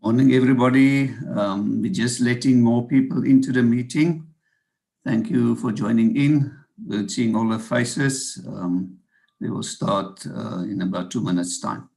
Morning, everybody. We're just letting more people into the meeting. Thank you for joining in. We're seeing all the faces. We will start in about 2 minutes' time.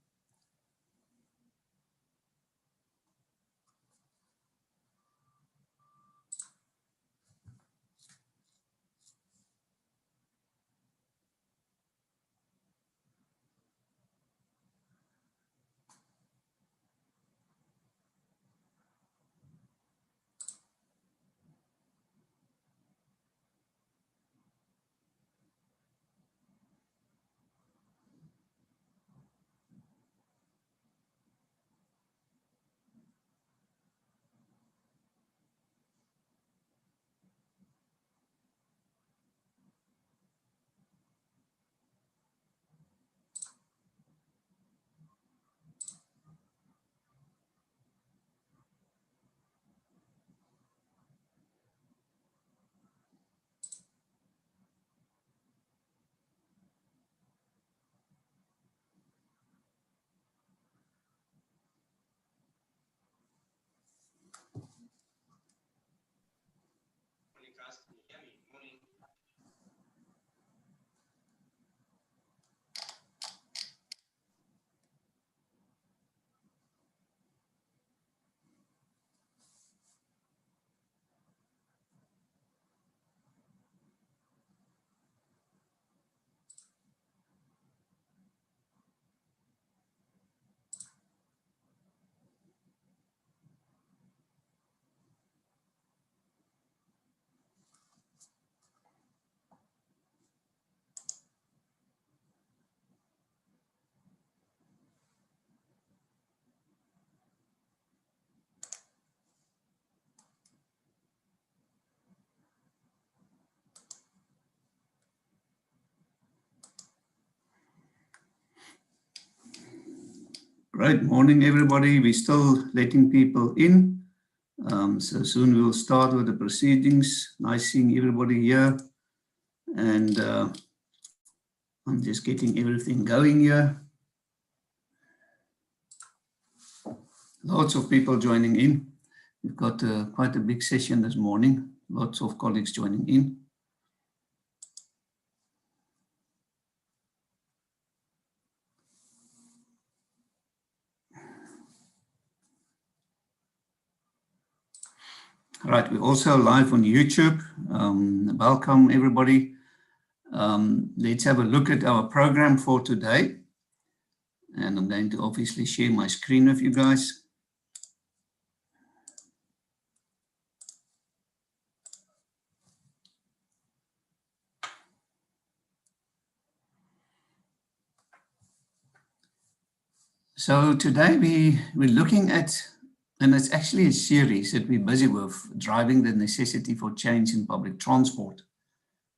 Great morning, everybody. We're still letting people in. So soon we'll start with the proceedings. Nice seeing everybody here. And I'm just getting everything going here. Lots of people joining in. We've got quite a big session this morning. Lots of colleagues joining in. Right, we're also live on YouTube. Welcome, everybody. Let's have a look at our program for today. And I'm going to obviously share my screen with you guys. So today we're looking at, and it's actually a series that we're busy with, driving the necessity for change in public transport.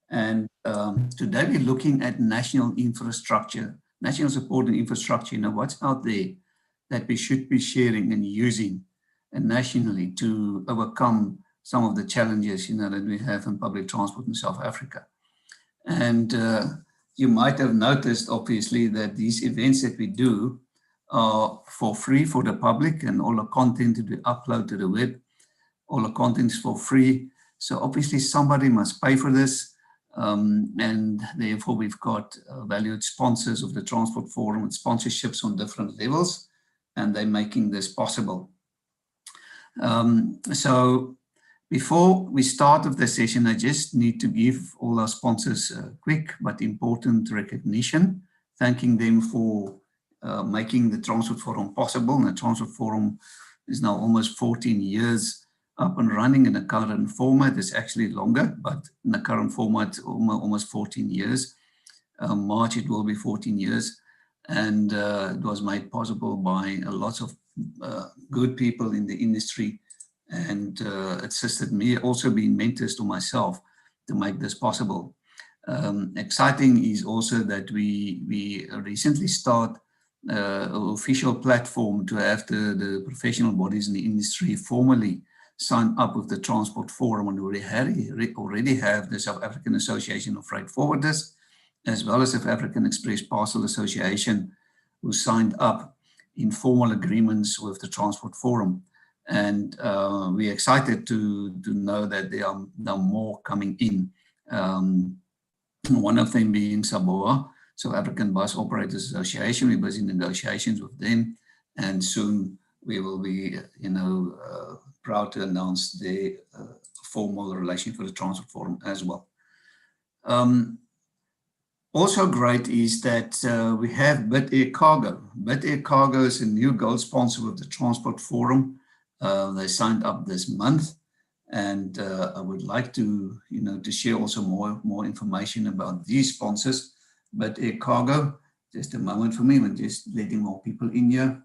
And today we're looking at national infrastructure, national support and infrastructure, what's out there that we should be sharing and using nationally to overcome some of the challenges, that we have in public transport in South Africa. And you might have noticed, obviously, that these events that we do are for free for the public, and all the content that we upload to the web, all the content is for free. So obviously somebody must pay for this. And therefore we've got valued sponsors of the Transport Forum and sponsorships on different levels, and they're making this possible. So before we start with the session, I just need to give all our sponsors a quick but important recognition, thanking them for making the Transport Forum possible. And the Transport Forum is now almost 14 years up and running in the current format. It's actually longer, but in the current format, almost 14 years. March, it will be 14 years. And it was made possible by lots of good people in the industry, and assisted me, also being mentors to myself, to make this possible. Exciting is also that we recently start an official platform to have the professional bodies in the industry formally sign up with the Transport Forum, and we already have the South African Association of Freight Forwarders, as well as South African Express Parcel Association, who signed up. informal agreements with the Transport Forum. And we're excited to know that there are more coming in. One of them being SABOA, South African Bus Operators Association. We're busy in negotiations with them, and soon we will be, proud to announce the formal relation for the Transport Forum as well. Also great is that we have Bid Air Cargo. Bid Air Cargo is a new gold sponsor of the Transport Forum. They signed up this month, and I would like to, to share also more information about these sponsors. Bid Air Cargo, just a moment for me, I'm just letting more people in here.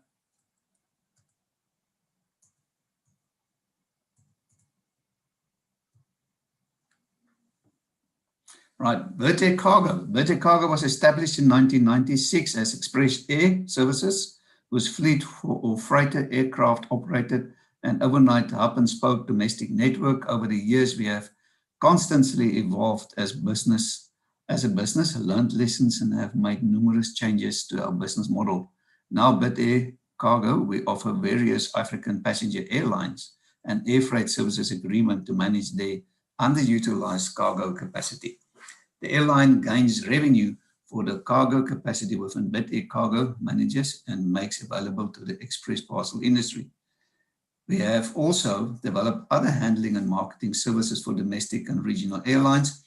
Right, Bid Air Cargo. Bid Air Cargo was established in 1996 as Express Air Services, whose fleet or freighter aircraft operated an overnight hub and spoke domestic network. Over the years, we have constantly evolved as a business, learned lessons, and have made numerous changes to our business model. Now, Bid Air Cargo, we offer various African passenger airlines and air freight services agreement to manage their underutilized cargo capacity. The airline gains revenue for the cargo capacity within Bid Air Cargo, manages and makes available to the express parcel industry. We have also developed other handling and marketing services for domestic and regional airlines.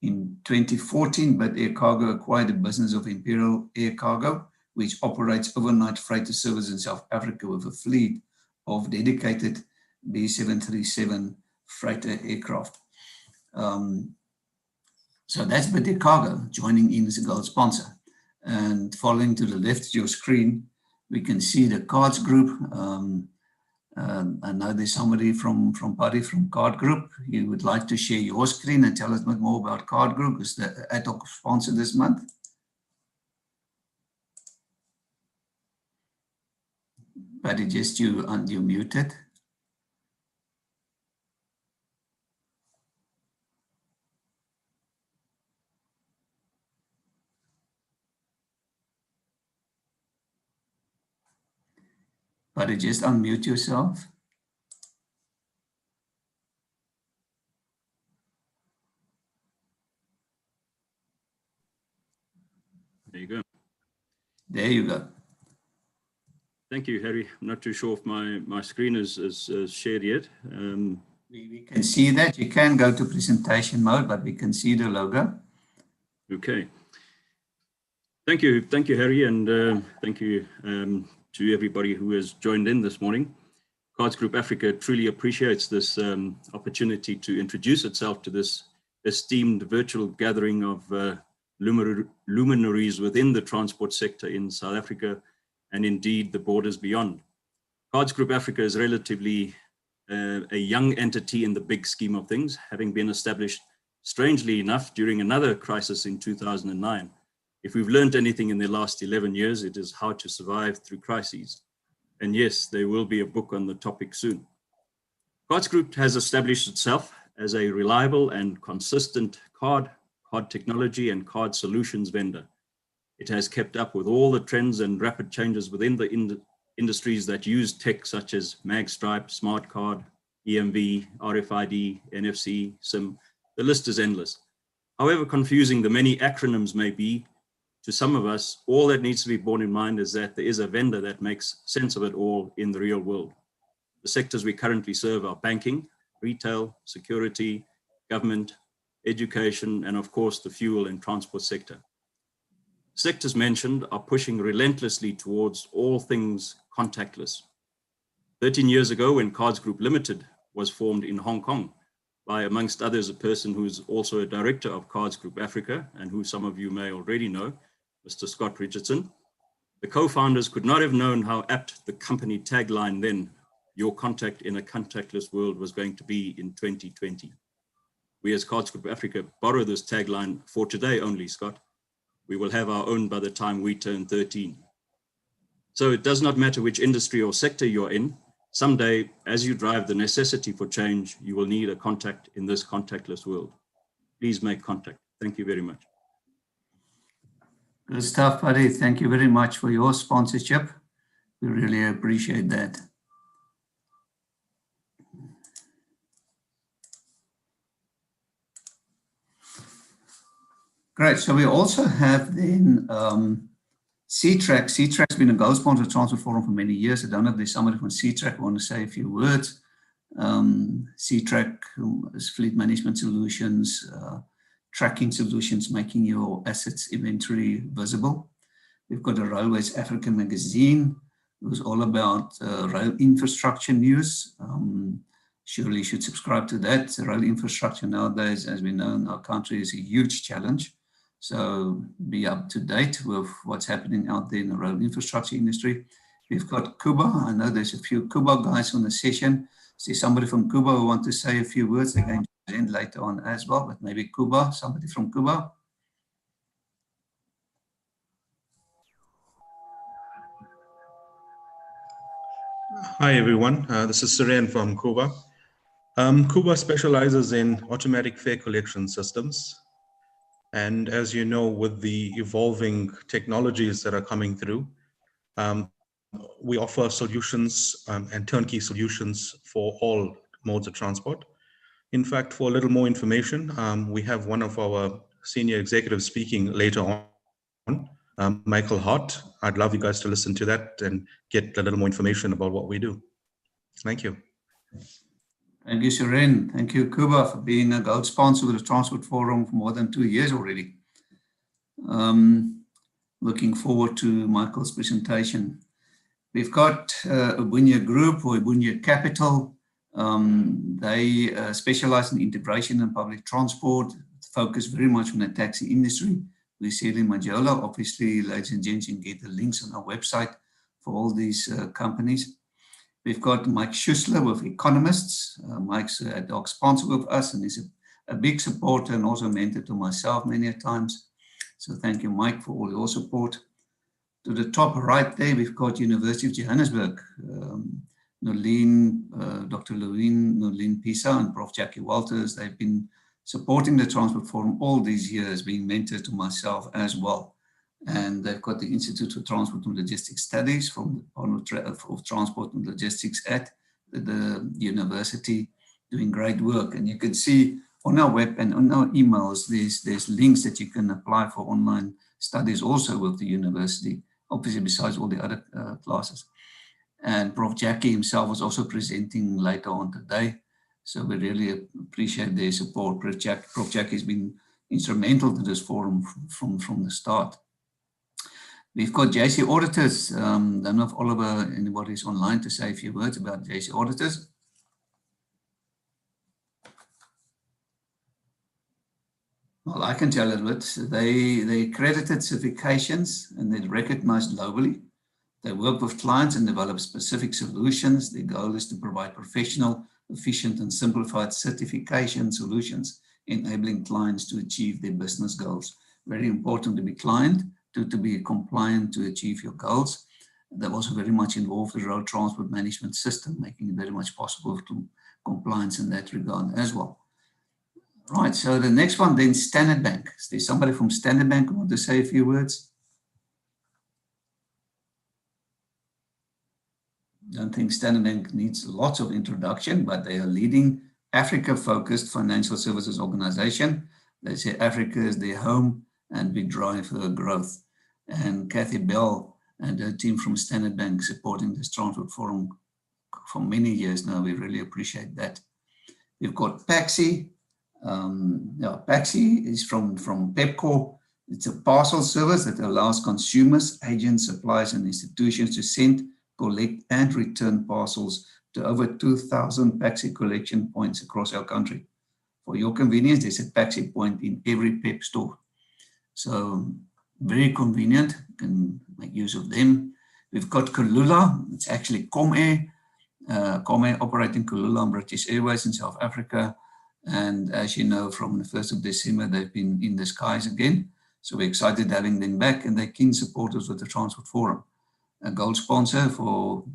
In 2014, Bid Air Cargo acquired the business of Imperial Air Cargo, which operates overnight freighter service in South Africa with a fleet of dedicated B737 freighter aircraft. So that's Bid Air Cargo joining in as a gold sponsor. And following to the left of your screen, we can see the Cards Group. I know there's somebody from Card Group. You would like to share your screen and tell us a bit more about Card Group, who's the ad hoc sponsor this month. But it just you're muted. But just unmute yourself. There you go. There you go. Thank you, Harry. I'm not too sure if my screen is shared yet. We can see that. You can go to presentation mode, but we can see the logo. Okay. Thank you, Harry, and thank you to everybody who has joined in this morning. Cards Group Africa truly appreciates this opportunity to introduce itself to this esteemed virtual gathering of luminaries within the transport sector in South Africa and indeed the borders beyond. Cards Group Africa is relatively a young entity in the big scheme of things, having been established, strangely enough, during another crisis in 2009. If we've learned anything in the last 11 years, it is how to survive through crises. And yes, there will be a book on the topic soon. Cards Group has established itself as a reliable and consistent card technology and card solutions vendor. It has kept up with all the trends and rapid changes within the industries that use tech such as magstripe, smart card, EMV, RFID, NFC, SIM. The list is endless. However confusing the many acronyms may be, to some of us, all that needs to be borne in mind is that there is a vendor that makes sense of it all in the real world. The sectors we currently serve are banking, retail, security, government, education, and of course the fuel and transport sector. Sectors mentioned are pushing relentlessly towards all things contactless. 13 years ago, when Cards Group Limited was formed in Hong Kong by, amongst others, a person who's also a director of Cards Group Africa and who some of you may already know, Mr. Scott Richardson, the co-founders could not have known how apt the company tagline then, "Your contact in a contactless world," was going to be in 2020. We as Cards Group Africa borrow this tagline for today only, Scott. We will have our own by the time we turn 13. So it does not matter which industry or sector you're in. Someday, as you drive the necessity for change, you will need a contact in this contactless world. Please make contact. Thank you very much. Good stuff, buddy. Thank you very much for your sponsorship. We really appreciate that. Great. So we also have then C-Track. C-Track's been a gold sponsor of Transport Forum for many years. I don't know if there's somebody from C-Track who want to say a few words. C-Track is fleet management solutions, tracking solutions, making your assets inventory visible. We've got a Railways Africa magazine, who's all about rail infrastructure news. Surely you should subscribe to that. Rail infrastructure nowadays, as we know in our country, is a huge challenge. So be up to date with what's happening out there in the rail infrastructure industry. We've got Cuba. I know there's a few Cuba guys on the session. See somebody from Cuba who want to say a few words. They're going to present later on as well, but maybe Cuba, somebody from Cuba. Hi, everyone. This is Suren from Cuba. Cuba specializes in automatic fare collection systems. And as you know, with the evolving technologies that are coming through, we offer solutions and turnkey solutions for all modes of transport. In fact, for a little more information, we have one of our senior executives speaking later on, Michael Hart. I'd love you guys to listen to that and get a little more information about what we do. Thank you. Thank you, Suren. Thank you, Cuba, for being a gold sponsor of the Transport Forum for more than 2 years already. Looking forward to Michael's presentation. We've got Ubunya Group or Ubunya Capital. They specialize in integration and public transport, focus very much on the taxi industry. We see it in Majola. Obviously, ladies and gents, you can get the links on our website for all these companies. We've got Mike Schussler with Economists. Mike's a dog sponsor with us and is a big supporter and also a mentor to myself many a times. So thank you, Mike, for all your support. To the top right there, we've got University of Johannesburg. Dr. Nolene Pisa and Prof. Jackie Walters, they've been supporting the Transport Forum all these years, being mentors to myself as well. And they've got the Institute for Transport and Logistics Studies from the Department of Transport and Logistics at the university, doing great work. And you can see on our web and on our emails, there's links that you can apply for online studies also with the university, obviously besides all the other classes. And Prof. Jackie himself was also presenting later on today. So we really appreciate their support. Prof. Jackie has been instrumental to this forum from the start. We've got JC Auditors. I don't know if Oliver, anybody's online to say a few words about JC Auditors. Well, I can tell a little bit. They accredited certifications and they're recognized globally. They work with clients and develop specific solutions. Their goal is to provide professional, efficient, and simplified certification solutions, enabling clients to achieve their business goals. Very important to be to be compliant to achieve your goals. They're also very much involved in the road transport management system, making it very much possible to compliance in that regard as well. Right, so the next one then, Standard Bank. Is there somebody from Standard Bank who want to say a few words? I don't think Standard Bank needs lots of introduction, but they are leading Africa-focused financial services organization. They say Africa is their home and big drive for growth. And Kathy Bell and her team from Standard Bank supporting this Transport Forum for many years now. We really appreciate that. We've got Paxi. Paxi is from Pepco. It's a parcel service that allows consumers, agents, suppliers, and institutions to send, collect, and return parcels to over 2,000 Paxi collection points across our country. For your convenience, there's a Paxi point in every PEP store. So very convenient, you can make use of them. We've got Kulula, it's actually Comair. Comair operating Kulula on British Airways in South Africa. And as you know, from the 1st of December, they've been in the skies again. So we're excited having them back, and they're keen supporters of the Transport Forum. A gold sponsor for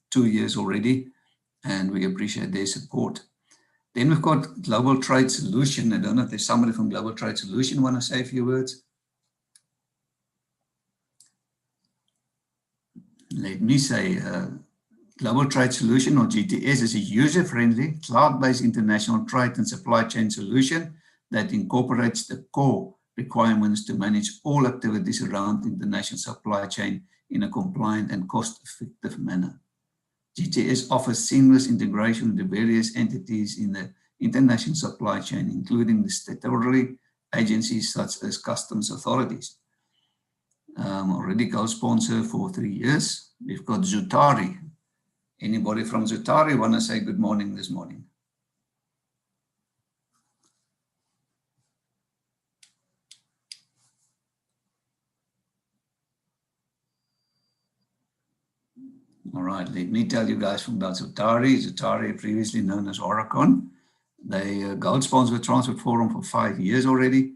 2 years already, and we appreciate their support. Then we've got Global Trade Solution. I don't know if there's somebody from Global Trade Solution want to say a few words. let me say, Global Trade Solution, or GTS, is a user-friendly, cloud-based international trade and supply chain solution that incorporates the core requirements to manage all activities around the international supply chain in a compliant and cost-effective manner. GTS offers seamless integration with the various entities in the international supply chain, including the statutory agencies such as customs authorities. Already gold sponsor for 3 years. We've got Zutari. Anybody from Zutari want to say good morning this morning? All right, let me tell you guys about Zutari. Zutari, previously known as Oricon. They gold sponsor the Transport Forum for 5 years already.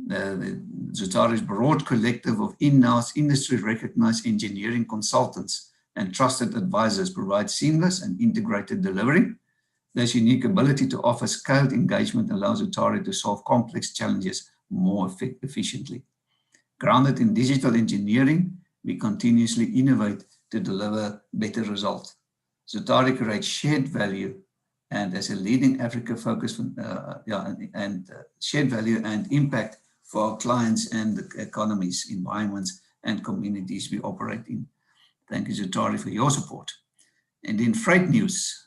Zutari's broad collective of in-house industry-recognized engineering consultants and trusted advisors provide seamless and integrated delivery. This unique ability to offer scaled engagement allows Zutari to solve complex challenges more efficiently. Grounded in digital engineering, we continuously innovate to deliver better results. Zutari creates shared value, and as a leading Africa-focused shared value and impact for our clients and the economies, environments, and communities we operate in. Thank you, Zutari, for your support. And in freight news,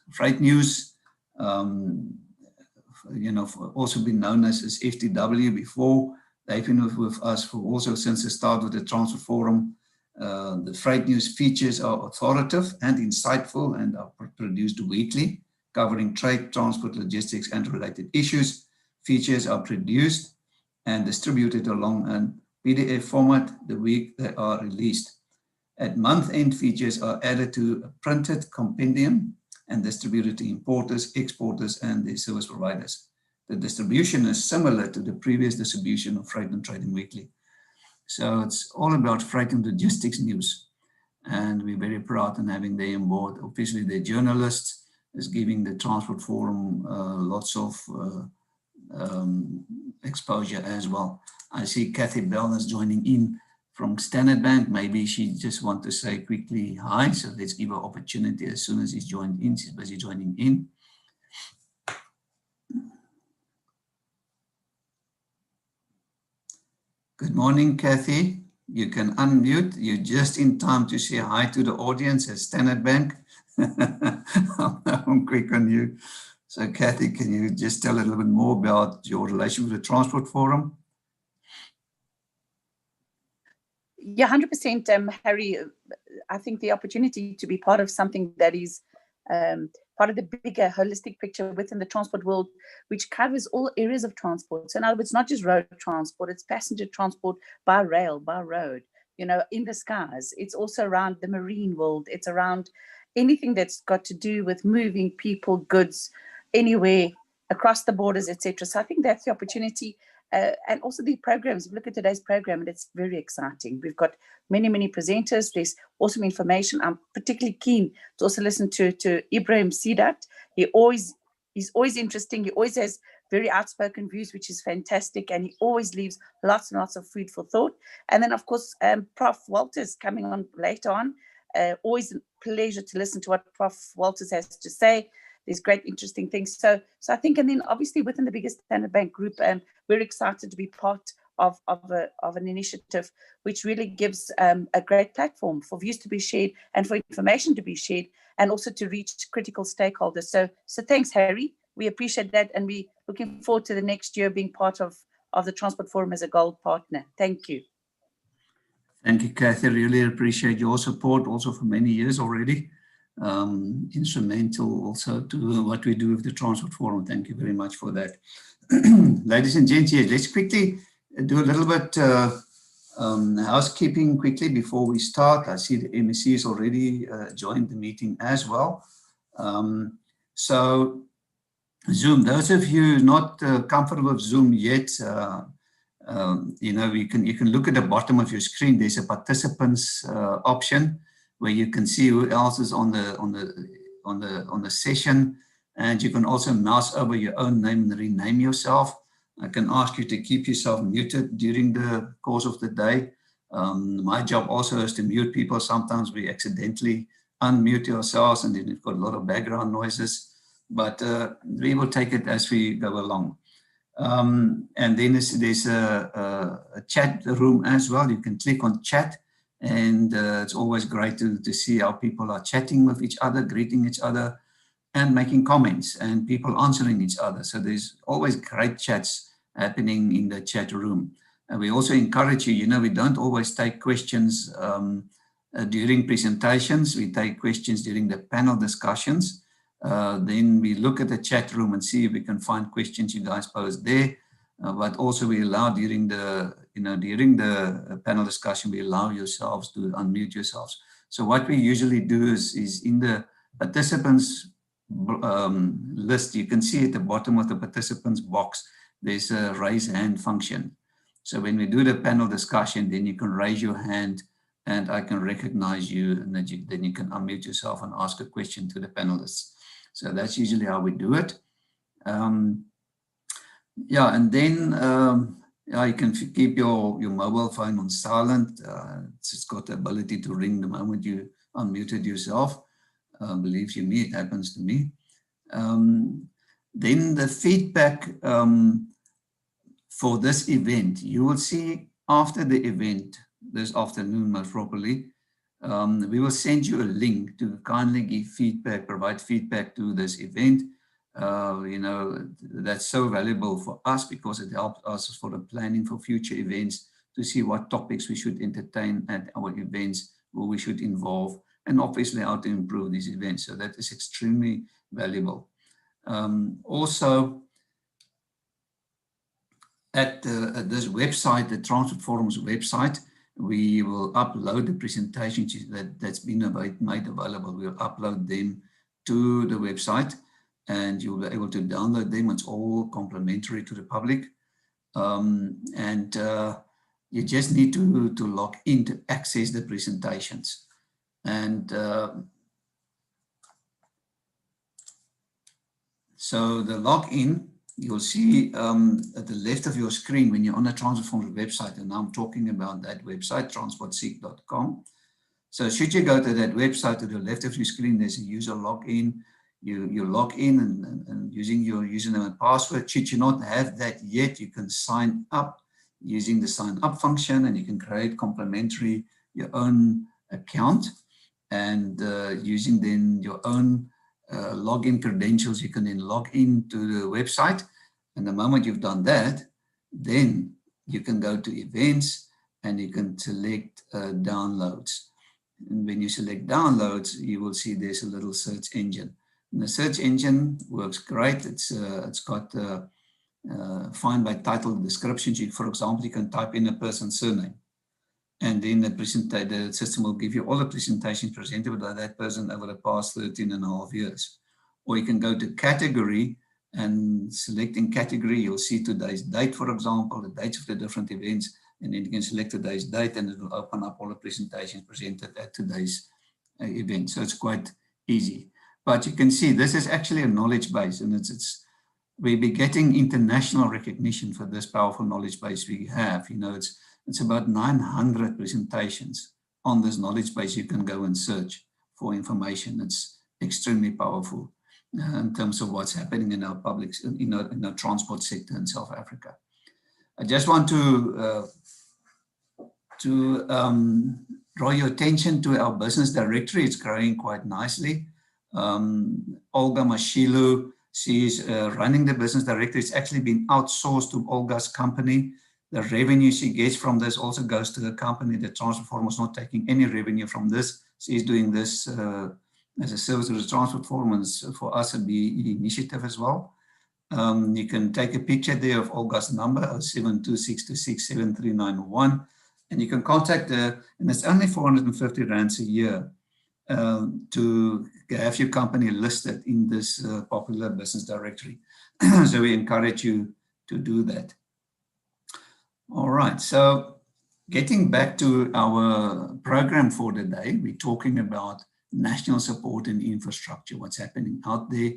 also been known as FTW before. They've been with us for also since the start of the Transport Forum. The freight news features are authoritative and insightful and are produced weekly, covering trade, transport, logistics, and related issues. Features are produced and distributed along an PDF format the week they are released. At month-end, features are added to a printed compendium and distributed to importers, exporters, and their service providers. The distribution is similar to the previous distribution of Freight and Trading Weekly. So it's all about freight and logistics news. And we're very proud in having them on board. Obviously, the journalists is giving the Transport Forum lots of exposure as well. I see Kathy Bell is joining in from Standard Bank. Maybe she just wants to say quickly hi. So let's give her opportunity as soon as he's joined in. She's busy joining in. Good morning, Kathy. You can unmute. You're just in time to say hi to the audience at Standard Bank. I'm quick on you. So, Kathy, can you just tell a little bit more about your relation with the Transport Forum? Yeah, 100%, Harry. I think the opportunity to be part of something that is part of the bigger holistic picture within the transport world, which covers all areas of transport. So in other words, not just road transport, it's passenger transport by rail, by road, in the skies. It's also around the marine world. It's around anything that's got to do with moving people, goods, anywhere across the borders, etc. So I think that's the opportunity. And also the programs. Look at today's program, and it's very exciting. We've got many, many presenters. There's awesome information. I'm particularly keen to also listen to Ibrahim Sidat. He's always interesting. He always has very outspoken views, which is fantastic. And he always leaves lots and lots of food for thought. And then, of course, Prof. Walters coming on later on. Always a pleasure to listen to what Prof. Walters has to say. There's great, interesting things. So I think, and then obviously within the biggest Standard Bank group, we're excited to be part of an initiative which really gives a great platform for views to be shared and for information to be shared and also to reach critical stakeholders. So thanks, Harry. We appreciate that, and we're looking forward to the next year being part of the Transport Forum as a gold partner. Thank you. Thank you, Kathy. Really appreciate your support also for many years already. Instrumental also to what we do with the Transport Forum. Thank you very much for that. Ladies and gents, let's quickly do a little bit housekeeping quickly before we start. I see the MSc has already joined the meeting as well. So Zoom, those of you not comfortable with Zoom yet, you can look at the bottom of your screen. There's a participants option where you can see who else is on the session, and you can also mouse over your own name and rename yourself. I can ask you to keep yourself muted during the course of the day. My job also is to mute people. Sometimes we accidentally unmute ourselves and then we've got a lot of background noises, but we will take it as we go along. And then there's a chat room as well. You can click on chat, and it's always great to see how people are chatting with each other, greeting each other, and making comments, and people answering each other. So there's always great chats happening in the chat room. And we also encourage you, we don't always take questions during presentations. We take questions during the panel discussions. Then we look at the chat room and see if we can find questions you guys pose there. But also we allow during the panel discussion, we allow yourselves to unmute yourselves. So what we usually do is in the participants list, you can see at the bottom of the participants box, there's a raise hand function. So when we do the panel discussion, then you can raise your hand and I can recognize you, and then you can unmute yourself and ask a question to the panelists. So that's usually how we do it. Yeah, and then you can keep your mobile phone on silent. It's got the ability to ring the moment you unmuted yourself. Believe you me, it happens to me. Then the feedback for this event, you will see after the event this afternoon most probably, we will send you a link to kindly give feedback, provide feedback to this event. That's so valuable for us because it helps us for the planning for future events to see what topics we should entertain at our events, who we should involve, and obviously how to improve these events. So that is extremely valuable. Also, at this website, the Transport Forum's website, we will upload the presentations that's been made available. We'll upload them to the website and you'll be able to download them. It's all complimentary to the public. You just need to log in to access the presentations. And so the login, you'll see at the left of your screen when you're on the Transport Forum's website, and I'm talking about that website, transportsig.com. So should you go to that website, to the left of your screen, there's a user login. You log in and using your username and password. Should you not have that yet, you can sign up using the sign up function, and you can create complimentary your own account, and using then your own login credentials, you can then log into the website. And the moment you've done that, then you can go to events and you can select downloads. And when you select downloads, you will see there's a little search engine. And the search engine works great. It's got find by title descriptions. For example, you can type in a person's surname, and then the system will give you all the presentations presented by that person over the past 13.5 years. Or you can go to category, and selecting category, you'll see today's date, for example, the dates of the different events, and then you can select today's date and it will open up all the presentations presented at today's event. So it's quite easy. But you can see this is actually a knowledge base, and we'll be getting international recognition for this powerful knowledge base we have. It's about 900 presentations on this knowledge base. You can go and search for information. It's extremely powerful in terms of what's happening in our public, in our transport sector in South Africa. I just want to draw your attention to our business directory. It's growing quite nicely. Olga Mashilu, she's running the business directory. It's actually been outsourced to Olga's company. The revenue she gets from this also goes to the company. The Transport Forum is not taking any revenue from this. She's doing this as a service to the Transport Forum, and for us a BE initiative as well. You can take a picture there of Olga's number, 0726267391, and you can contact her, and it's only 450 rands a year to have your company listed in this popular business directory. So we encourage you to do that. All right, so getting back to our program for the day, we're talking about national support and infrastructure, what's happening out there,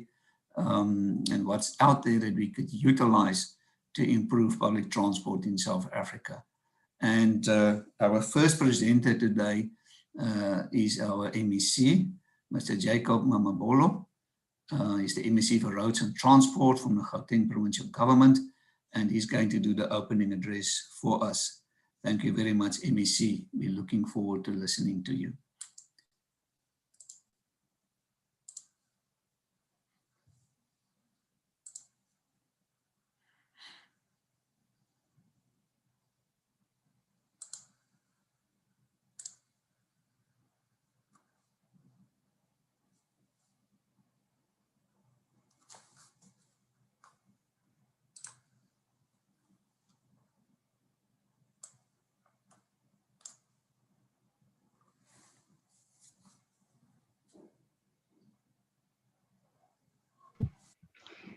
and what's out there that we could utilize to improve public transport in South Africa. And our first presenter today is our MEC, Mr. Jacob Mamabolo. He's the MEC for Roads and Transport from the Gauteng Provincial Government, and he's going to do the opening address for us. Thank you very much, MEC. We're looking forward to listening to you.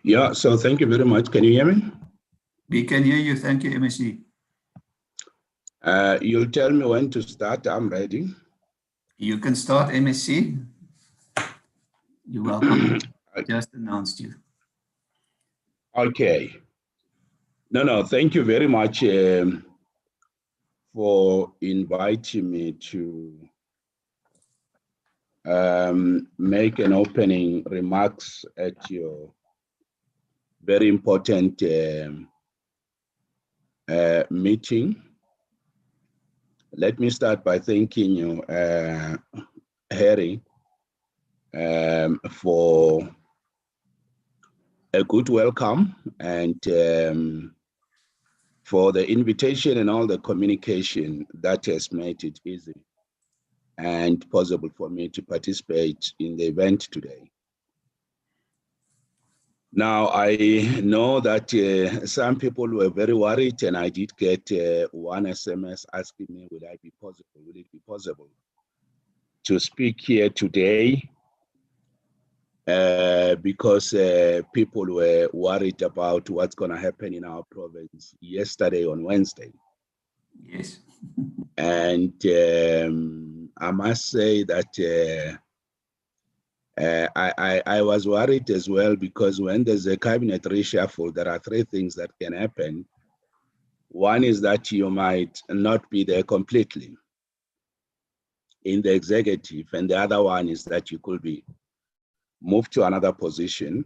Yeah, so thank you very much. Can you hear me? We can hear you. Thank you, MEC. You'll tell me when to start. I'm ready. You can start, MEC. You're welcome. I just announced you. Okay. No, thank you very much for inviting me to make an opening remarks at your very important meeting. Let me start by thanking you, Harry, for a good welcome and for the invitation and all the communication that has made it easy and possible for me to participate in the event today. Now, I know that some people were very worried, and I did get one SMS asking me, will it be possible to speak here today? Because people were worried about what's going to happen in our province yesterday on Wednesday. Yes. And I must say that I was worried as well, because when there's a cabinet reshuffle, there are three things that can happen. One is that you might not be there completely in the executive, and the other one is that you could be moved to another position,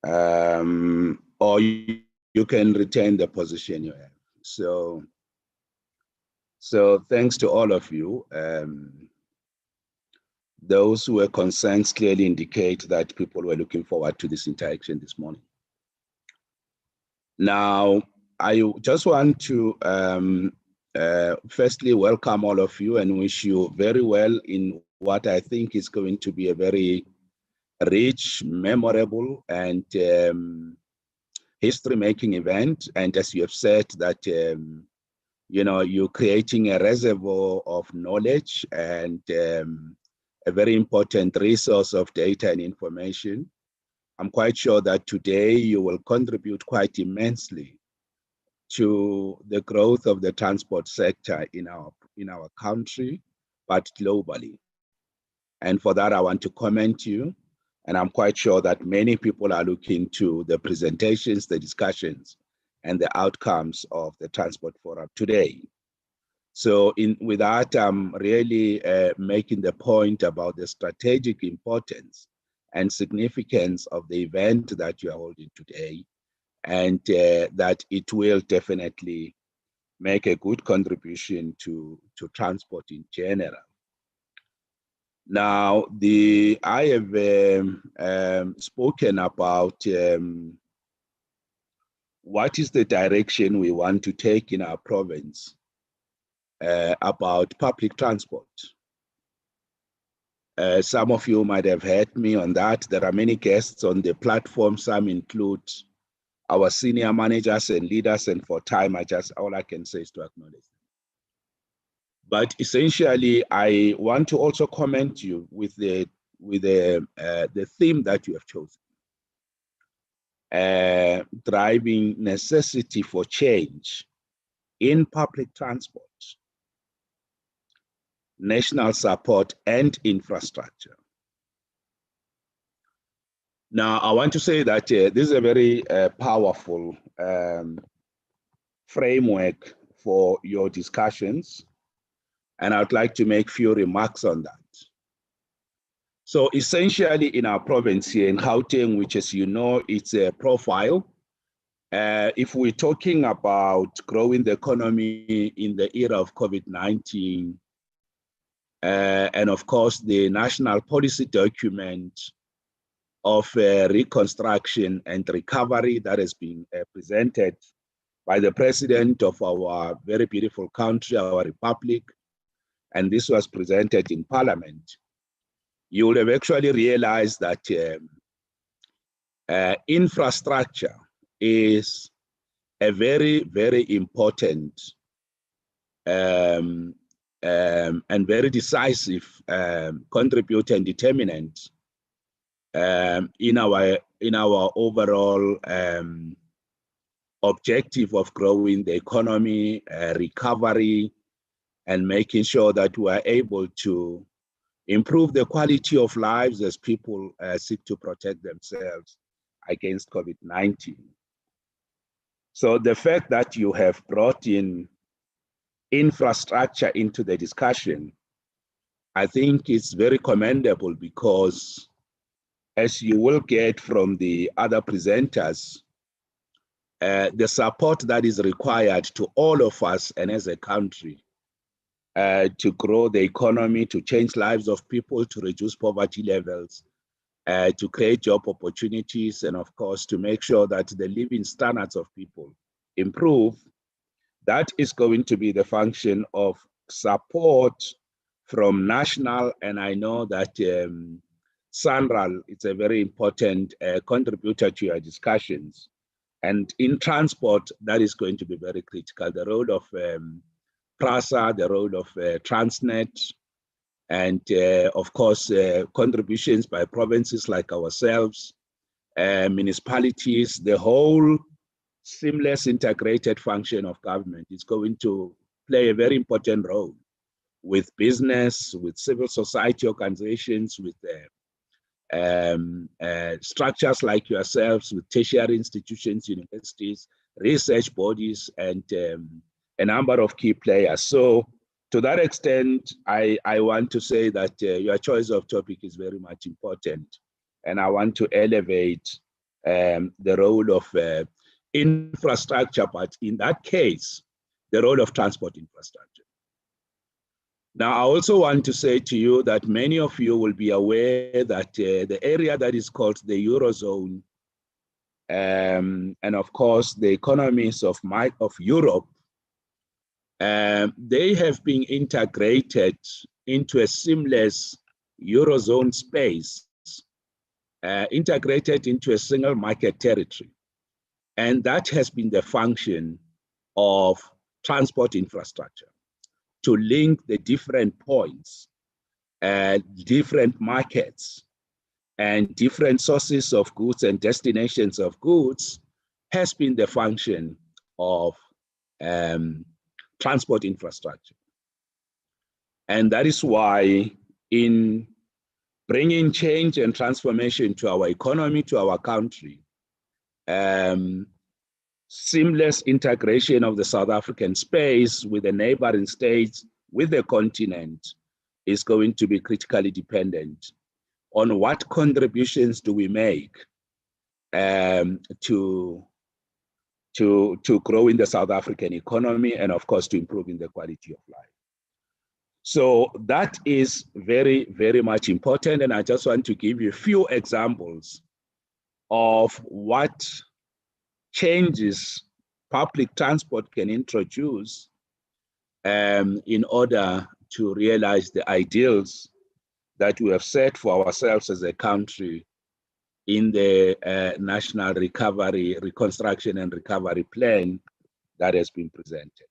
or you can retain the position you have. So thanks to all of you. Those who were concerned clearly indicate that people were looking forward to this interaction this morning. Now, I just want to firstly welcome all of you and wish you very well in what I think is going to be a very rich, memorable, and history-making event. And as you have said, that you know, you're creating a reservoir of knowledge and a very important resource of data and information. I'm quite sure that today you will contribute quite immensely to the growth of the transport sector in our country, but globally. And for that, I want to commend you. And I'm quite sure that many people are looking to the presentations, the discussions, and the outcomes of the Transport Forum today. So with that, I'm really making the point about the strategic importance and significance of the event that you are holding today, and that it will definitely make a good contribution to transport in general. Now, I have spoken about what is the direction we want to take in our province about public transport. Some of you might have heard me on that. There are many guests on the platform. Some include our senior managers and leaders, and for time, all I can say is to acknowledge them. But essentially, I want to also comment you with the theme that you have chosen. Driving necessity for change in public transport, national support, and infrastructure. Now, I want to say that this is a very powerful framework for your discussions, and I'd like to make few remarks on that. So essentially in our province here in Gauteng, which as you know, it's a profile. If we're talking about growing the economy in the era of COVID-19, and of course the national policy document of reconstruction and recovery that has been presented by the president of our very beautiful country, our republic, and this was presented in Parliament, you would have actually realized that infrastructure is a very, very important and very decisive contributor and determinant in our overall objective of growing the economy, recovery, and making sure that we are able to improve the quality of lives as people seek to protect themselves against COVID-19. So the fact that you have brought in infrastructure into the discussion, I think is very commendable, because as you will get from the other presenters, the support that is required to all of us and as a country to grow the economy, to change lives of people, to reduce poverty levels, to create job opportunities, and of course, to make sure that the living standards of people improve, that is going to be the function of support from national, and I know that Sandral is a very important contributor to your discussions. And in transport, that is going to be very critical. The role of PRASA, the role of Transnet, and of course, contributions by provinces like ourselves, municipalities, the whole seamless integrated function of government is going to play a very important role with business, with civil society organizations, with structures like yourselves, with tertiary institutions, universities, research bodies, and a number of key players. So to that extent, I want to say that your choice of topic is very much important. And I want to elevate the role of infrastructure, but in that case, the role of transport infrastructure. Now, I also want to say to you that many of you will be aware that the area that is called the Eurozone, and of course, the economies of Europe, they have been integrated into a seamless Eurozone space, integrated into a single market territory. And that has been the function of transport infrastructure, to link the different points, different markets, and different sources of goods and destinations of goods has been the function of transport infrastructure. And that is why in bringing change and transformation to our economy, to our country, seamless integration of the South African space with the neighboring states, with the continent, is going to be critically dependent on what contributions do we make to growing the South African economy, and of course to improving the quality of life. So that is very, very much important. And I just want to give you a few examples of what changes public transport can introduce in order to realize the ideals that we have set for ourselves as a country in the National Recovery, Reconstruction and Recovery Plan that has been presented.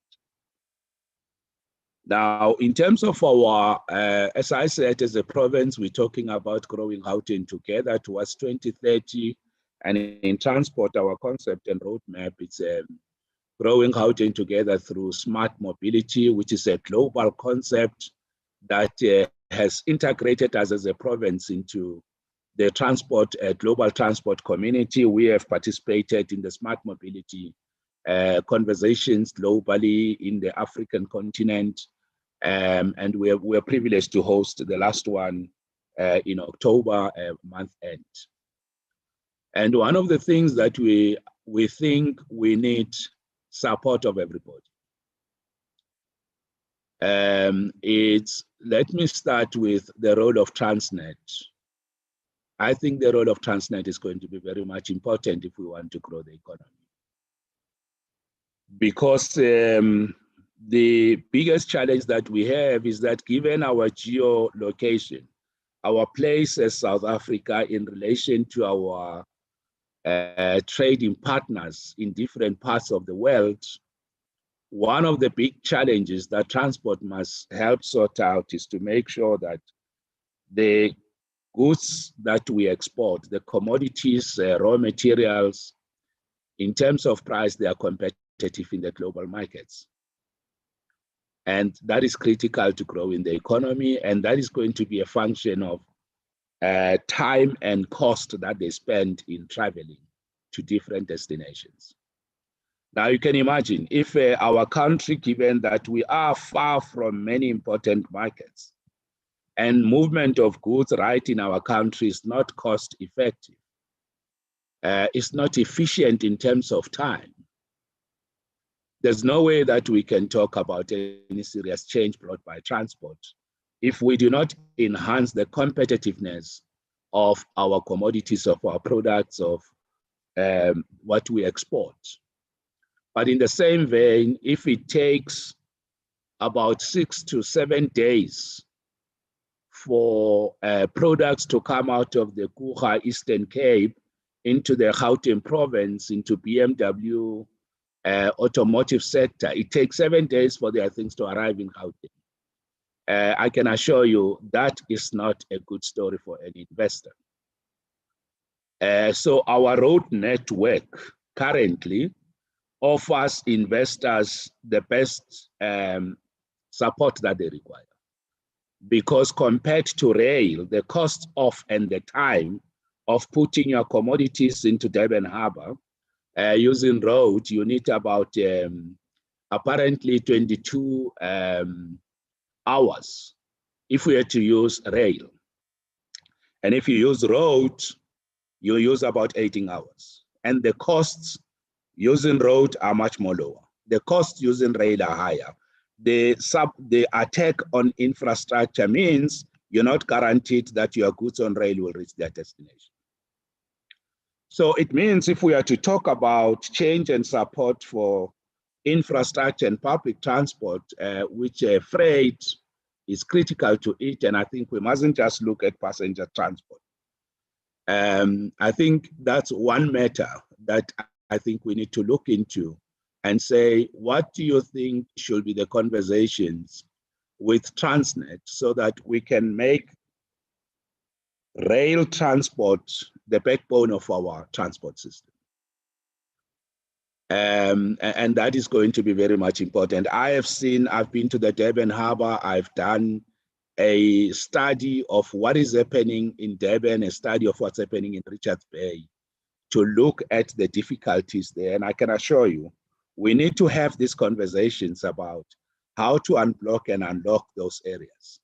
Now, in terms of our, as I said, as a province, we're talking about growing Gauteng together towards 2030. And in transport, our concept and roadmap is growing Gauteng together through smart mobility, which is a global concept that has integrated us as a province into the transport, global transport community. We have participated in the smart mobility conversations globally in the African continent. And we're privileged to host the last one in October, month end. And one of the things that we think we need support of everybody. Let me start with the role of Transnet. I think the role of Transnet is going to be very much important if we want to grow the economy. Because the biggest challenge that we have is that given our geolocation, our place as South Africa in relation to our trading partners in different parts of the world, one of the big challenges that transport must help sort out is to make sure that the goods that we export, the commodities, raw materials, in terms of price, they are competitive in the global markets. And that is critical to grow in the economy, and that is going to be a function of time and cost that they spend in traveling to different destinations. Now you can imagine if our country, given that we are far from many important markets and movement of goods right in our country is not cost effective, it's not efficient in terms of time, there's no way that we can talk about any serious change brought by transport if we do not enhance the competitiveness of our commodities, of our products, of what we export. But in the same vein, if it takes about 6 to 7 days for products to come out of the Kuha Eastern Cape into the Gauteng province, into BMW automotive sector, it takes 7 days for their things to arrive in Gauteng. I can assure you that is not a good story for any investor. So our road network currently offers investors the best support that they require. Because compared to rail, the cost of and the time of putting your commodities into Durban Harbour, using road, you need about apparently 22 hours if we are to use rail. And if you use road, you use about 18 hours. And the costs using road are much more lower. The costs using rail are higher. The attack on infrastructure means you're not guaranteed that your goods on rail will reach their destination. So it means if we are to talk about change and support for infrastructure and public transport, which freight is critical to it, and I think we mustn't just look at passenger transport. I think that's one matter that I think we need to look into and say, what do you think should be the conversations with Transnet so that we can make rail transport the backbone of our transport system? And that is going to be very much important. I've been to the Durban Harbour, I've done a study of what is happening in Durban, a study of what's happening in Richards Bay, to look at the difficulties there. And I can assure you, we need to have these conversations about how to unblock and unlock those areas.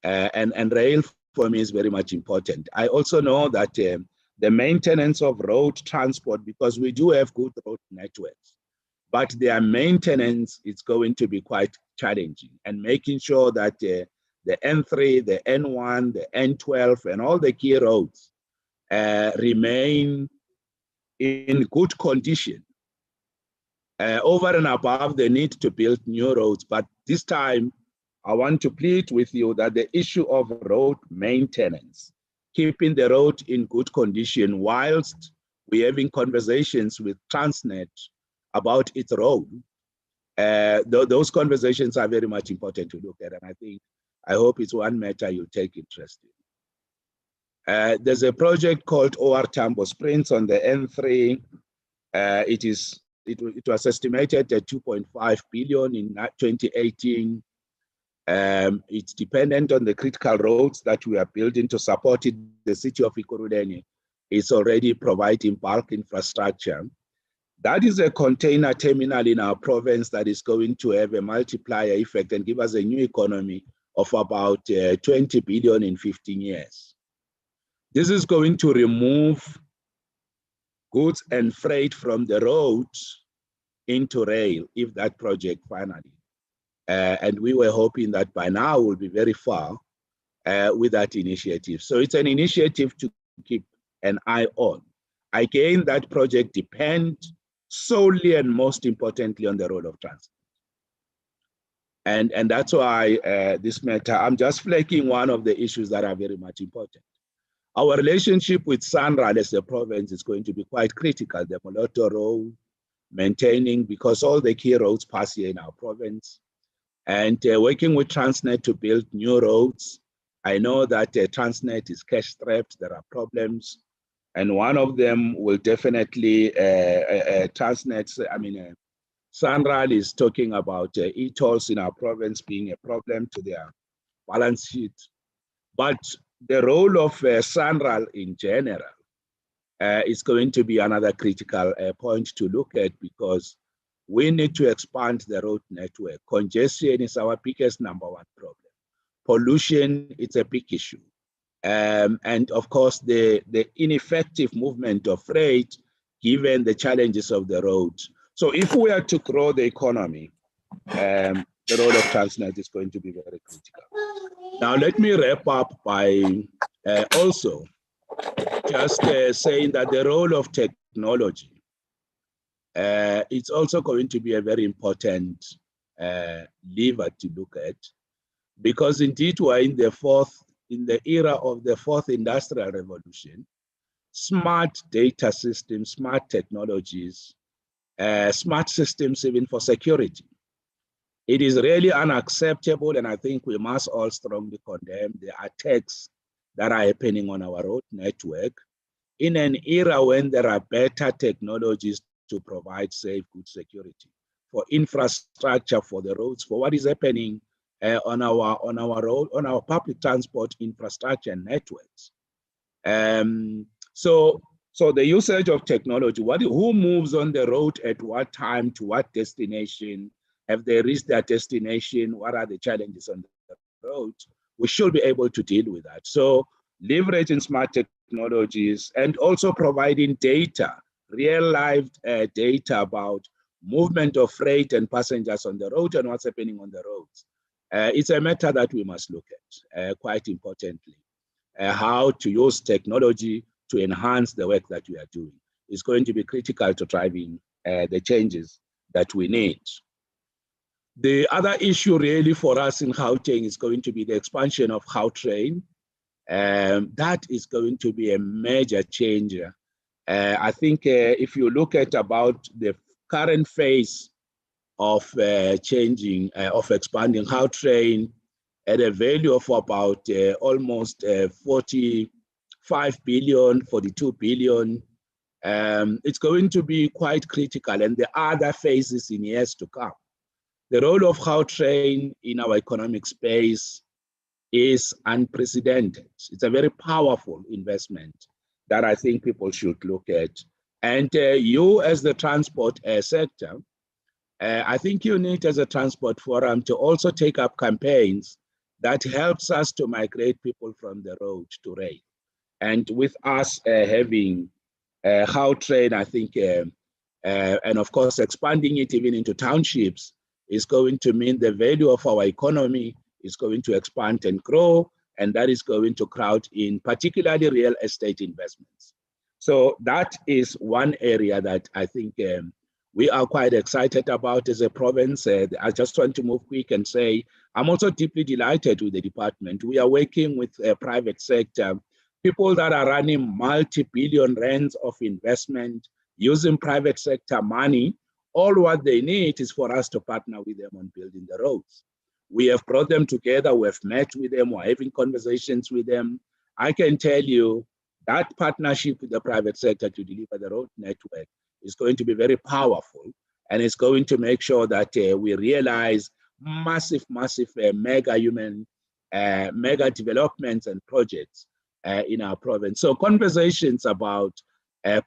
And rail for me is very much important. I also know that the maintenance of road transport, because we do have good road networks, but their maintenance is going to be quite challenging, and making sure that the N3, the N1, the N12, and all the key roads remain in good condition over and above the need to build new roads. But this time, I want to plead with you that the issue of road maintenance, keeping the road in good condition whilst we're having conversations with Transnet about its role, those conversations are very much important to look at. And I hope it's one matter you take interest in. There's a project called OR Tambo Sprints on the N3. It was estimated at 2.5 billion in 2018. It's dependent on the critical roads that we are building to support it. The city of Ekurhuleni is already providing bulk infrastructure. That is a container terminal in our province that is going to have a multiplier effect and give us a new economy of about 20 billion in 15 years. This is going to remove goods and freight from the roads into rail, if that project finally. And we were hoping that by now we'll be very far with that initiative. So it's an initiative to keep an eye on. Again, that project depends solely and most importantly on the role of transport. And that's why this matter, I'm just flagging one of the issues that are very much important. Our relationship with SANRAL as a province is going to be quite critical. The Moloto Road, maintaining, because all the key roads pass here in our province, and working with Transnet to build new roads. I know that Transnet is cash strapped, there are problems, and one of them will definitely, SANRAL is talking about e-tolls in our province being a problem to their balance sheet. But the role of SANRAL in general is going to be another critical point to look at, because we need to expand the road network. Congestion is our biggest #1 problem. Pollution, it's a big issue. And of course, the ineffective movement of freight, given the challenges of the roads. So if we are to grow the economy, the role of Transnet is going to be very critical. Now, let me wrap up by also just saying that the role of technology, it's also going to be a very important lever to look at, because indeed we're in the era of the fourth industrial revolution. Smart data systems, smart technologies, smart systems even for security. It is really unacceptable, and I think we must all strongly condemn the attacks that are happening on our road network in an era when there are better technologies to provide safe, good security for infrastructure, for the roads, for what is happening on our public transport infrastructure and networks. So the usage of technology, who moves on the road at what time to what destination? Have they reached their destination? What are the challenges on the road? We should be able to deal with that. So leveraging smart technologies and also providing data, real live data about movement of freight and passengers on the road and what's happening on the roads. It's a matter that we must look at quite importantly. How to use technology to enhance the work that we are doing is going to be critical to driving the changes that we need. The other issue really for us in Gauteng is going to be the expansion of Gautrain. That is going to be a major changer. I think if you look at about the current phase of expanding Gautrain at a value of about almost 45 billion, 42 billion, it's going to be quite critical, and the other phases in years to come. The role of Gautrain in our economic space is unprecedented. It's a very powerful investment that I think people should look at. And you as the transport sector, I think you need as a transport forum to also take up campaigns that helps us to migrate people from the road to rail. And with us having Gautrain, I think, and of course expanding it even into townships, is going to mean the value of our economy is going to expand and grow, and that is going to crowd in particularly real estate investments. So that is one area that I think we are quite excited about as a province. I just want to move quick and say, I'm also deeply delighted with the department. We are working with a private sector, people that are running multi-billion rands of investment, using private sector money. All what they need is for us to partner with them on building the roads. We have brought them together, we have met with them, we're having conversations with them. I can tell you that partnership with the private sector to deliver the road network is going to be very powerful, and it's going to make sure that we realize massive mega developments and projects in our province. So conversations about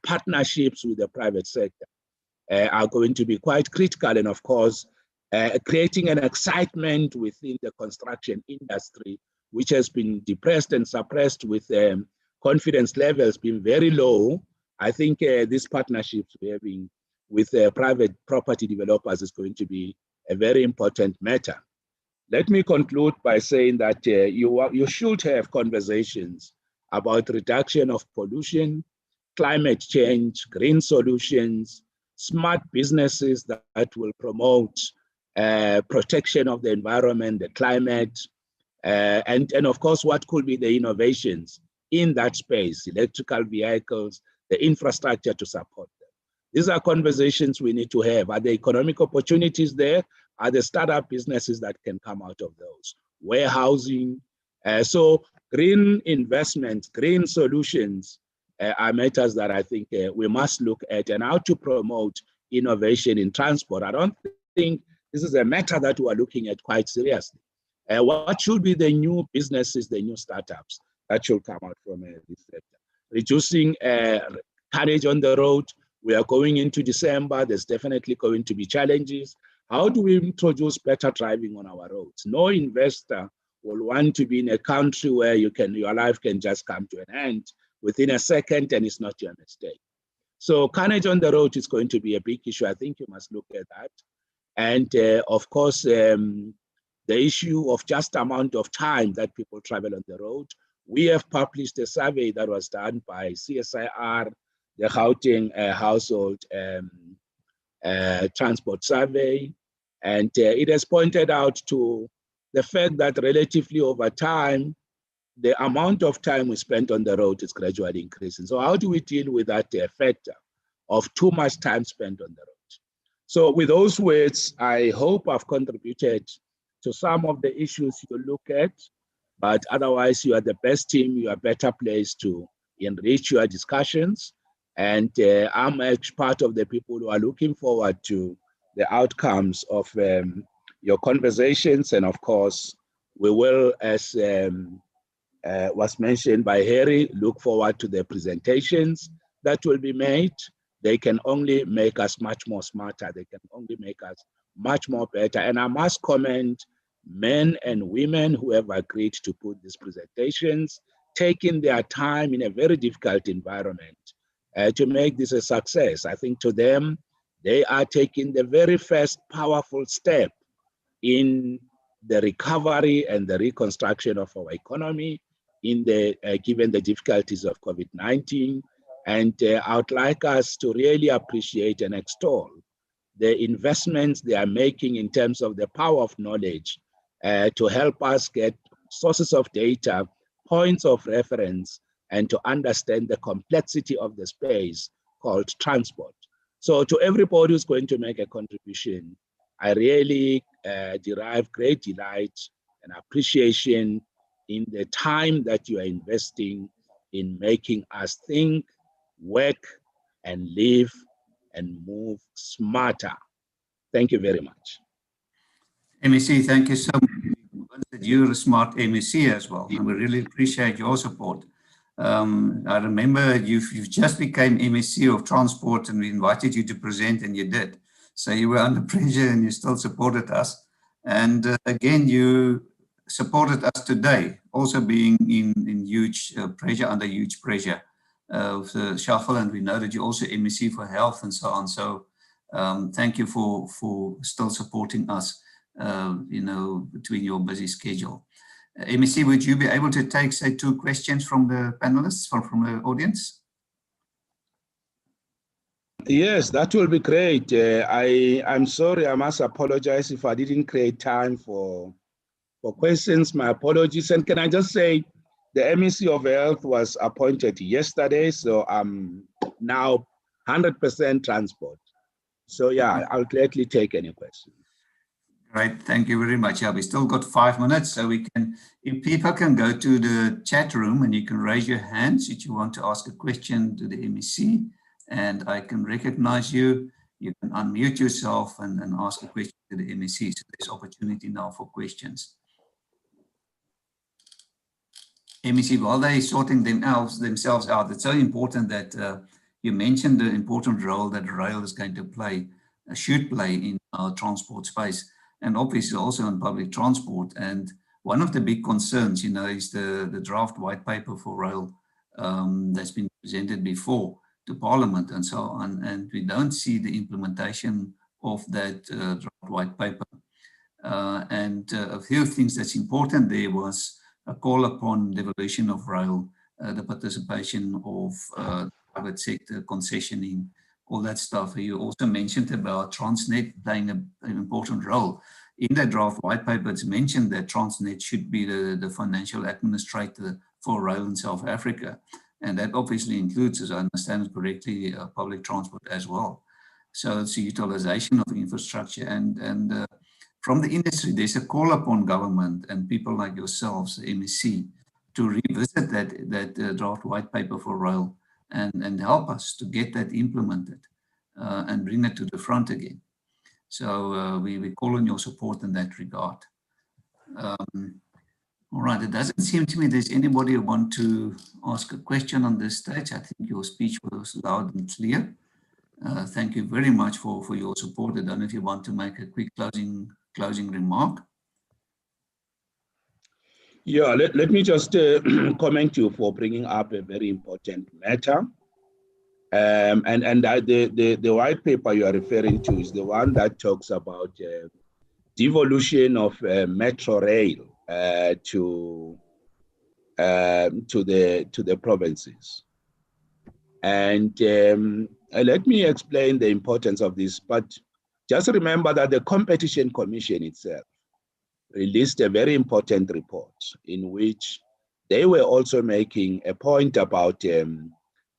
partnerships with the private sector are going to be quite critical. And of course, creating an excitement within the construction industry, which has been depressed and suppressed with confidence levels being very low. I think these partnerships we're having with private property developers is going to be a very important matter. Let me conclude by saying that you should have conversations about reduction of pollution, climate change, green solutions, smart businesses that will promote protection of the environment, the climate, and of course, what could be the innovations in that space, electrical vehicles, the infrastructure to support them. These are conversations we need to have. Are there economic opportunities there? Are there startup businesses that can come out of those? Warehousing. So green investments, green solutions are matters that I think we must look at, and how to promote innovation in transport. I don't think this is a matter that we are looking at quite seriously. What should be the new businesses, the new startups that should come out from this sector? Reducing carnage on the road. We are going into December. There's definitely going to be challenges. How do we introduce better driving on our roads? No investor will want to be in a country where your life can just come to an end within a second and it's not your mistake. So carnage on the road is going to be a big issue. I think you must look at that. And of course, the issue of just amount of time that people travel on the road. We have published a survey that was done by CSIR, the Gauteng Household Transport Survey. And it has pointed out to the fact that relatively over time, the amount of time we spend on the road is gradually increasing. So how do we deal with that factor of too much time spent on the road? So with those words, I hope I've contributed to some of the issues you look at, but otherwise you are the best team, you are better placed to enrich your discussions. And I'm part of the people who are looking forward to the outcomes of your conversations. And of course, we will, as was mentioned by Harry, look forward to the presentations that will be made. They can only make us much more smarter. They can only make us much more better. And I must commend men and women who have agreed to put these presentations, taking their time in a very difficult environment to make this a success. I think to them, they are taking the very first powerful step in the recovery and the reconstruction of our economy in the given the difficulties of COVID-19. And I would like us to really appreciate and extol the investments they are making in terms of the power of knowledge to help us get sources of data, points of reference, and to understand the complexity of the space called transport. So to everybody who's going to make a contribution, I really derive great delight and appreciation in the time that you are investing in making us think, work, and live and move smarter. Thank you very much. MEC, thank you so much. You're a smart MEC as well, and we really appreciate your support. I remember you've just became MEC of Transport, and we invited you to present, and you did. So you were under pressure, and you still supported us. And again, you supported us today, also being in huge pressure, under huge pressure of the shuffle. And we know that you're also MEC for health and so on. So thank you for still supporting us, between your busy schedule. MEC, would you be able to take, say, 2 questions from the panelists, from the audience? Yes, that will be great. I'm sorry, I must apologize if I didn't create time for questions. My apologies. And can I just say, the MEC of Health was appointed yesterday, so I'm now 100% transport. So yeah, I'll gladly take any questions. Right, thank you very much. Yeah, we still got 5 minutes, so we can, if people can go to the chat room and you can raise your hands if you want to ask a question to the MEC, and I can recognize you. You can unmute yourself and ask a question to the MEC. So there's opportunity now for questions. MEC, while they're sorting themselves out, it's so important that You mentioned the important role that rail is going to play, should play in our transport space, and obviously also in public transport. And one of the big concerns, is the draft white paper for rail that's been presented before to Parliament and so on. And we don't see the implementation of that draft white paper. A few things that's important there was a call upon devolution of rail, the participation of private sector, concessioning, all that stuff. You also mentioned about Transnet playing an important role. In the draft white paper, it's mentioned that Transnet should be the financial administrator for rail in South Africa. And that obviously includes, as I understand it correctly, public transport as well. So it's a utilization of infrastructure. And from the industry, there's a call upon government and people like yourselves, the MEC, to revisit that draft white paper for rail and help us to get that implemented and bring it to the front again. So we call on your support in that regard. All right, it doesn't seem to me there's anybody who wants to ask a question on this stage. I think your speech was loud and clear. Thank you very much for your support. I don't know if you want to make a quick closing remark. Yeah, let me just comment you for bringing up a very important matter. The white paper you are referring to is the one that talks about devolution of metro rail to the provinces. And let me explain the importance of this, but just remember that the Competition Commission itself released a very important report in which they were also making a point about a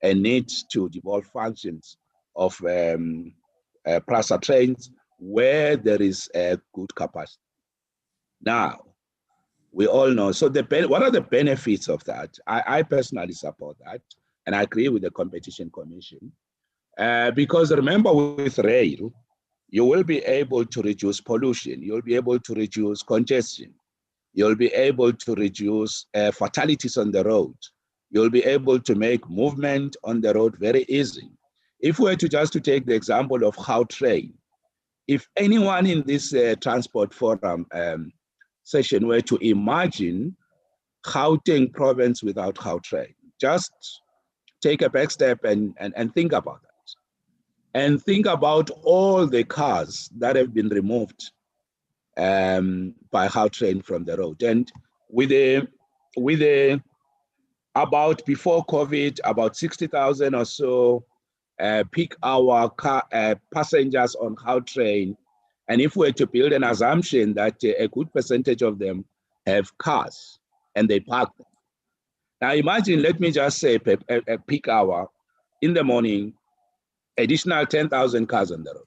need to devolve functions of PRASA trains where there is a good capacity. Now, we all know, so what are the benefits of that? I personally support that, and I agree with the Competition Commission, because remember, with rail, you will be able to reduce pollution, you'll be able to reduce congestion, you'll be able to reduce fatalities on the road, you'll be able to make movement on the road very easy. If we were to take the example of Gautrain, if anyone in this transport forum session were to imagine Gauteng province without Gautrain, just take a back step and think about that. And think about all the cars that have been removed by Gautrain from the road. And about before COVID, about 60,000 or so peak hour car passengers on Gautrain. And if we were to build an assumption that a good percentage of them have cars and they park them. Now imagine, let me just say a peak hour in the morning, additional 10,000 cars on the road.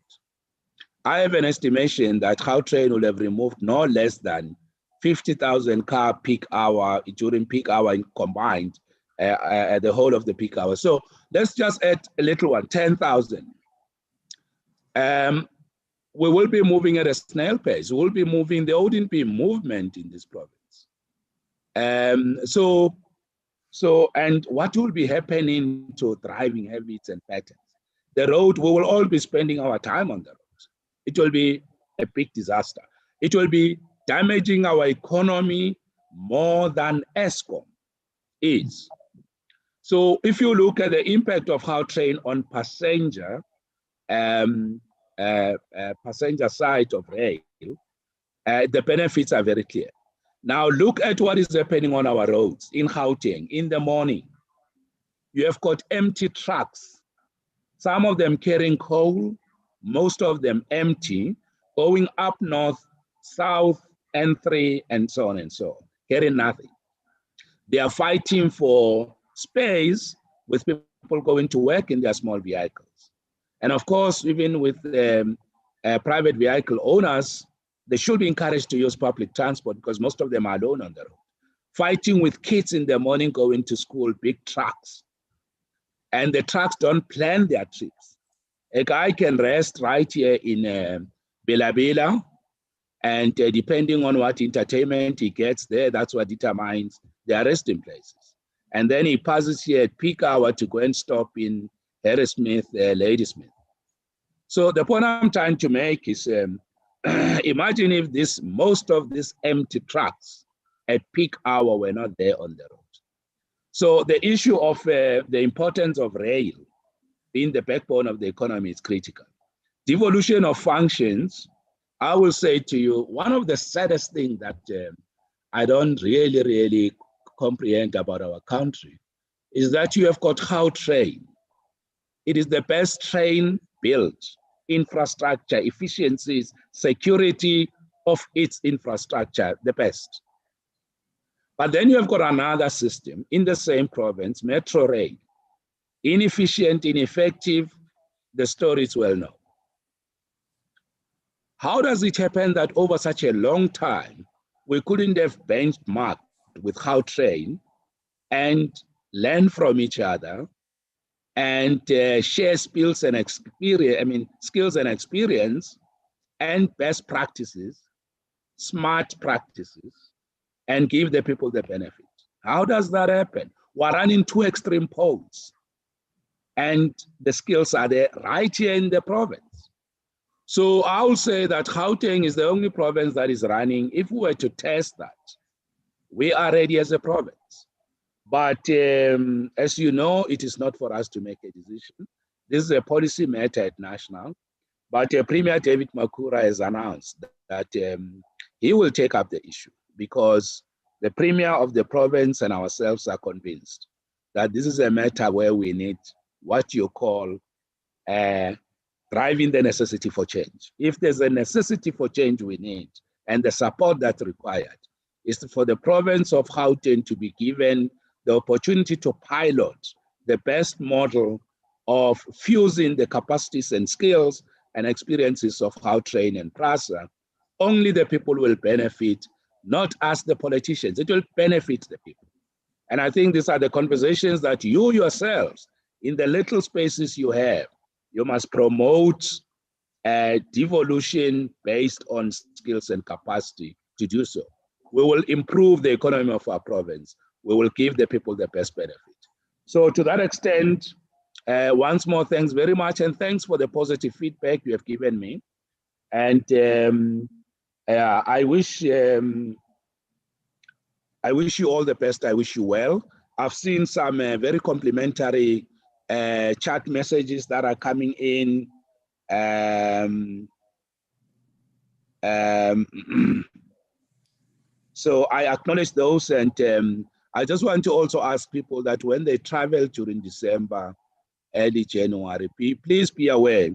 I have an estimation that Gautrain will have removed no less than 50,000 car peak hour during peak hour combined the whole of the peak hour. So let's just add a little one, 10,000. We will be moving at a snail pace. We will be moving, there wouldn't be movement in this province. And what will be happening to driving habits and patterns? The road, we will all be spending our time on the road. It will be a big disaster. It will be damaging our economy more than Eskom is. So if you look at the impact of Gautrain on passenger side of rail, the benefits are very clear. Now look at what is happening on our roads in Gauteng in the morning. You have got empty trucks, some of them carrying coal, most of them empty, going up north, south, N3, and so on and so on, carrying nothing. They are fighting for space with people going to work in their small vehicles. And of course, even with private vehicle owners, they should be encouraged to use public transport because most of them are alone on the road. Fighting with kids in the morning going to school, big trucks. And the trucks don't plan their trips. A guy can rest right here in Bela Bela, and depending on what entertainment he gets there, that's what determines their resting places. And then he passes here at peak hour to go and stop in Harrismith, Ladysmith. So the point I'm trying to make is, imagine if most of these empty trucks at peak hour were not there on the road. So the issue of the importance of rail being the backbone of the economy is critical. Devolution of functions, I will say to you, one of the saddest things that I don't really comprehend about our country is that you have got Gautrain. It is the best train built, infrastructure, efficiencies, security of its infrastructure, the best. But then you have got another system in the same province, Metro Rail. Inefficient, ineffective, the story is well known. How does it happen that over such a long time, we couldn't have benchmarked with Gautrain and learn from each other and share skills and experience and best practices, smart practices, and give the people the benefit? How does that happen? We're running two extreme poles, and the skills are there right here in the province. So I will say that Gauteng is the only province that is running. If we were to test that, we are ready as a province. But as you know, it is not for us to make a decision. This is a policy matter at national. But Premier David Makura has announced that he will take up the issue, because the Premier of the province and ourselves are convinced that this is a matter where we need what you call driving the necessity for change. If there's a necessity for change we need, and the support that's required, is for the province of Gauteng to be given the opportunity to pilot the best model of fusing the capacities and skills and experiences of Gautrain and PRASA. Only the people will benefit, not us, the politicians. It will benefit the people. And I think these are the conversations that you yourselves, in the little spaces you have, you must promote devolution based on skills and capacity to do so. We will improve the economy of our province. We will give the people the best benefit. So to that extent, once more, thanks very much, and thanks for the positive feedback you have given me. And I wish you all the best. I wish you well. I've seen some very complimentary chat messages that are coming in. So I acknowledge those, and I just want to also ask people that when they travel during December, early January, please be aware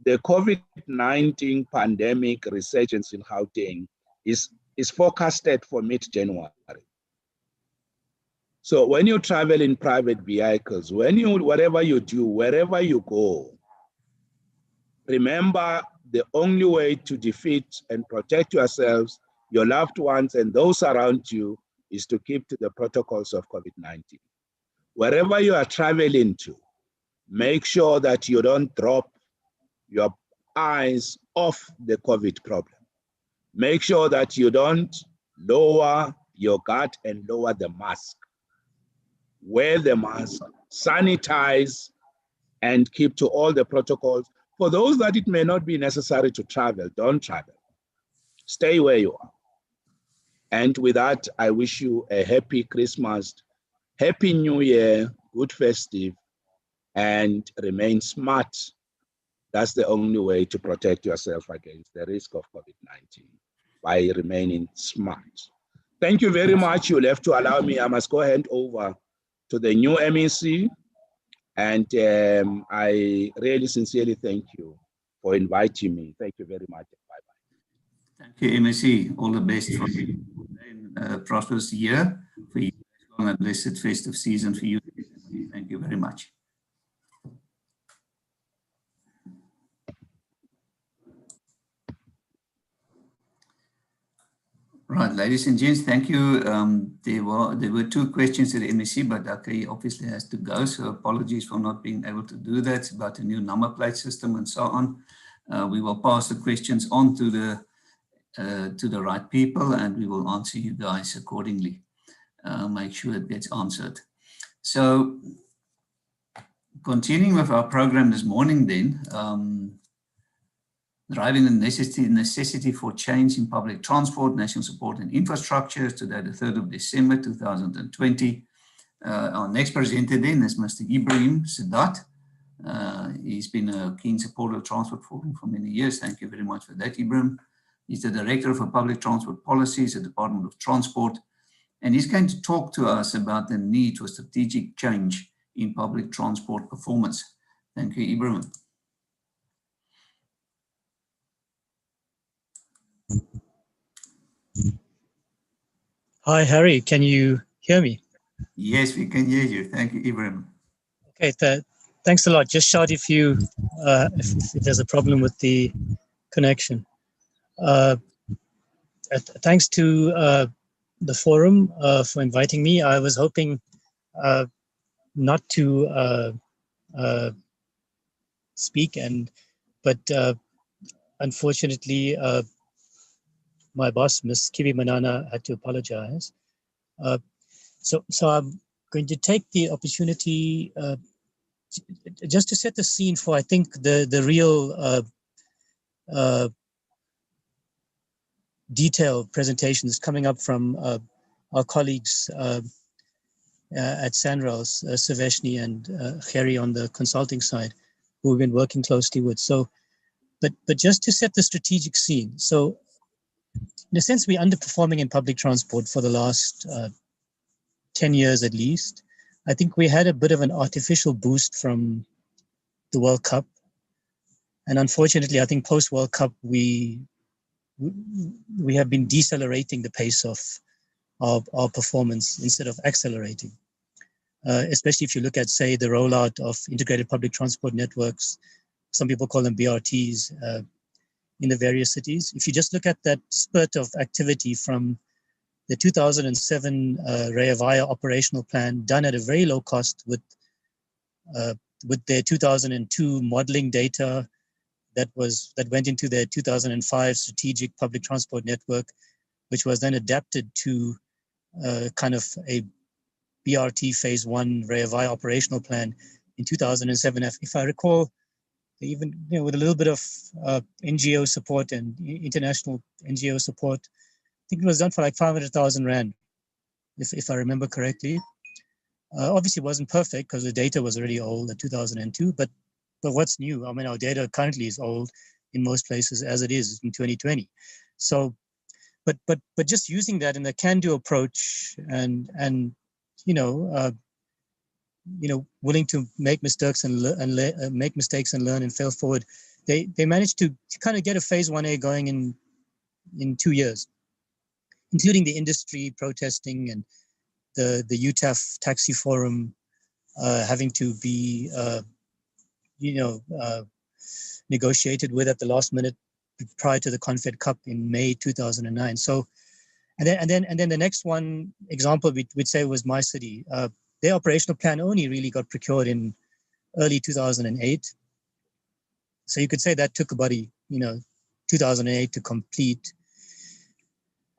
the COVID-19 pandemic resurgence in Gauteng is forecasted for mid-January. So when you travel in private vehicles, whatever you do, wherever you go, remember the only way to defeat and protect yourselves, your loved ones, and those around you is to keep to the protocols of COVID-19. Wherever you are traveling to, make sure that you don't drop your eyes off the COVID problem. Make sure that you don't lower your guard and lower the mask. Wear the mask, sanitize, and keep to all the protocols. For those that it may not be necessary to travel, don't travel. Stay where you are. And with that, I wish you a happy Christmas, happy New Year, good festive, and remain smart. That's the only way to protect yourself against the risk of COVID-19, by remaining smart. Thank you very much. You'll have to allow me, I must go hand over to the new MEC. And I really sincerely thank you for inviting me. Thank you very much. Bye-bye. Thank you, MEC. All the best for you. A prosperous year for you. And a blessed festive season for you. Thank you very much. Right, ladies and gents, thank you. There were two questions to the MEC, but he obviously has to go, so apologies for not being able to do that. It's about a new number plate system and so on. We will pass the questions on to the right people, and we will answer you guys accordingly. Make sure it gets answered. So Continuing with our program this morning then, driving the necessity for change in public transport, national support and infrastructure. Today, the 3rd of December 2020. Our next presenter then is Mr. Ibrahim Sadat. He's been a keen supporter of Transport Forum for many years. Thank you very much for that, Ibrahim. He's the Director for Public Transport Policies at the Department of Transport, and he's going to talk to us about the need for strategic change in public transport performance. Thank you, Ibrahim. Hi, Harry. Can you hear me? Yes, we can hear you. Thank you, Ibrahim. Okay, thanks a lot. Just shout if there's a problem with the connection. Thanks to the forum for inviting me. I was hoping not to speak, but unfortunately, my boss, Ms. Kibi Manana, had to apologize. So I'm going to take the opportunity just to set the scene for, I think, the real detailed presentations coming up from our colleagues at Sandrails, Saveshni and Harry on the consulting side, who we've been working closely with. So, but just to set the strategic scene. So, in a sense, we're underperforming in public transport for the last 10 years at least. I think we had a bit of an artificial boost from the World Cup. And unfortunately, I think post-World Cup, we have been decelerating the pace of our performance instead of accelerating. Especially if you look at, say, the rollout of integrated public transport networks, some people call them BRTs, in the various cities. If you just look at that spurt of activity from the 2007 Rea Vaya operational plan done at a very low cost with their 2002 modeling data that went into their 2005 strategic public transport network, which was then adapted to kind of a BRT phase 1 Rea Vaya operational plan in 2007. If I recall, even with a little bit of NGO support and international NGO support, I think it was done for like 500,000 Rand, if I remember correctly. Obviously, it wasn't perfect because the data was already old at 2002, but what's new? I mean, our data currently is old in most places as it is in 2020. So, but just using that in the can-do approach and willing to make mistakes and learn and fail forward, they managed to kind of get a phase 1A going in 2 years, including the industry protesting and the UTAF taxi forum having to be negotiated with at the last minute prior to the Confed Cup in May 2009. So, and then the next one example we'd say was my city. Their operational plan only really got procured in early 2008. So you could say that took about 2008 to complete.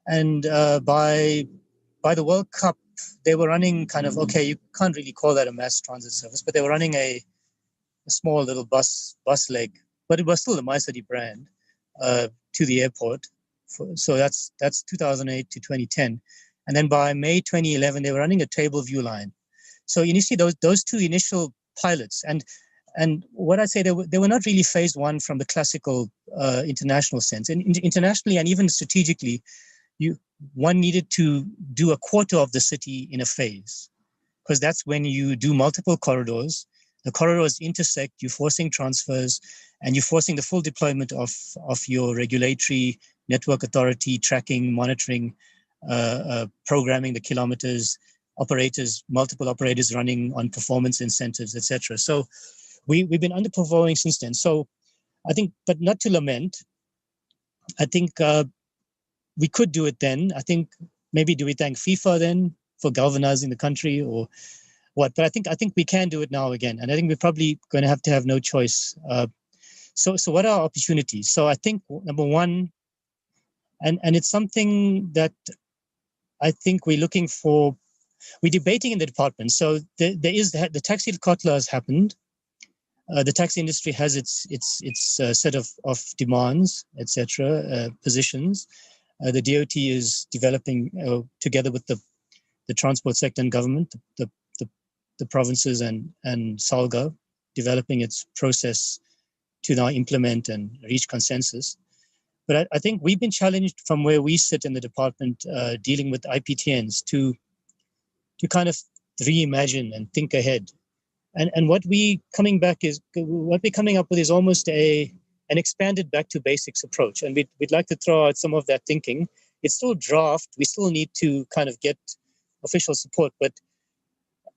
And by the World Cup, they were running kind of, okay, you can't really call that a mass transit service, but they were running a small little bus leg, but it was still the My City brand to the airport. So that's 2008 to 2010. And then by May 2011, they were running a table view line. So initially, those two initial pilots, and what I say, they were not really phase 1 from the classical international sense. And internationally and even strategically, one needed to do a quarter of the city in a phase, because that's when you do multiple corridors. The corridors intersect, you're forcing transfers, and you're forcing the full deployment of your regulatory network authority, tracking, monitoring, programming the kilometers, multiple operators running on performance incentives, etc. So we've been underperforming since then. So I think, but not to lament, I think we could do it then. I think maybe do we thank FIFA then for galvanizing the country or what? But I think we can do it now again. And I think we're probably going to have no choice. So what are our opportunities? So I think number one, and it's something that I think we're looking for, we're debating in the department. So there is the taxi kotla has happened. The taxi industry has its set of demands, etc., positions. The DOT is developing together with the transport sector and government, the provinces and SALGO, developing its process to now implement and reach consensus. But I think we've been challenged from where we sit in the department, dealing with IPTNs, to kind of reimagine and think ahead. And what we're coming up with is almost an expanded back to basics approach. And we'd like to throw out some of that thinking. It's still draft. We still need to kind of get official support, but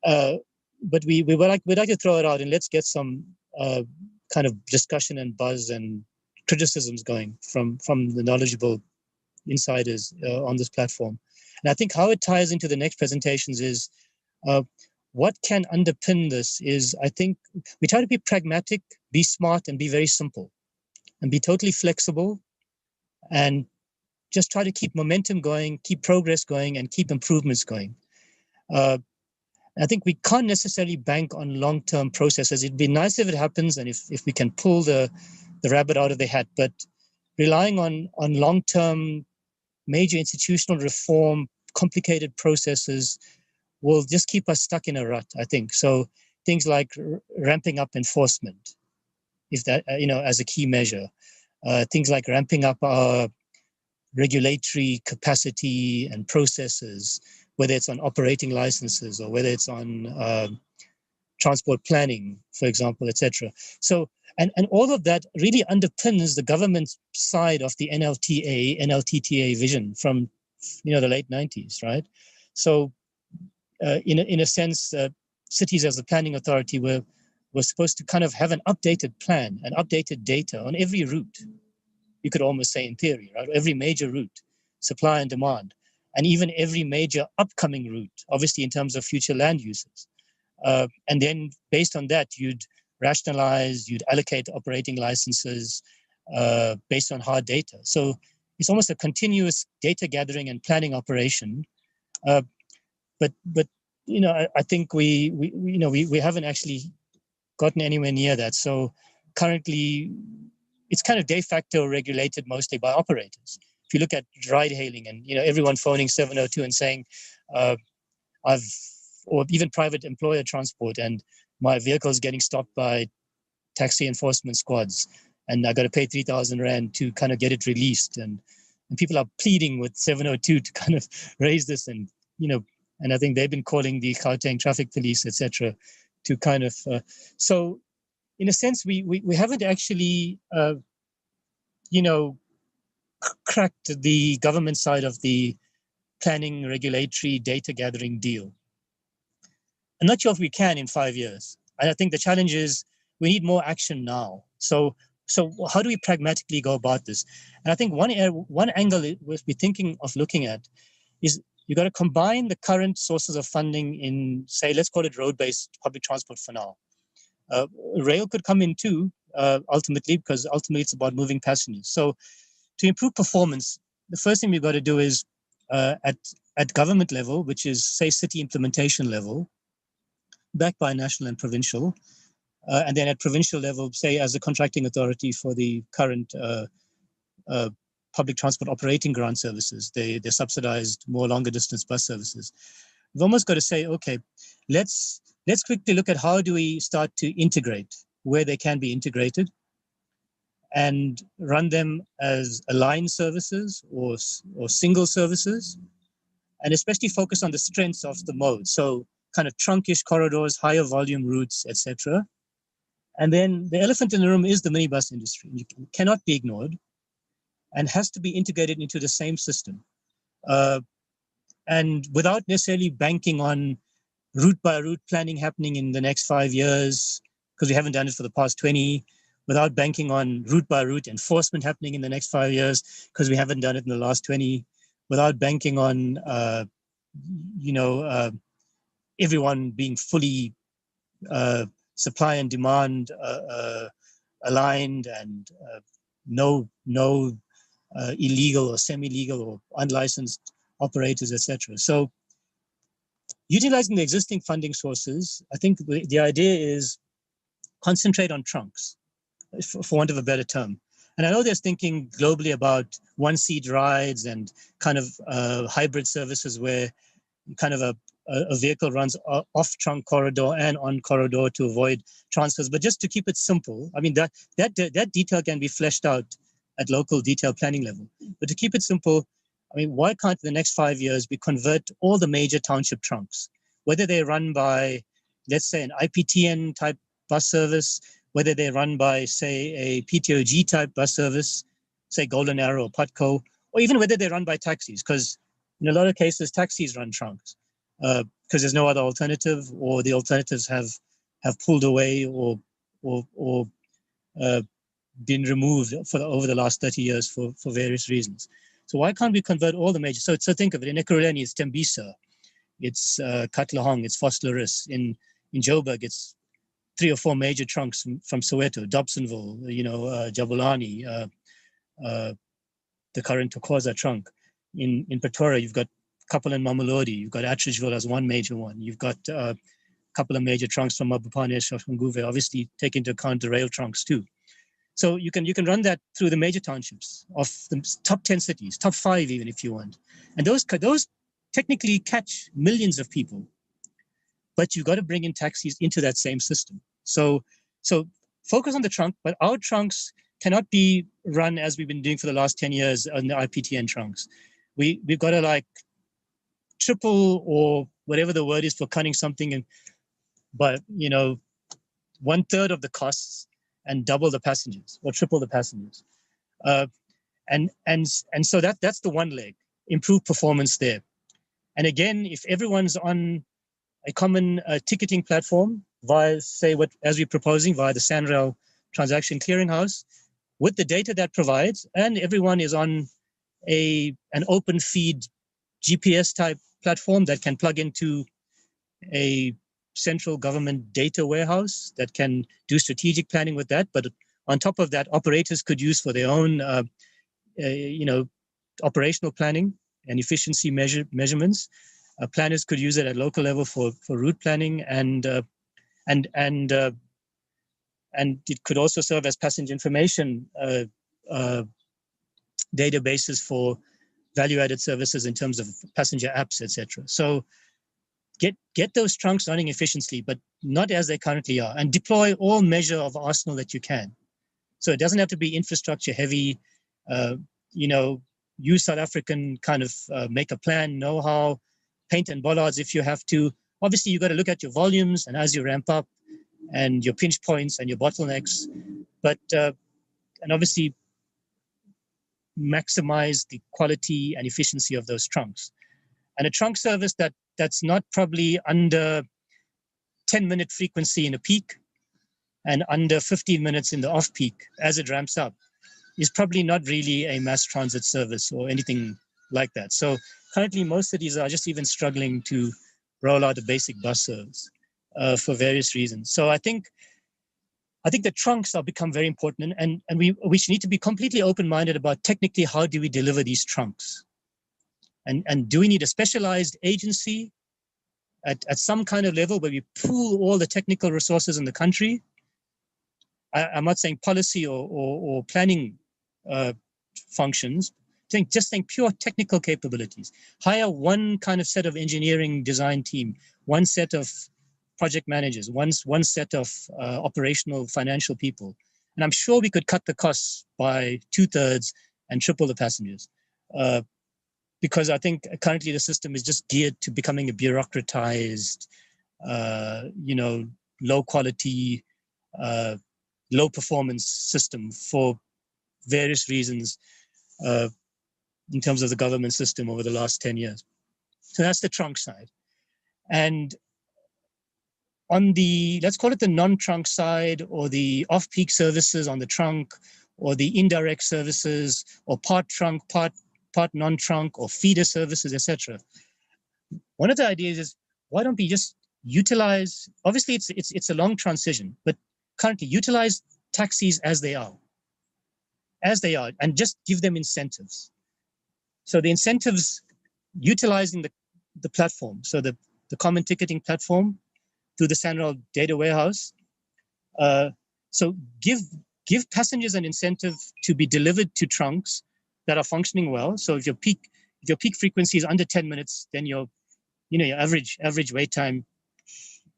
we'd like to throw it out, and let's get some kind of discussion and buzz and criticisms going from the knowledgeable insiders on this platform. And I think how it ties into the next presentations is what can underpin this is, I think we try to be pragmatic, be smart, and be very simple, and be totally flexible, and just try to keep momentum going, keep progress going, and keep improvements going. I think we can't necessarily bank on long-term processes. It'd be nice if it happens and if we can pull the rabbit out of the hat, but relying on long-term major institutional reform, complicated processes will just keep us stuck in a rut, I think. So things like ramping up enforcement, if that, as a key measure, things like ramping up our regulatory capacity and processes, whether it's on operating licenses or whether it's on transport planning, for example, etc. So, and all of that really underpins the government side of the NLTTA vision from, the late 90s, right? So, in a sense, cities as the planning authority were supposed to kind of have an updated plan and updated data on every route. You could almost say in theory, right? Every major route, supply and demand, and even every major upcoming route, obviously in terms of future land uses. And then based on that, you'd rationalize, you'd allocate operating licenses based on hard data. So it's almost a continuous data gathering and planning operation. But I think we haven't actually gotten anywhere near that. So currently, it's kind of de facto regulated mostly by operators. If you look at ride hailing and everyone phoning 702 and saying, or even private employer transport, and my vehicle is getting stopped by taxi enforcement squads, and I got to pay 3,000 Rand to kind of get it released, and people are pleading with 702 to kind of raise this, and and I think they've been calling the Gauteng traffic police, etc., to kind of so. In a sense, we haven't actually, cracked the government side of the planning, regulatory, data gathering deal. I'm not sure if we can in 5 years. And I think the challenge is we need more action now. So how do we pragmatically go about this? And I think one angle we're thinking of looking at is you got to combine the current sources of funding in, say, let's call it road-based public transport for now. Rail could come in too, ultimately, because ultimately it's about moving passengers. So to improve performance, the first thing we've got to do is at government level, which is, say, city implementation level, backed by national and provincial, and then at provincial level, say, as a contracting authority for the current public transport operating grant services, they're subsidized more longer distance bus services. We've almost got to say, okay, let's quickly look at how do we start to integrate where they can be integrated and run them as aligned services or single services, and especially focus on the strengths of the mode. So kind of trunkish corridors, higher volume routes, etc. And then the elephant in the room is the minibus industry. It cannot be ignored and has to be integrated into the same system. And without necessarily banking on route by route planning happening in the next 5 years, because we haven't done it for the past 20, without banking on route by route enforcement happening in the next 5 years, because we haven't done it in the last 20, without banking on, everyone being fully supply and demand aligned, and no illegal or semi-legal or unlicensed operators, etc. So utilizing the existing funding sources, I think the idea is concentrate on trunks, for want of a better term. And I know there's thinking globally about one-seat rides and kind of hybrid services where kind of a vehicle runs off trunk corridor and on corridor to avoid transfers. But just to keep it simple, I mean, that detail can be fleshed out at local detail planning level. But to keep it simple, I mean, why can't in the next 5 years we convert all the major township trunks, whether they're run by, let's say, an IPTN type bus service, whether they're run by, say, a PTOG type bus service, say Golden Arrow or Putco, or even whether they're run by taxis, because in a lot of cases, taxis run trunks because there's no other alternative, or the alternatives have pulled away or been removed over the last 30 years for various reasons. So why can't we convert all the major? So think of it. In Ekurhuleni, it's Tembisa, it's Katlehong, it's Vosloorus. In Joburg, it's 3 or 4 major trunks from Soweto, Dobsonville, Jabulani, the current Tokoza trunk. In Pretoria, you've got a couple in Mamelodi, you've got Attridgeville as one major one, you've got a couple of major trunks from Mabopane, Shashanguve, obviously take into account the rail trunks too. So you can run that through the major townships of the top 10 cities, top 5 even if you want. And those technically catch millions of people, but you've got to bring in taxis into that same system. So focus on the trunk, but our trunks cannot be run as we've been doing for the last 10 years on the IPTN trunks. We've got to like triple or whatever the word is for cutting something, but 1/3 of the costs and double the passengers or triple the passengers. And so that's the one leg, improve performance there. And again, if everyone's on a common ticketing platform via, say, as we're proposing via the SANRAL transaction clearinghouse, with the data that provides, and everyone is on an open feed GPS type platform that can plug into a central government data warehouse that can do strategic planning with that. But on top of that, operators could use for their own, operational planning and efficiency measurements. Planners could use it at local level for route planning, and it could also serve as passenger information databases for value-added services in terms of passenger apps, etc. So get those trunks running efficiently, but not as they currently are, and deploy all measure of arsenal that you can. So it doesn't have to be infrastructure heavy. Use South African kind of make a plan, know-how, paint and bollards if you have to. Obviously, you've got to look at your volumes and as you ramp up, and your pinch points and your bottlenecks, but and obviously maximize the quality and efficiency of those trunks. And a trunk service that's not probably under 10-minute frequency in a peak and under 15 minutes in the off-peak as it ramps up is probably not really a mass transit service or anything like that. So currently most cities are just even struggling to roll out a basic bus service for various reasons. So I think the trunks have become very important, and we need to be completely open-minded about technically how do we deliver these trunks. And do we need a specialized agency at some kind of level where we pool all the technical resources in the country? I'm not saying policy or planning functions, just saying pure technical capabilities. Hire one kind of set of engineering design team, one set of project managers, one set of operational financial people. And I'm sure we could cut the costs by 2/3 and triple the passengers. Because I think currently the system is just geared to becoming a bureaucratized, low quality, low performance system for various reasons in terms of the government system over the last 10 years. So that's the trunk side. And on the, let's call it the non-trunk side, or the off-peak services on the trunk, or the indirect services, or part trunk, part non-trunk, or feeder services, etc. One of the ideas is, why don't we just utilize, obviously it's a long transition, but currently utilize taxis as they are, and just give them incentives. So the incentives, utilizing the platform, so the common ticketing platform through the SANRAL data warehouse, So give passengers an incentive to be delivered to trunks that are functioning well. So if your peak frequency is under 10 minutes, then your average wait time,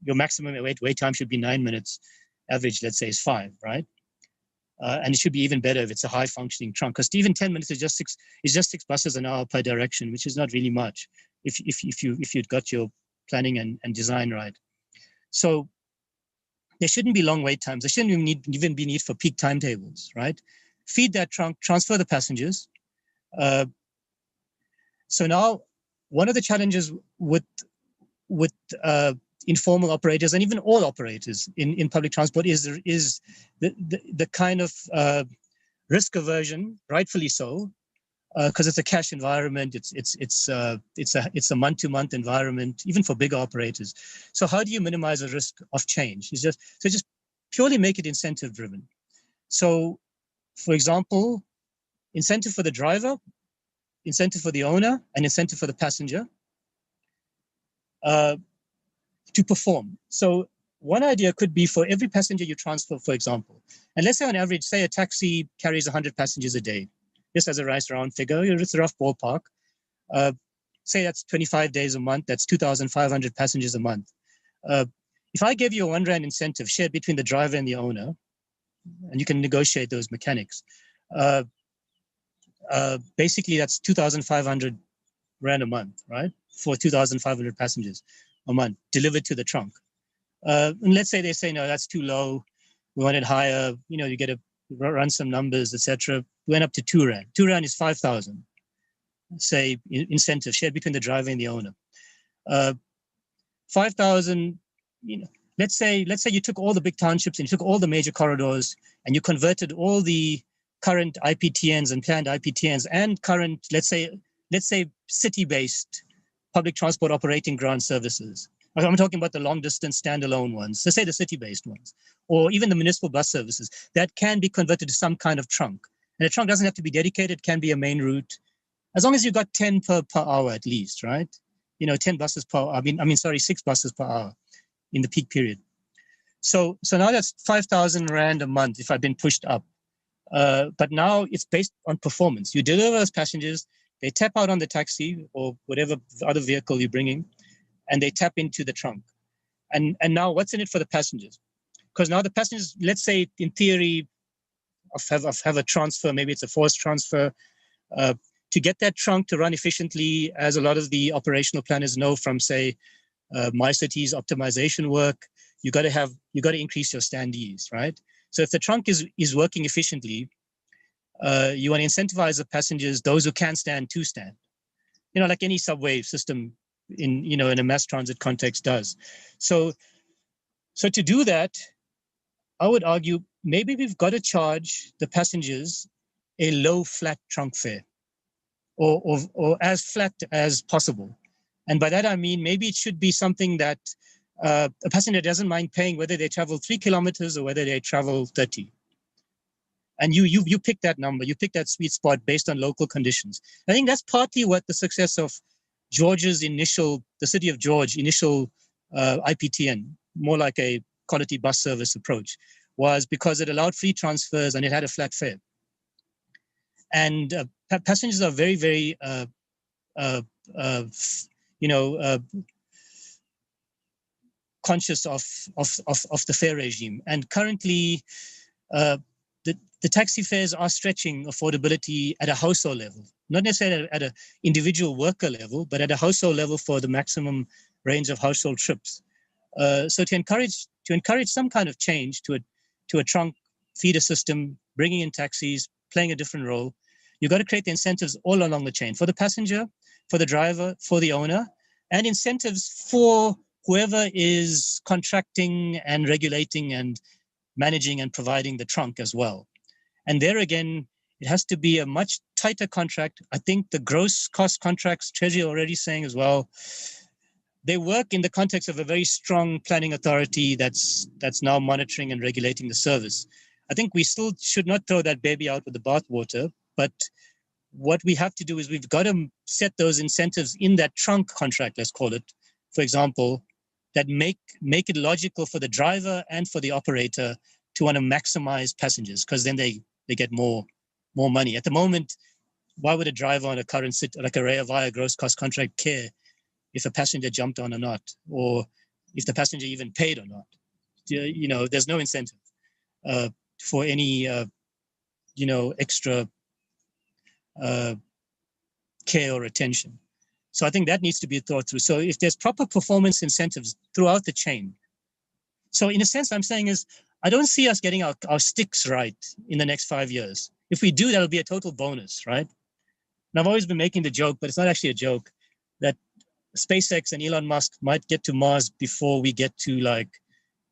your maximum wait time should be 9 minutes. Average, let's say, is 5, right? And it should be even better if it's a high functioning trunk, because even 10 minutes is just six buses an hour per direction, which is not really much if you'd got your planning and design right. So there shouldn't be long wait times. There shouldn't even be need for peak timetables, right? Feed that trunk, transfer the passengers. So now, one of the challenges with informal operators and even all operators in public transport is the kind of risk aversion, rightfully so, because it's a cash environment. It's a month-to-month environment, even for bigger operators. So how do you minimize the risk of change? Just purely make it incentive driven. So, for example, incentive for the driver, incentive for the owner, and incentive for the passenger to perform. So one idea could be for every passenger you transfer, for example, and let's say on average, say a taxi carries 100 passengers a day. Just as a nice round figure, it's a rough ballpark. Say that's 25 days a month, that's 2,500 passengers a month. If I gave you a R1 incentive shared between the driver and the owner, and you can negotiate those mechanics, basically that's 2,500 Rand a month, right? For 2,500 passengers a month delivered to the trunk. And let's say they say, no, that's too low. We want it higher. You get to run some numbers, etc. We went up to 2 Rand. 2 Rand is 5,000, say, incentive shared between the driver and the owner. 5,000, let's say you took all the big townships and you took all the major corridors and you converted all the current IPTNs and planned IPTNs and current, let's say city-based public transport operating ground services. I'm talking about the long-distance standalone ones, let's say the city-based ones, or even the municipal bus services that can be converted to some kind of trunk. And a trunk doesn't have to be dedicated, it can be a main route, as long as you got 10 per hour at least, right? 10 buses per hour, 6 buses per hour in the peak period. So now that's 5,000 Rand a month if I've been pushed up. But now it's based on performance. You deliver those passengers, they tap out on the taxi or whatever other vehicle you're bringing, and they tap into the trunk. And now what's in it for the passengers? Because now the passengers, let's say in theory, have a transfer, maybe it's a forced transfer, to get that trunk to run efficiently, as a lot of the operational planners know from, say, My City's optimization work, you got to increase your standees, right? So if the trunk is working efficiently, you want to incentivize the passengers, those who can stand, to stand. Like any subway system in a mass transit context does. So to do that, I would argue maybe we've got to charge the passengers a low flat trunk fare, or as flat as possible. And by that I mean maybe it should be something that a passenger doesn't mind paying whether they travel 3 kilometers or whether they travel 30. And you pick that number, you pick that sweet spot based on local conditions. I think that's partly what the success of the City of George initial IPTN, more like a quality bus service approach, was because it allowed free transfers and it had a flat fare. And passengers are very, very, conscious of the fare regime. And currently, the taxi fares are stretching affordability at a household level, not necessarily at an individual worker level, but at a household level for the maximum range of household trips. So to encourage some kind of change to a trunk feeder system, bringing in taxis, playing a different role, you've got to create the incentives all along the chain for the passenger, for the driver, for the owner, and incentives for whoever is contracting and regulating and managing and providing the trunk as well. And there again, it has to be a much tighter contract. I think the gross cost contracts, Treasury already saying as well, they work in the context of a very strong planning authority that's now monitoring and regulating the service. I think we still should not throw that baby out with the bathwater, but what we have to do is we've got to set those incentives in that trunk contract, let's call it. For example, that make it logical for the driver and for the operator to want to maximize passengers, because then they get more money. At the moment, why would a driver on a current like a rail via gross cost contract care if a passenger jumped on or not, or if the passenger even paid or not? You know, there's no incentive for any extra care or attention. So I think that needs to be thought through. So if there's proper performance incentives throughout the chain. So in a sense, I'm saying is, I don't see us getting our sticks right in the next 5 years. If we do, that'll be a total bonus, right? And I've always been making the joke, but it's not actually a joke, that SpaceX and Elon Musk might get to Mars before we get to, like,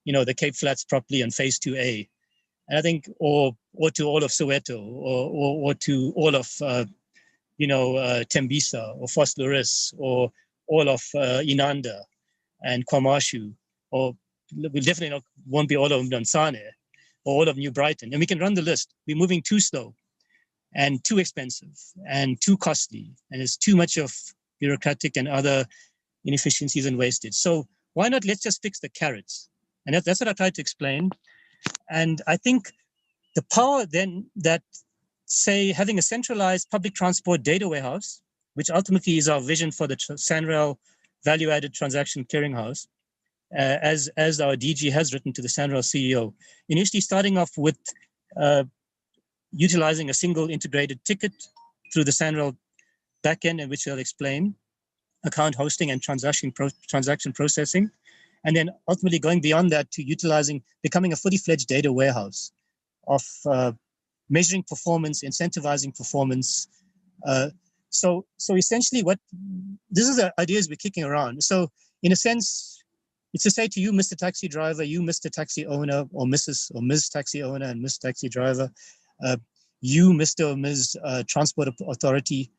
you know, the Cape Flats properly on phase 2A. And I think, or to all of Soweto, or to all of, Tembisa or Vosloorus, or all of Inanda and Kwamashu, or we definitely won't be all of Mdansane or all of New Brighton. And we can run the list. We're moving too slow and too expensive and too costly. And it's too much of bureaucratic and other inefficiencies and wastage. So why not let's just fix the carrots? And that's what I tried to explain. And I think the power then that, say, having a centralized public transport data warehouse, which ultimately is our vision for the SANRAL value-added transaction clearinghouse, as our DG has written to the SANRAL CEO, initially starting off with utilizing a single integrated ticket through the SANRAL backend, in which I'll explain, account hosting and transaction processing, and then ultimately going beyond that to becoming a fully fledged data warehouse of measuring performance, incentivizing performance. So essentially this is the ideas we're kicking around. So in a sense, it's to say to you, Mr. Taxi Driver, you, Mr. Taxi Owner, or Mrs. or Ms. Taxi Owner and Ms. Taxi Driver, you, Mr. or Ms. Transport Authority,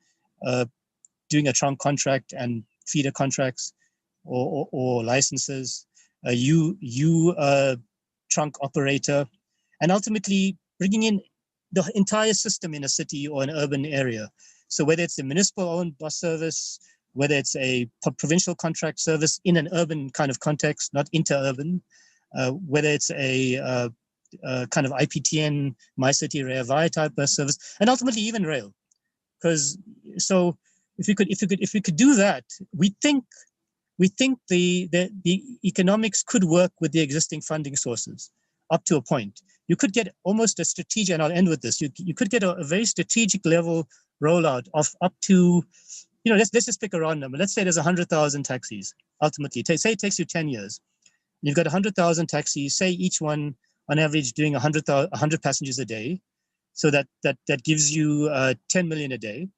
doing a trunk contract and feeder contracts or licenses, you trunk operator, and ultimately bringing in the entire system in a city or an urban area. So whether it's a municipal-owned bus service, whether it's a provincial contract service in an urban kind of context, not interurban, whether it's a kind of IPTN, My City Rail Via type bus service, and ultimately even rail. Because so if we could do that, we think the economics could work with the existing funding sources up to a point. You could get almost a strategic, and I'll end with this. You could get a very strategic level rollout of up to, let's just pick a round number. Let's say there's 100,000 taxis. Ultimately, say it takes you 10 years. You've got 100,000 taxis. Say each one on average doing 100 passengers a day. So that gives you 10 million a day,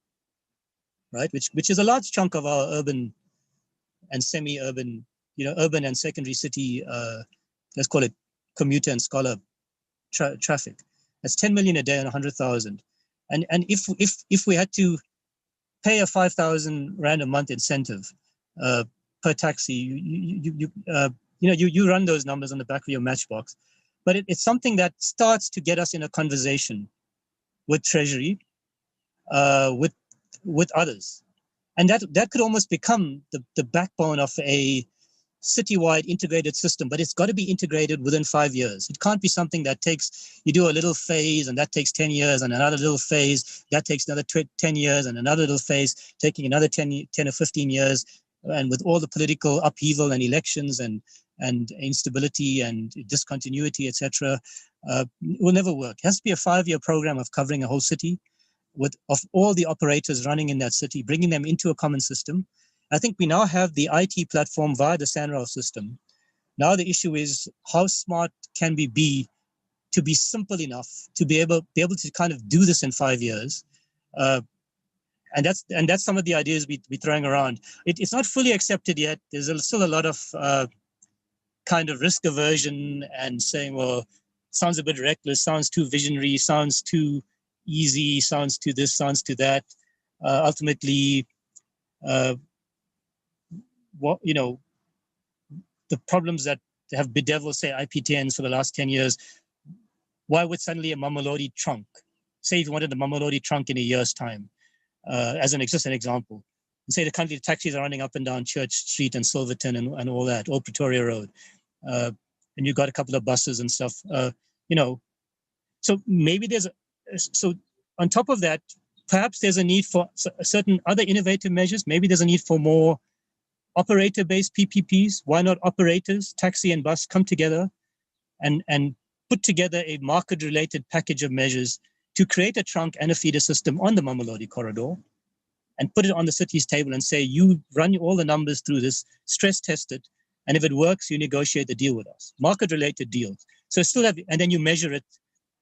right? Which is a large chunk of our urban and semi-urban, urban and secondary city, let's call it commuter and scholar traffic. That's 10 million a day on 100,000. And if we had to pay a 5,000 Rand a month incentive per taxi, you run those numbers on the back of your matchbox. But it's something that starts to get us in a conversation with Treasury, with others. And that could almost become the backbone of a citywide integrated system, but it's got to be integrated within 5 years. It can't be something that you do a little phase and that takes 10 years and another little phase, that takes another 10 years and another little phase, taking another 10 or 15 years. And with all the political upheaval and elections and instability and discontinuity, etc., it will never work. It has to be a 5-year program of covering a whole city of all the operators running in that city, bringing them into a common system. I think we now have the IT platform via the SANRAL system. Now the issue is how smart can we be to be simple enough to be able to kind of do this in 5 years. And that's some of the ideas we're throwing around. It's not fully accepted yet. There's still a lot of kind of risk aversion and saying, well, sounds a bit reckless, sounds too visionary, sounds too easy, sounds to this, sounds to that. Ultimately, the problems that have bedeviled, say, IPTNs for the last 10 years, why would suddenly a Mamelodi trunk, say if you wanted a Mamelodi trunk in a year's time, as just an example, And say currently the taxis are running up and down Church Street and Silverton and all that, Old Pretoria Road. And you've got a couple of buses and stuff, you know. So maybe so on top of that, perhaps there's a need for certain other innovative measures. Maybe there's a need for more operator-based PPPs. Why not operators, taxi and bus, come together and put together a market-related package of measures to create a trunk and a feeder system on the Mamelodi corridor and put it on the city's table and say, you run all the numbers through this, stress test it, and if it works, you negotiate the deal with us. Market-related deals. So still have, and then you measure it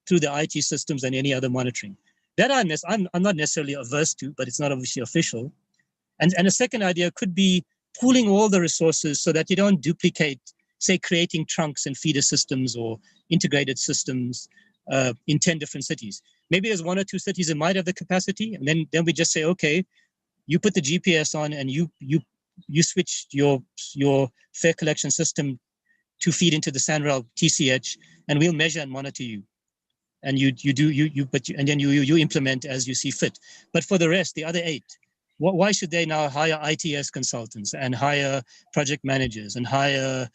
through the IT systems and any other monitoring. That I'm not necessarily averse to, but it's not obviously official. And a second idea could be pooling all the resources so that you don't duplicate, say, creating trunks and feeder systems or integrated systems in 10 different cities. Maybe there's 1 or 2 cities that might have the capacity, and then we just say, okay, you put the GPS on and you switch your fare collection system to feed into the SANRAL TCH, and we'll measure and monitor you. And and then you implement as you see fit. But for the rest, the other 8, why should they now hire ITS consultants and hire project managers and hire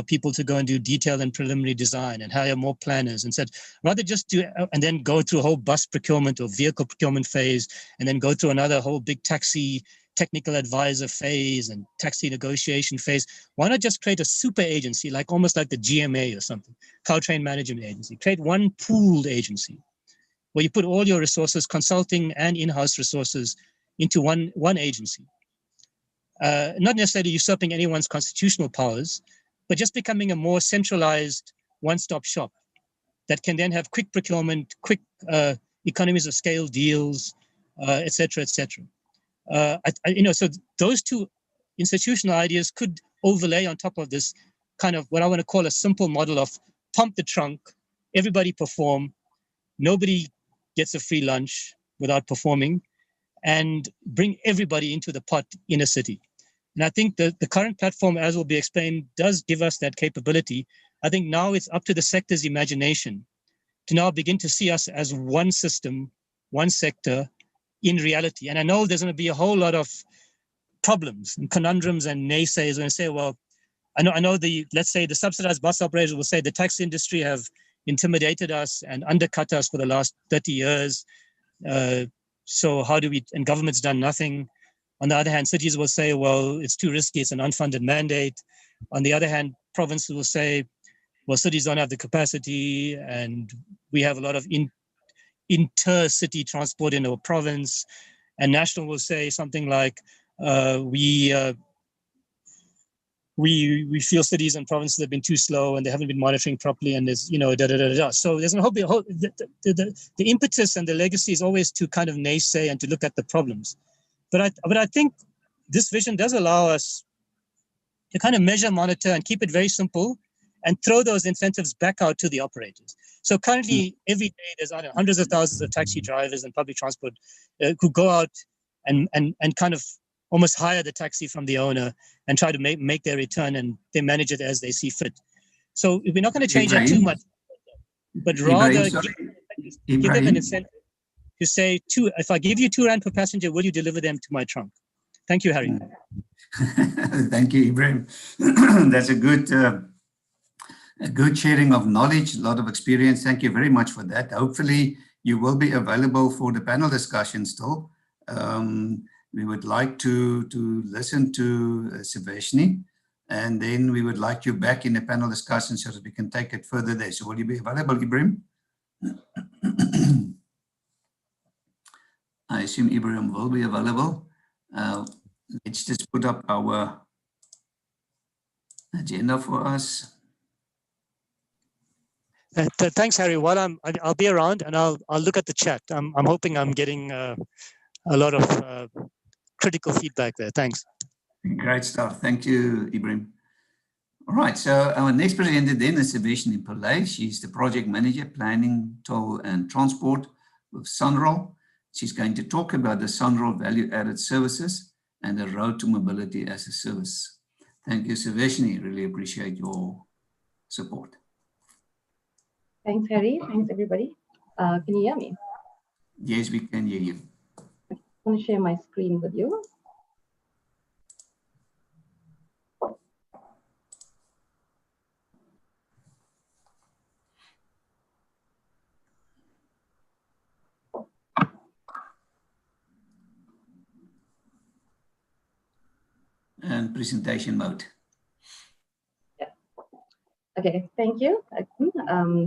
people to go and do detailed and preliminary design and hire more planners, and said rather just do and then go through a whole bus procurement or vehicle procurement phase and then go through another whole big taxi technical advisor phase and taxi negotiation phase. Why not just create a super agency, like almost like the GMA or something, Caltrain Management Agency? Create one pooled agency where you put all your resources, consulting and in-house resources, into one agency. Not necessarily usurping anyone's constitutional powers, but just becoming a more centralized one-stop shop that can then have quick procurement, quick economies of scale deals, et cetera, et cetera. So those 2 institutional ideas could overlay on top of this kind of what I want to call a simple model of pump the trunk, everybody perform, nobody gets a free lunch without performing, and bring everybody into the pot in a city. And I think the current platform, as will be explained, does give us that capability. I think now it's up to the sector's imagination to now begin to see us as one system, one sector in reality. And I know there's going to be a whole lot of problems and conundrums and naysayers when I say, well, I know let's say the subsidized bus operators will say the taxi industry have intimidated us and undercut us for the last 30 years. So how do we, and government's done nothing. On the other hand, cities will say, well, it's too risky, it's an unfunded mandate. On the other hand, provinces will say, well, cities don't have the capacity and we have a lot of inter-city transport in our province. And national will say something like, we feel cities and provinces have been too slow and they haven't been monitoring properly, and there's, So there's the impetus and the legacy is always to kind of naysay and to look at the problems. But I think this vision does allow us to kind of measure, monitor, and keep it very simple, and throw those incentives back out to the operators. So currently, every day, there's hundreds of thousands of taxi drivers and public transport who go out and kind of almost hire the taxi from the owner and try to make their return, and they manage it as they see fit. So we're not going to change it too much, but rather give them an incentive to say, if I give you 2 rand per passenger, will you deliver them to my trunk? Thank you, Harry. Thank you, Ibrahim. That's a good sharing of knowledge, a lot of experience. Thank you very much for that. Hopefully, you will be available for the panel discussion still. We would like to listen to Savashni, and then we would like you back in the panel discussion so that we can take it further there. So will you be available, Ibrahim? I assume Ibrahim will be available. Let's just put up our agenda for us. Thanks, Harry. While I'll be around and I'll look at the chat. I'm hoping I'm getting a lot of critical feedback there. Thanks. Great stuff. Thank you, Ibrahim. All right, so our next presenter then is Savashni Pillay. She's the project manager, planning, toll and transport with SANRAL. She's going to talk about the SANRAL value-added services and the road to mobility as a service. Thank you, Savashni. Really appreciate your support. Thanks, Harry. Thanks, everybody. Can you hear me? Yes, we can hear you. I want to share my screen with you. and presentation mode. Yeah. Okay, thank you,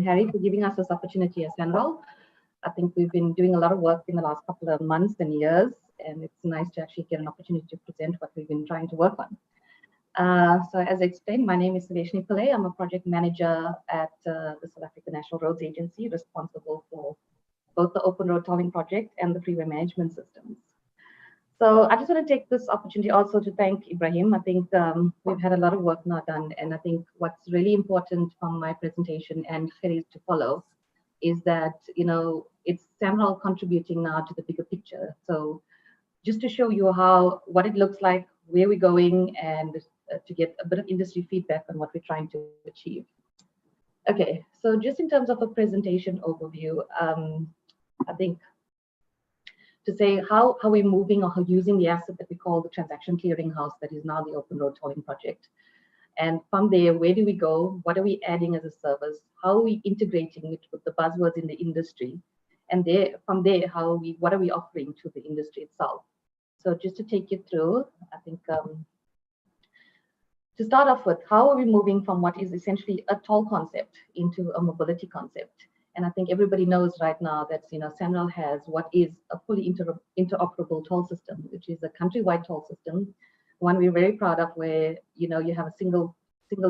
Harry, for giving us this opportunity as SANRAL. I think we've been doing a lot of work in the last couple of months and years, and it's nice to actually get an opportunity to present what we've been trying to work on. So as I explained, my name is Saleshni Pillay. I'm a project manager at the South African National Roads Agency, responsible for both the open road tolling project and the freeway management systems. So I just want to take this opportunity also to thank Ibrahim. I think we've had a lot of work now done, and I think what's really important from my presentation and Harry's to follow is that, you know, it's SANRAL contributing now to the bigger picture. So just to show you what it looks like, where we're going, and to get a bit of industry feedback on what we're trying to achieve. Okay, so just in terms of a presentation overview, I think to say how we're moving or how using the asset that we call the transaction clearinghouse that is now the open road tolling project. And from there, where do we go? What are we adding as a service? How are we integrating it with the buzzwords in the industry? And from there, what are we offering to the industry itself? So just to take you through, I think to start off with, how are we moving from what is essentially a toll concept into a mobility concept? And I think everybody knows right now that, you know, SANRAL has what is a fully interoperable toll system, which is a countrywide toll system, one we're very proud of, where, you know, you have a single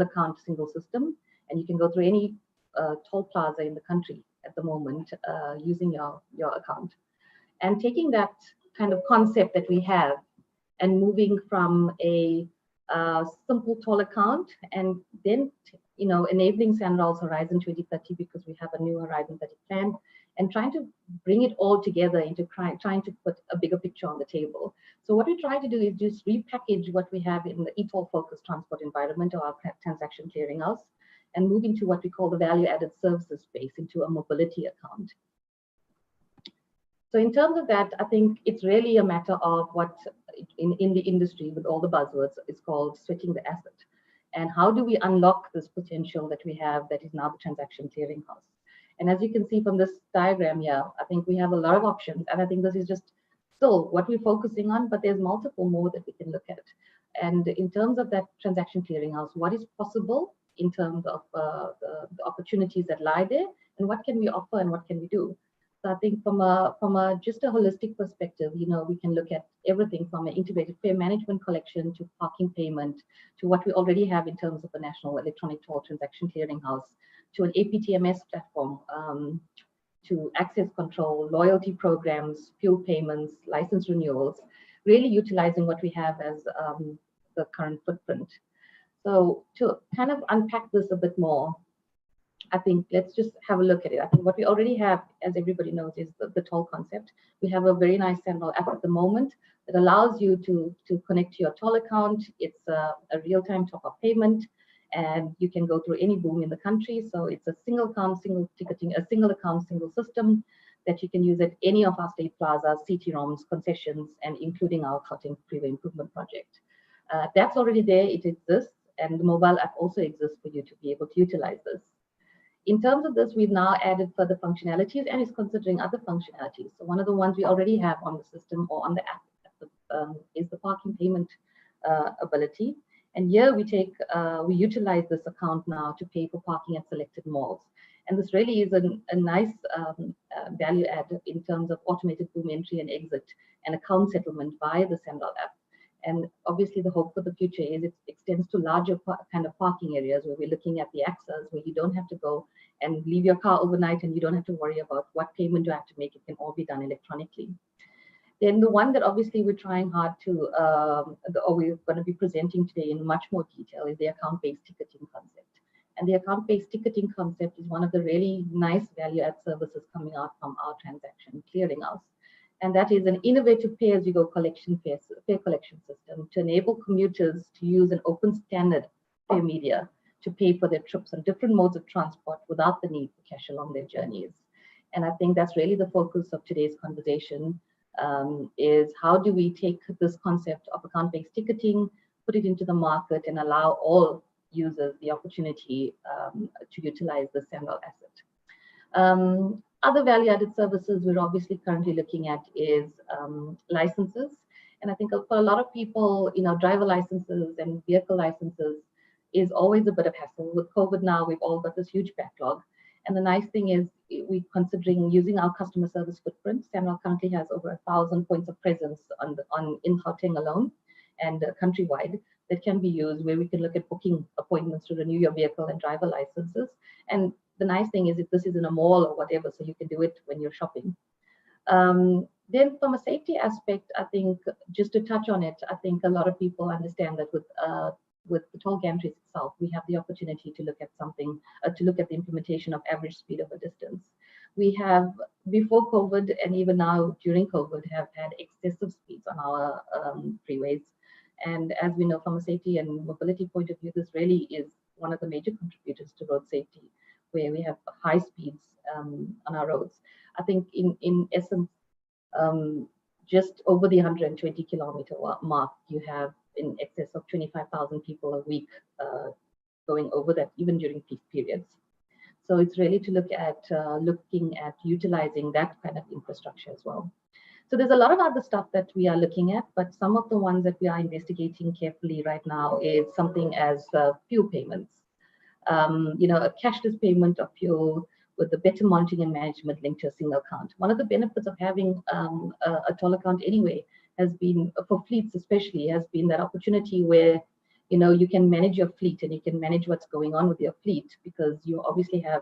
account, single system, and you can go through any toll plaza in the country at the moment using your account. And taking that kind of concept that we have and moving from a simple toll account, and then, you know, enabling SANRAL's Horizon 2030, because we have a new Horizon 30 plan, and trying to bring it all together into trying to put a bigger picture on the table. So what we try to do is just repackage what we have in the e-toll focused transport environment, or our transaction clearinghouse, and move into what we call the value added services space, into a mobility account. So in terms of that, I think it's really a matter of what in the industry, with all the buzzwords, is called sweating the asset. And how do we unlock this potential that we have that is now the transaction clearinghouse? And as you can see from this diagram here, I think we have a lot of options. And I think this is just still what we're focusing on, but there's multiple more that we can look at. And in terms of that transaction clearinghouse, what is possible in terms of the opportunities that lie there, and what can we offer and what can we do? So I think from just a holistic perspective, you know, we can look at everything from an integrated fare management collection to parking payment, to what we already have in terms of the National Electronic Toll Transaction Clearinghouse, to an APTMS platform, to access control, loyalty programs, fuel payments, license renewals, really utilizing what we have as the current footprint. So to kind of unpack this a bit more, I think let's just have a look at it. I think what we already have, as everybody knows, is the toll concept. We have a very nice SANRAL app at the moment that allows you to connect to your toll account. It's a real-time top-up payment, and you can go through any boom in the country. So it's a single account, single ticketing, a single account, single system that you can use at any of our state plazas, CT-ROMs, concessions, and including our Gauteng Freeway Improvement Project. That's already there, it exists, and the mobile app also exists for you to be able to utilize this. In terms of this, we've now added further functionalities and is considering other functionalities. So one of the ones we already have on the system or on the app is the parking payment ability. And here we utilize this account now to pay for parking at selected malls. And this really is a nice value add in terms of automated boom entry and exit and account settlement via the SANRAL app. And obviously the hope for the future is it extends to larger kind of parking areas where we're looking at the access, where you don't have to go and leave your car overnight and you don't have to worry about what payment you have to make. It can all be done electronically. Then the one that obviously we're trying hard to, or we're going to be presenting today in much more detail, is the account-based ticketing concept. And the account-based ticketing concept is one of the really nice value-add services coming out from our transaction clearinghouse. And that is an innovative pay-as-you-go fare collection system to enable commuters to use an open standard fare media to pay for their trips on different modes of transport without the need for cash along their journeys. And I think that's really the focus of today's conversation, is how do we take this concept of account-based ticketing, put it into the market, and allow all users the opportunity to utilize the SANRAL asset. Other value-added services we're obviously currently looking at is licenses. And I think for a lot of people, driver licenses and vehicle licenses is always a bit of hassle. With COVID now, we've all got this huge backlog. And the nice thing is we're considering using our customer service footprint. SANRAL currently has over 1,000 points of presence in Gauteng alone and countrywide that can be used, where we can look at booking appointments to renew your vehicle and driver licenses. And the nice thing is if this is in a mall or whatever, so you can do it when you're shopping. Then from a safety aspect, I think just to touch on it, I think a lot of people understand that with the toll gantries itself, we have the opportunity to look at something, to look at the implementation of average speed over distance. We have, before COVID and even now during COVID, have had excessive speeds on our freeways. And as we know from a safety and mobility point of view, this really is one of the major contributors to road safety, where we have high speeds on our roads. I think in essence, just over the 120 kilometer mark, you have in excess of 25,000 people a week going over that, even during peak periods. So it's really to look at looking at utilizing that kind of infrastructure as well. So there's a lot of other stuff that we are looking at, but some of the ones that we are investigating carefully right now is something as fuel payments. A cashless payment of fuel with the better monitoring and management linked to a single account. One of the benefits of having a toll account anyway has been, for fleets especially, has been that opportunity where you can manage your fleet and you can manage what's going on with your fleet, because you obviously have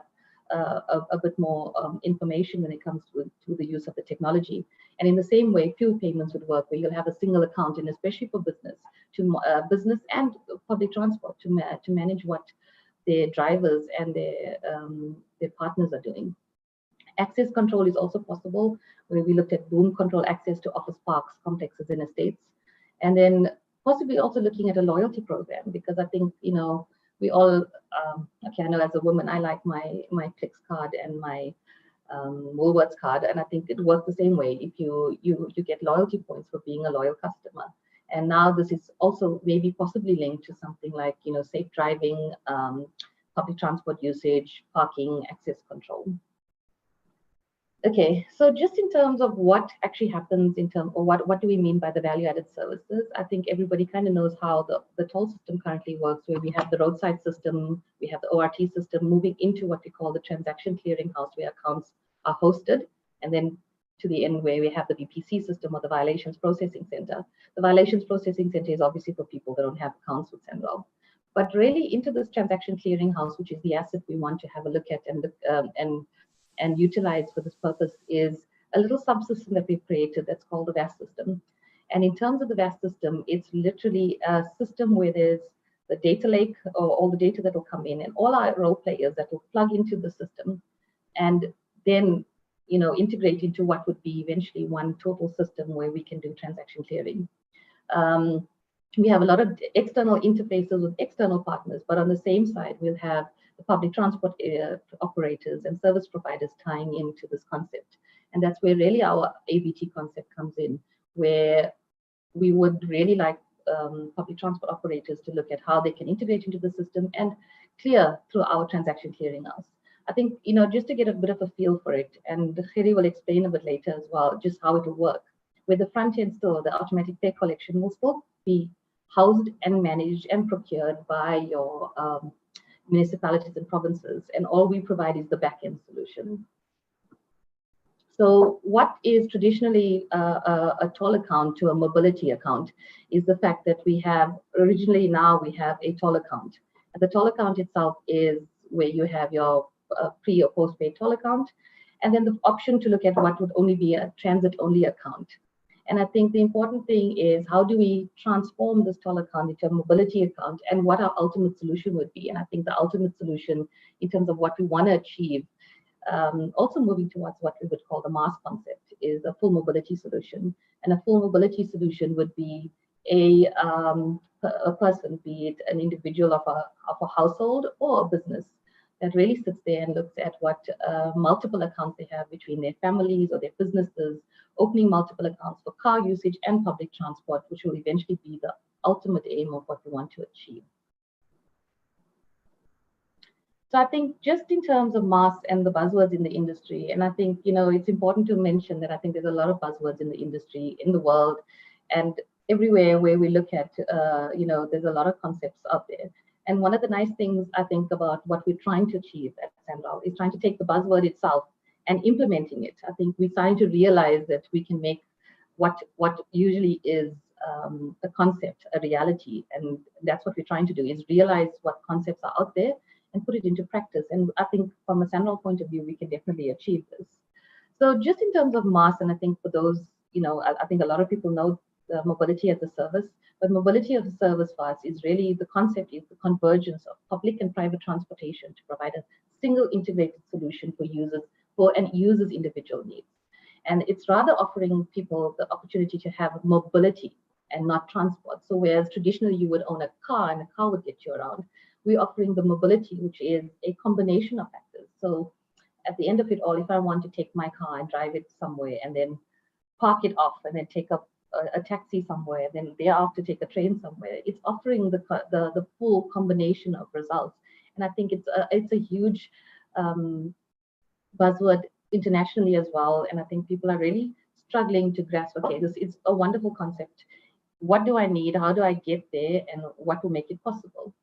a bit more information when it comes to the use of the technology. And in the same way, fuel payments would work, where you'll have a single account, and especially for business and public transport to manage what their drivers and their partners are doing. Access control is also possible, where we looked at boom control access to office parks, complexes, and estates. And then possibly also looking at a loyalty program, because I think, we all, okay, I know as a woman, I like my Clicks card and my Woolworths card, and I think it works the same way. If you get loyalty points for being a loyal customer. And now this is also maybe possibly linked to something like, safe driving, public transport usage, parking, access control. Okay, so just in terms of what actually happens or what do we mean by the value-added services? I think everybody kind of knows how the toll system currently works, where we have the roadside system, we have the ORT system moving into what we call the transaction clearing house, where accounts are hosted, and then to the end where we have the VPC system, or the violations processing center. The violations processing center is obviously for people that don't have accounts with SANRAL. But really into this transaction clearing house, which is the asset we want to have a look at and utilize for this purpose, is a little subsystem that we've created that's called the VAS system. And in terms of the VAS system, it's literally a system where there's the data lake, or all the data that will come in, and all our role players that will plug into the system, and then integrate into what would be eventually one total system where we can do transaction clearing. We have a lot of external interfaces with external partners, but on the same side, we'll have the public transport operators and service providers tying into this concept. And that's where really our ABT concept comes in, where we would really like public transport operators to look at how they can integrate into the system and clear through our transaction clearing house. I think, just to get a bit of a feel for it, and Kheri will explain a bit later as well, just how it will work, where the front end store, the automatic fare collection, will still be housed and managed and procured by your municipalities and provinces, and all we provide is the back-end solution. So what is traditionally a toll account to a mobility account is the fact that we have, originally now we have a toll account. And the toll account itself is where you have your pre or post-paid toll account, and then the option to look at what would only be a transit-only account. And I think the important thing is, how do we transform this toll account into a mobility account, and what our ultimate solution would be. And I think the ultimate solution in terms of what we want to achieve, also moving towards what we would call the MaaS concept, is a full mobility solution. And a full mobility solution would be a person, be it an individual of a household or a business, that really sits there and looks at what multiple accounts they have between their families or their businesses, opening multiple accounts for car usage and public transport, which will eventually be the ultimate aim of what we want to achieve. So I think just in terms of MaaS and the buzzwords in the industry, and I think, it's important to mention that I think there's a lot of buzzwords in the industry, in the world, And everywhere where we look at, there's a lot of concepts out there. And one of the nice things I think about what we're trying to achieve at SANRAL is trying to take the buzzword itself and implementing it. I think we're starting to realize that we can make what usually is a concept a reality, and that's what we're trying to do, is realize what concepts are out there and put it into practice. And I think from a SANRAL point of view, we can definitely achieve this. So just in terms of MAS, and I think for those, I think a lot of people know the mobility as a service, but mobility as a service for us is really, the concept is the convergence of public and private transportation to provide a single integrated solution for users, and users' individual needs. And it's rather offering people the opportunity to have mobility and not transport. So whereas traditionally you would own a car and a car would get you around, we're offering the mobility, which is a combination of factors. So at the end of it all, if I want to take my car and drive it somewhere and then park it off and then take up a taxi somewhere, then thereafter take a train somewhere, it's offering the full combination of results. And I think it's a huge buzzword internationally as well. And I think people are really struggling to grasp, okay, this is a wonderful concept. What do I need? How do I get there? And what will make it possible?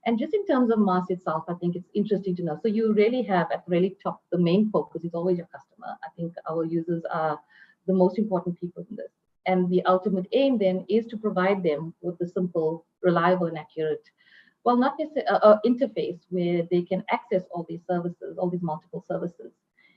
And just in terms of MAS itself, I think it's interesting to know. So you really have at the really top, the main focus is always your customer. I think our users are the most important people in this. And the ultimate aim then is to provide them with a simple, reliable and accurate, well, not necessarily interface where they can access all these services, all these multiple services.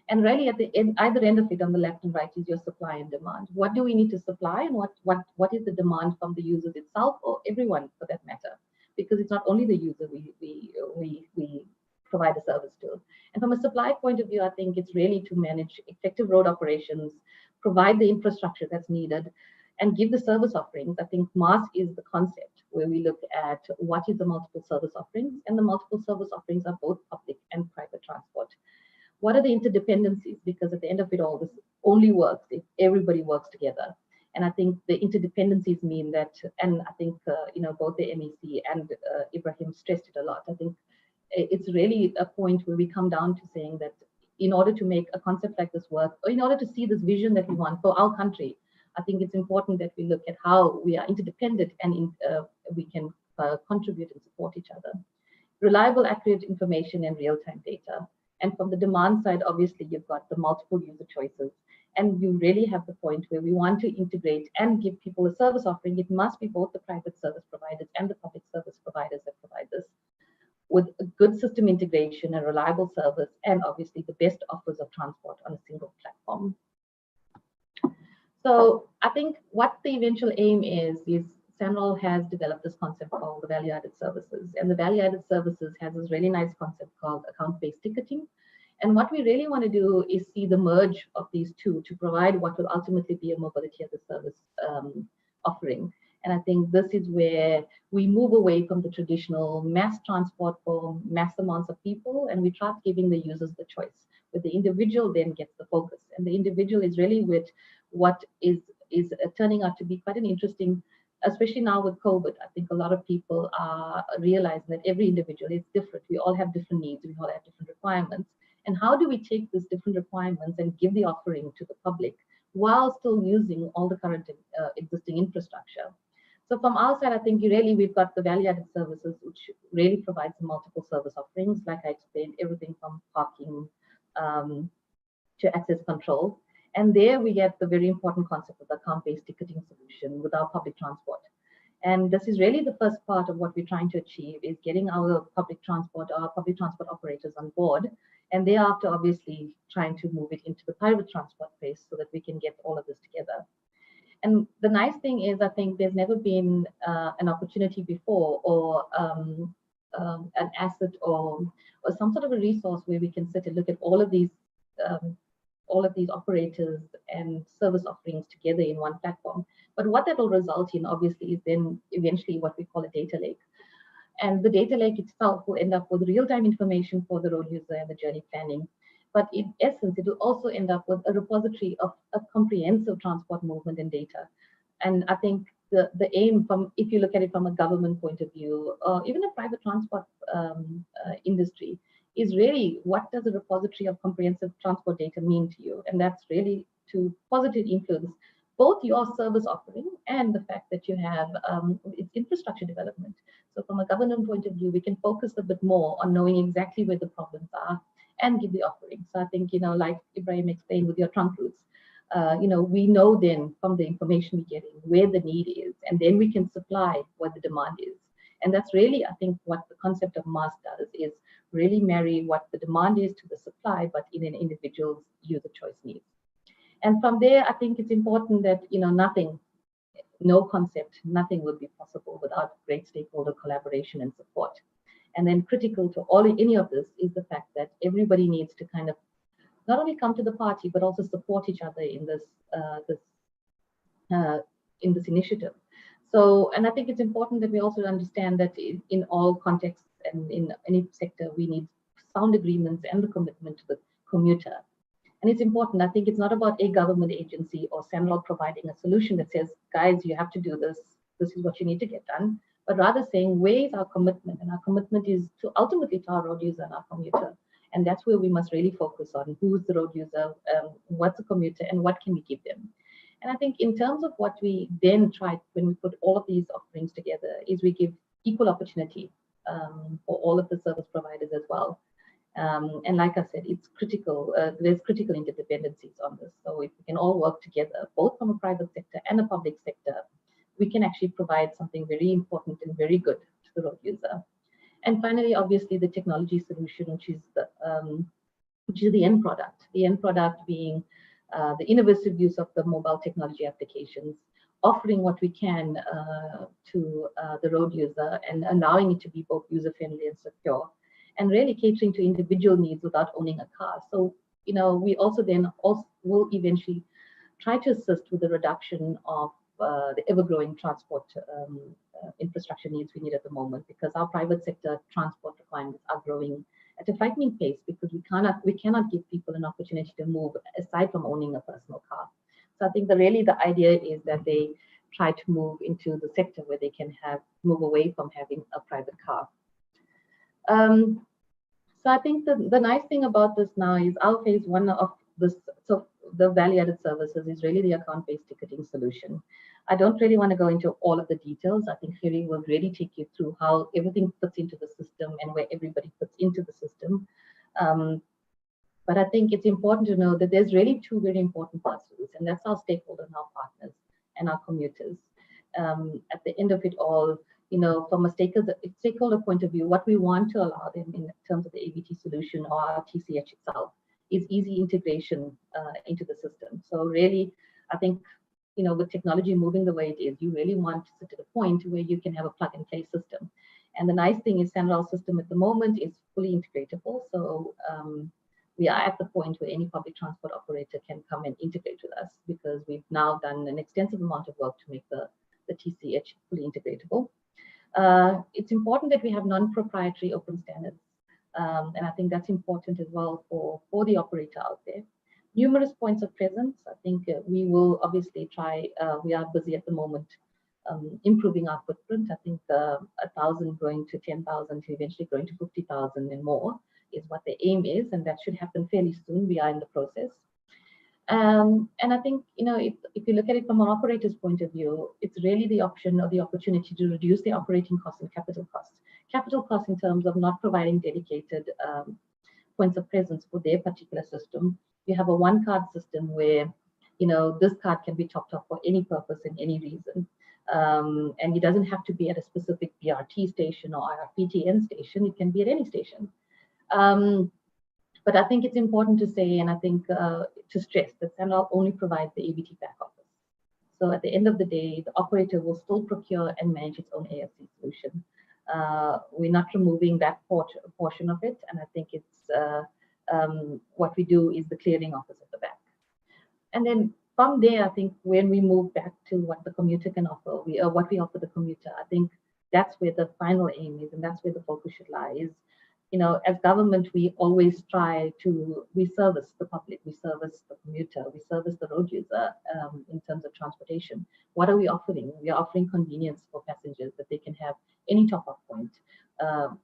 And really at the end, either end of it on the left and right is your supply and demand. What do we need to supply, and what is the demand from the users itself, or everyone for that matter? Because it's not only the user we provide a service to. And from a supply point of view, I think it's really to manage effective road operations, provide the infrastructure that's needed, and give the service offerings. I think MAS is the concept where we look at what is the multiple service offerings, and the multiple service offerings are both public and private transport. What are the interdependencies? Because at the end of it all, this only works if everybody works together. And I think the interdependencies mean that, and I think both the MEC and Ibrahim stressed it a lot. I think it's really a point where we come down to saying that in order to make a concept like this work, or in order to see this vision that we want for our country, I think it's important that we look at how we are interdependent and we can contribute and support each other. Reliable, accurate information and real-time data. And from the demand side, obviously, you've got the multiple user choices. And you really have the point where we want to integrate and give people a service offering. It must be both the private service providers and the public service providers that provide this, with a good system integration, a reliable service, and obviously the best offers of transport on a single platform. So I think what the eventual aim is SANRAL has developed this concept called the value-added services. And the value-added services has this really nice concept called account-based ticketing. And what we really want to do is see the merge of these two to provide what will ultimately be a mobility as a service offering. And I think this is where we move away from the traditional mass transport for mass amounts of people, and we start giving the users the choice, where the individual then gets the focus. And the individual is really with what is turning out to be quite an interesting, especially now with COVID. I think a lot of people are realizing that every individual is different. We all have different needs. We all have different requirements. And how do we take these different requirements and give the offering to the public while still using all the current existing infrastructure? So from our side, I think we've got the value-added services, which really provides multiple service offerings. Like I explained, everything from parking to access control. And there we get the very important concept of the account-based ticketing solution with our public transport. And this is really the first part of what we're trying to achieve, is getting our public transport operators on board. And thereafter, obviously, trying to move it into the private transport space so that we can get all of this together. And the nice thing is, I think there's never been an opportunity before, or an asset or some sort of a resource where we can sit and look at all of these operators and service offerings together in one platform. But what that will result in, obviously, is then eventually what we call a data lake. And the data lake itself will end up with real-time information for the road user and the journey planning. But in essence, it will also end up with a repository of a comprehensive transport movement and data. And I think the aim, from, if you look at it from a government point of view, or even a private transport industry, is really, what does a repository of comprehensive transport data mean to you? And that's really to positively influence both your service offering and the fact that you have its infrastructure development. So from a government point of view, we can focus a bit more on knowing exactly where the problems are and give the offering. So I think, like Ibrahim explained with your trunk routes, we know then from the information we're getting where the need is, and then we can supply what the demand is. And that's really, I think, what the concept of MAS does, is really marry what the demand is to the supply, but in an individual's user choice needs. And from there, I think it's important that, no concept, nothing would be possible without great stakeholder collaboration and support. And then critical to any of this is the fact that everybody needs to kind of not only come to the party, but also support each other in this initiative. So, and I think it's important that we also understand that in all contexts and in any sector, we need sound agreements and the commitment to the commuter. And it's important. I think it's not about a government agency or SANRAL providing a solution that says, guys, you have to do this. This is what you need to get done. But rather saying, where is our commitment? And our commitment is to ultimately to our road user and our commuter. And that's where we must really focus on who's the road user, what's the commuter, and what can we give them. And I think in terms of what we then try when we put all of these offerings together is we give equal opportunity for all of the service providers as well. And like I said, it's critical. There's critical interdependencies on this. So if we can all work together, both from a private sector and a public sector, we can actually provide something very important and very good to the road user. And finally, obviously, the technology solution, which is the end product. The end product being the innovative use of the mobile technology applications, offering what we can to the road user and allowing it to be both user-friendly and secure, and really catering to individual needs without owning a car. So, we also then will eventually try to assist with the reduction of the ever-growing transport infrastructure needs we need at the moment, because our private sector transport requirements are growing at a frightening pace, because we cannot give people an opportunity to move aside from owning a personal car. So I think the idea is that they try to move into the sector where they can move away from having a private car. So I think the nice thing about this now is our phase one of this, so the value-added services is really the account-based ticketing solution. I don't really want to go into all of the details. I think Hiri will really take you through how everything fits into the system and where everybody fits into the system. But I think it's important to know that there's really two very important parts to this, and that's our stakeholders and our partners and our commuters. At the end of it all, from a stakeholder point of view, what we want to allow them in terms of the ABT solution or our TCH itself is easy integration into the system. So really, I think, with technology moving the way it is, you really want to get to the point where you can have a plug-and-play system. And the nice thing is SANRAL's system at the moment is fully integratable. So we are at the point where any public transport operator can come and integrate with us, because we've now done an extensive amount of work to make the TCH fully integratable. It's important that we have non-proprietary open standards. And I think that's important as well for the operator out there. Numerous points of presence. I think we will obviously try, we are busy at the moment improving our footprint. I think 1,000 going to 10,000 to eventually going to 50,000 and more is what the aim is, and that should happen fairly soon. We are in the process. And I think, if you look at it from an operator's point of view, it's really the option or the opportunity to reduce the operating costs and capital costs. Capital costs in terms of not providing dedicated points of presence for their particular system. You have a one-card system where, this card can be topped up for any purpose and any reason. And it doesn't have to be at a specific BRT station or IRPTN station. It can be at any station. But I think it's important to say, and I think to stress, that SANRAL only provides the ABT back office. So at the end of the day, the operator will still procure and manage its own AFC solution. We're not removing that portion of it, and I think it's what we do is the clearing office at the back. And then from there, I think when we move back to what the commuter can offer, what we offer the commuter, I think that's where the final aim is, and that's where the focus should lie, is you know, as government, we always try to, we service the public, we service the commuter, we service the road user in terms of transportation. What are we offering? We are offering convenience for passengers, that they can have any top-up point.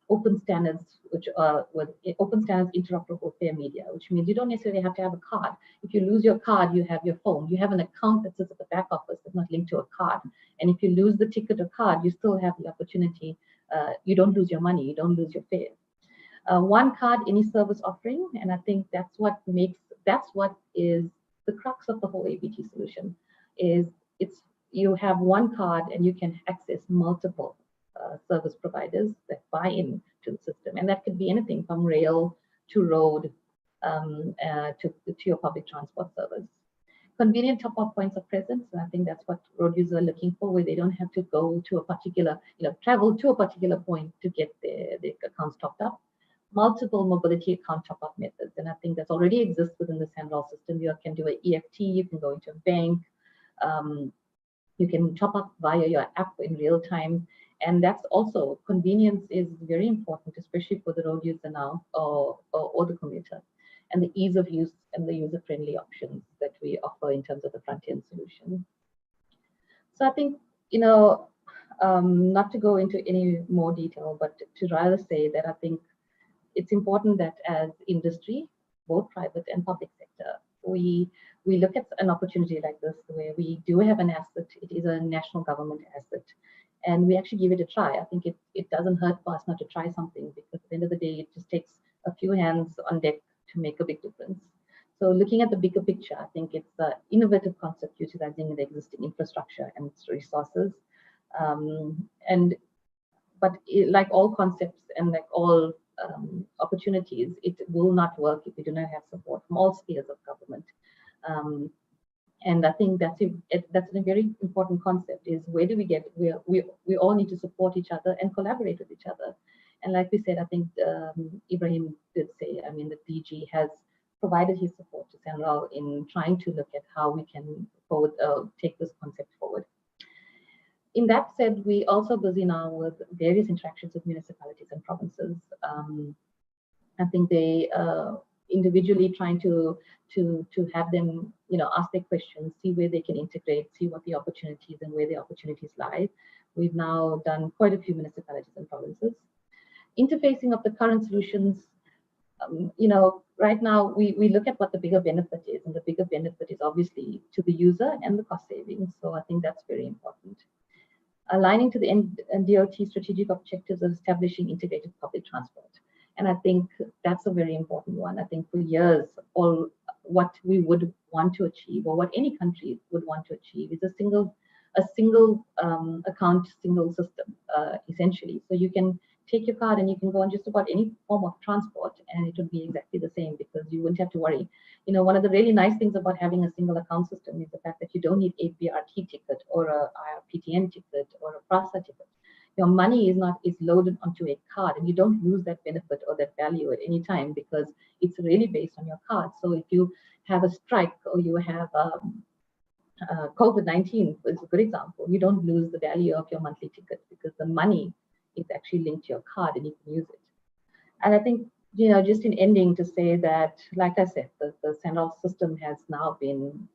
Open standards, which are with open standards interoperable fare media, which means you don't necessarily have to have a card. If you lose your card, you have your phone. You have an account that sits at the back office that's not linked to a card. And if you lose the ticket or card, you still have the opportunity. You don't lose your money, you don't lose your fare. One card, any service offering, and I think that's what is the crux of the whole ABT solution. Is you have one card and you can access multiple service providers that buy in to the system, and that could be anything from rail to road to your public transport service. Convenient top-up points of presence, and I think that's what road users are looking for, where they don't have to go to a particular, travel to a particular point to get their accounts topped up. Multiple mobility account top-up methods, and I think that already exists within the SANRAL system. You can do an EFT, you can go into a bank, you can top up via your app in real time, and that's also, convenience is very important, especially for the road user now or the commuter, and the ease of use and the user-friendly options that we offer in terms of the front-end solution. So I think, not to go into any more detail, but to rather say that I think it's important that as industry, both private and public sector, we look at an opportunity like this where we do have an asset. It is a national government asset, and we actually give it a try. I think it doesn't hurt for us not to try something, because at the end of the day, it just takes a few hands on deck to make a big difference. So looking at the bigger picture, I think it's an innovative concept utilizing the existing infrastructure and its resources. But like all concepts and like all opportunities, it will not work if we do not have support from all spheres of government. And I think that's a very important concept, is where do we get, we all need to support each other and collaborate with each other. And like we said, I think Ibrahim did say, I mean, the DG has provided his support to SANRAL in trying to look at how we can take this concept forward. In that said, we also busy now with various interactions with municipalities and provinces. I think they individually trying to have them, ask their questions, see where they can integrate, see what the opportunities and where the opportunities lie. We've now done quite a few municipalities and provinces. Interfacing of the current solutions, right now we look at what the bigger benefit is, and the bigger benefit is obviously to the user and the cost savings. So I think that's very important. Aligning to the NDOT strategic objectives of establishing integrated public transport. And I think that's a very important one. I think for years, all what we would want to achieve, or what any country would want to achieve, is a single account, single system, essentially. So you can take your card and you can go on just about any form of transport, and it would be exactly the same, because you wouldn't have to worry. One of the really nice things about having a single account system is the fact that you don't need a BRT ticket or a IRPTN ticket or a PRASA ticket. Your money is loaded onto a card, and you don't lose that benefit or that value at any time, because it's really based on your card. So if you have a strike, or you have COVID-19 is a good example, you don't lose the value of your monthly ticket, because the money is actually linked to your card and you can use it. And I think, just in ending, to say that, like I said, the SANRAL system has now been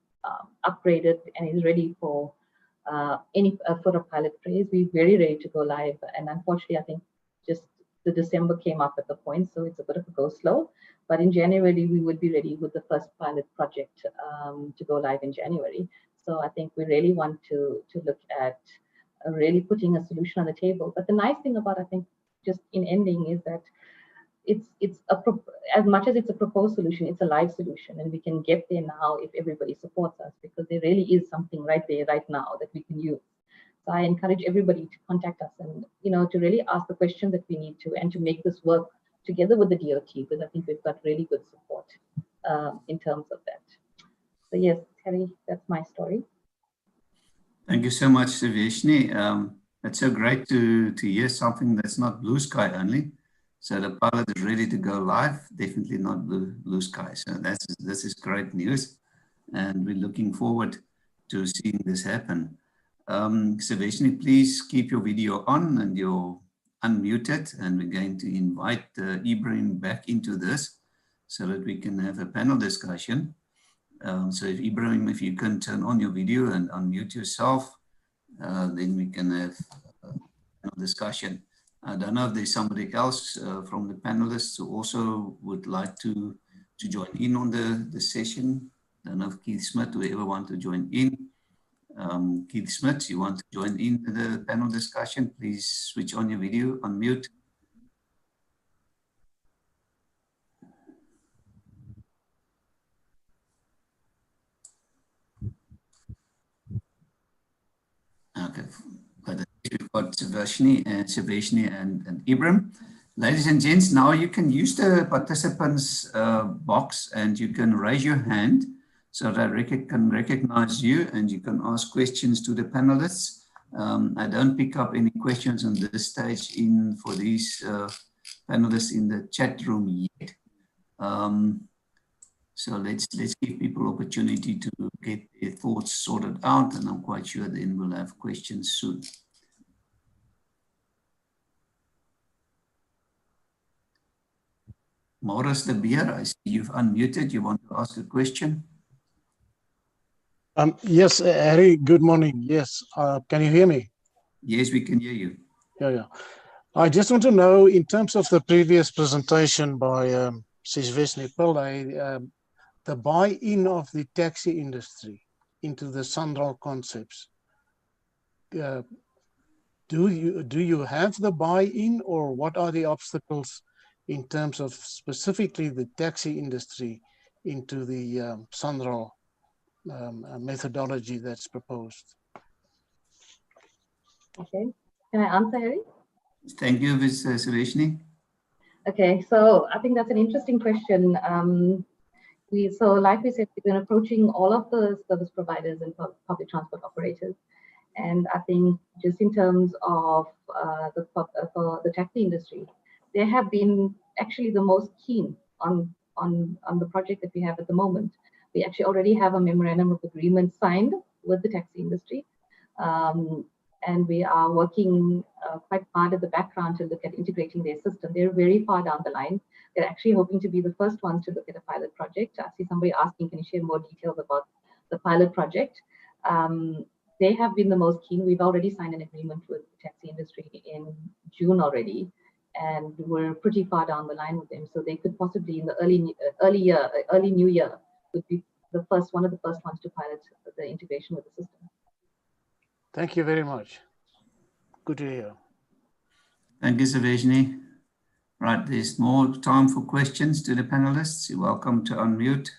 upgraded and is ready for for a pilot phase. We're very ready to go live. And unfortunately, I think just the December came up at the point, so it's a bit of a go slow. But in January, we would be ready with the first pilot project to go live in January. So I think we really want to look at really putting a solution on the table. But the nice thing about, I think, just in ending, is that as much as it's a proposed solution, it's a live solution, and we can get there now if everybody supports us, because there really is something right there, right now, that we can use. So I encourage everybody to contact us and, to really ask the question that we need to, and to make this work together with the DOT, because I think we've got really good support in terms of that. So yes, Terry, that's my story. Thank you so much, Savishni. It's so great to hear something that's not blue sky only. So the pilot is ready to go live, definitely not blue sky. So this is great news, and we're looking forward to seeing this happen. Savishni, please keep your video on and your unmuted, and we're going to invite Ibrahim back into this so that we can have a panel discussion. So if Ibrahim, if you can turn on your video and unmute yourself, then we can have a discussion. I don't know if there's somebody else from the panelists who also would like to join in on the session. I don't know if Keith Smith, whoever want to join in. Keith Smith, you want to join in the panel discussion, please switch on your video, unmute. Okay, but we've got Savashni and Ibrahim. Ladies and gents, now you can use the participants box and you can raise your hand so that I can recognize you and you can ask questions to the panelists. I don't pick up any questions on this stage for these panelists in the chat room yet. So let's give people opportunity to get their thoughts sorted out, and I'm quite sure then we'll have questions soon. Maurice de Beer, I see you've unmuted. You want to ask a question? Yes, Harry, good morning. Yes, can you hear me? Yes, we can hear you. Yeah. I just want to know, in terms of the previous presentation by Savashni Pillay, the buy-in of the taxi industry into the SANRAL concepts. Do you have the buy-in, or what are the obstacles in terms of specifically the taxi industry into the SANRAL methodology that's proposed? Okay, can I answer, Harry? Thank you, Ms. Savashni. Okay, so I think that's an interesting question. So like we said, we've been approaching all of the service providers and public transport operators. And I think just in terms of the taxi industry, they have been actually the most keen on the project that we have at the moment. We actually already have a memorandum of agreement signed with the taxi industry. And we are working quite hard at the background to look at integrating their system. They're very far down the line. They're actually hoping to be the first ones to look at a pilot project. I see somebody asking, can you share more details about the pilot project? They have been the most keen. We've already signed an agreement with the taxi industry in June already, and we're pretty far down the line with them. So they could possibly in the early new year would be one of the first ones to pilot the integration with the system. Thank you very much. Good to hear. Thank you, Savashni. Right, there's more time for questions to the panelists. You're welcome to unmute.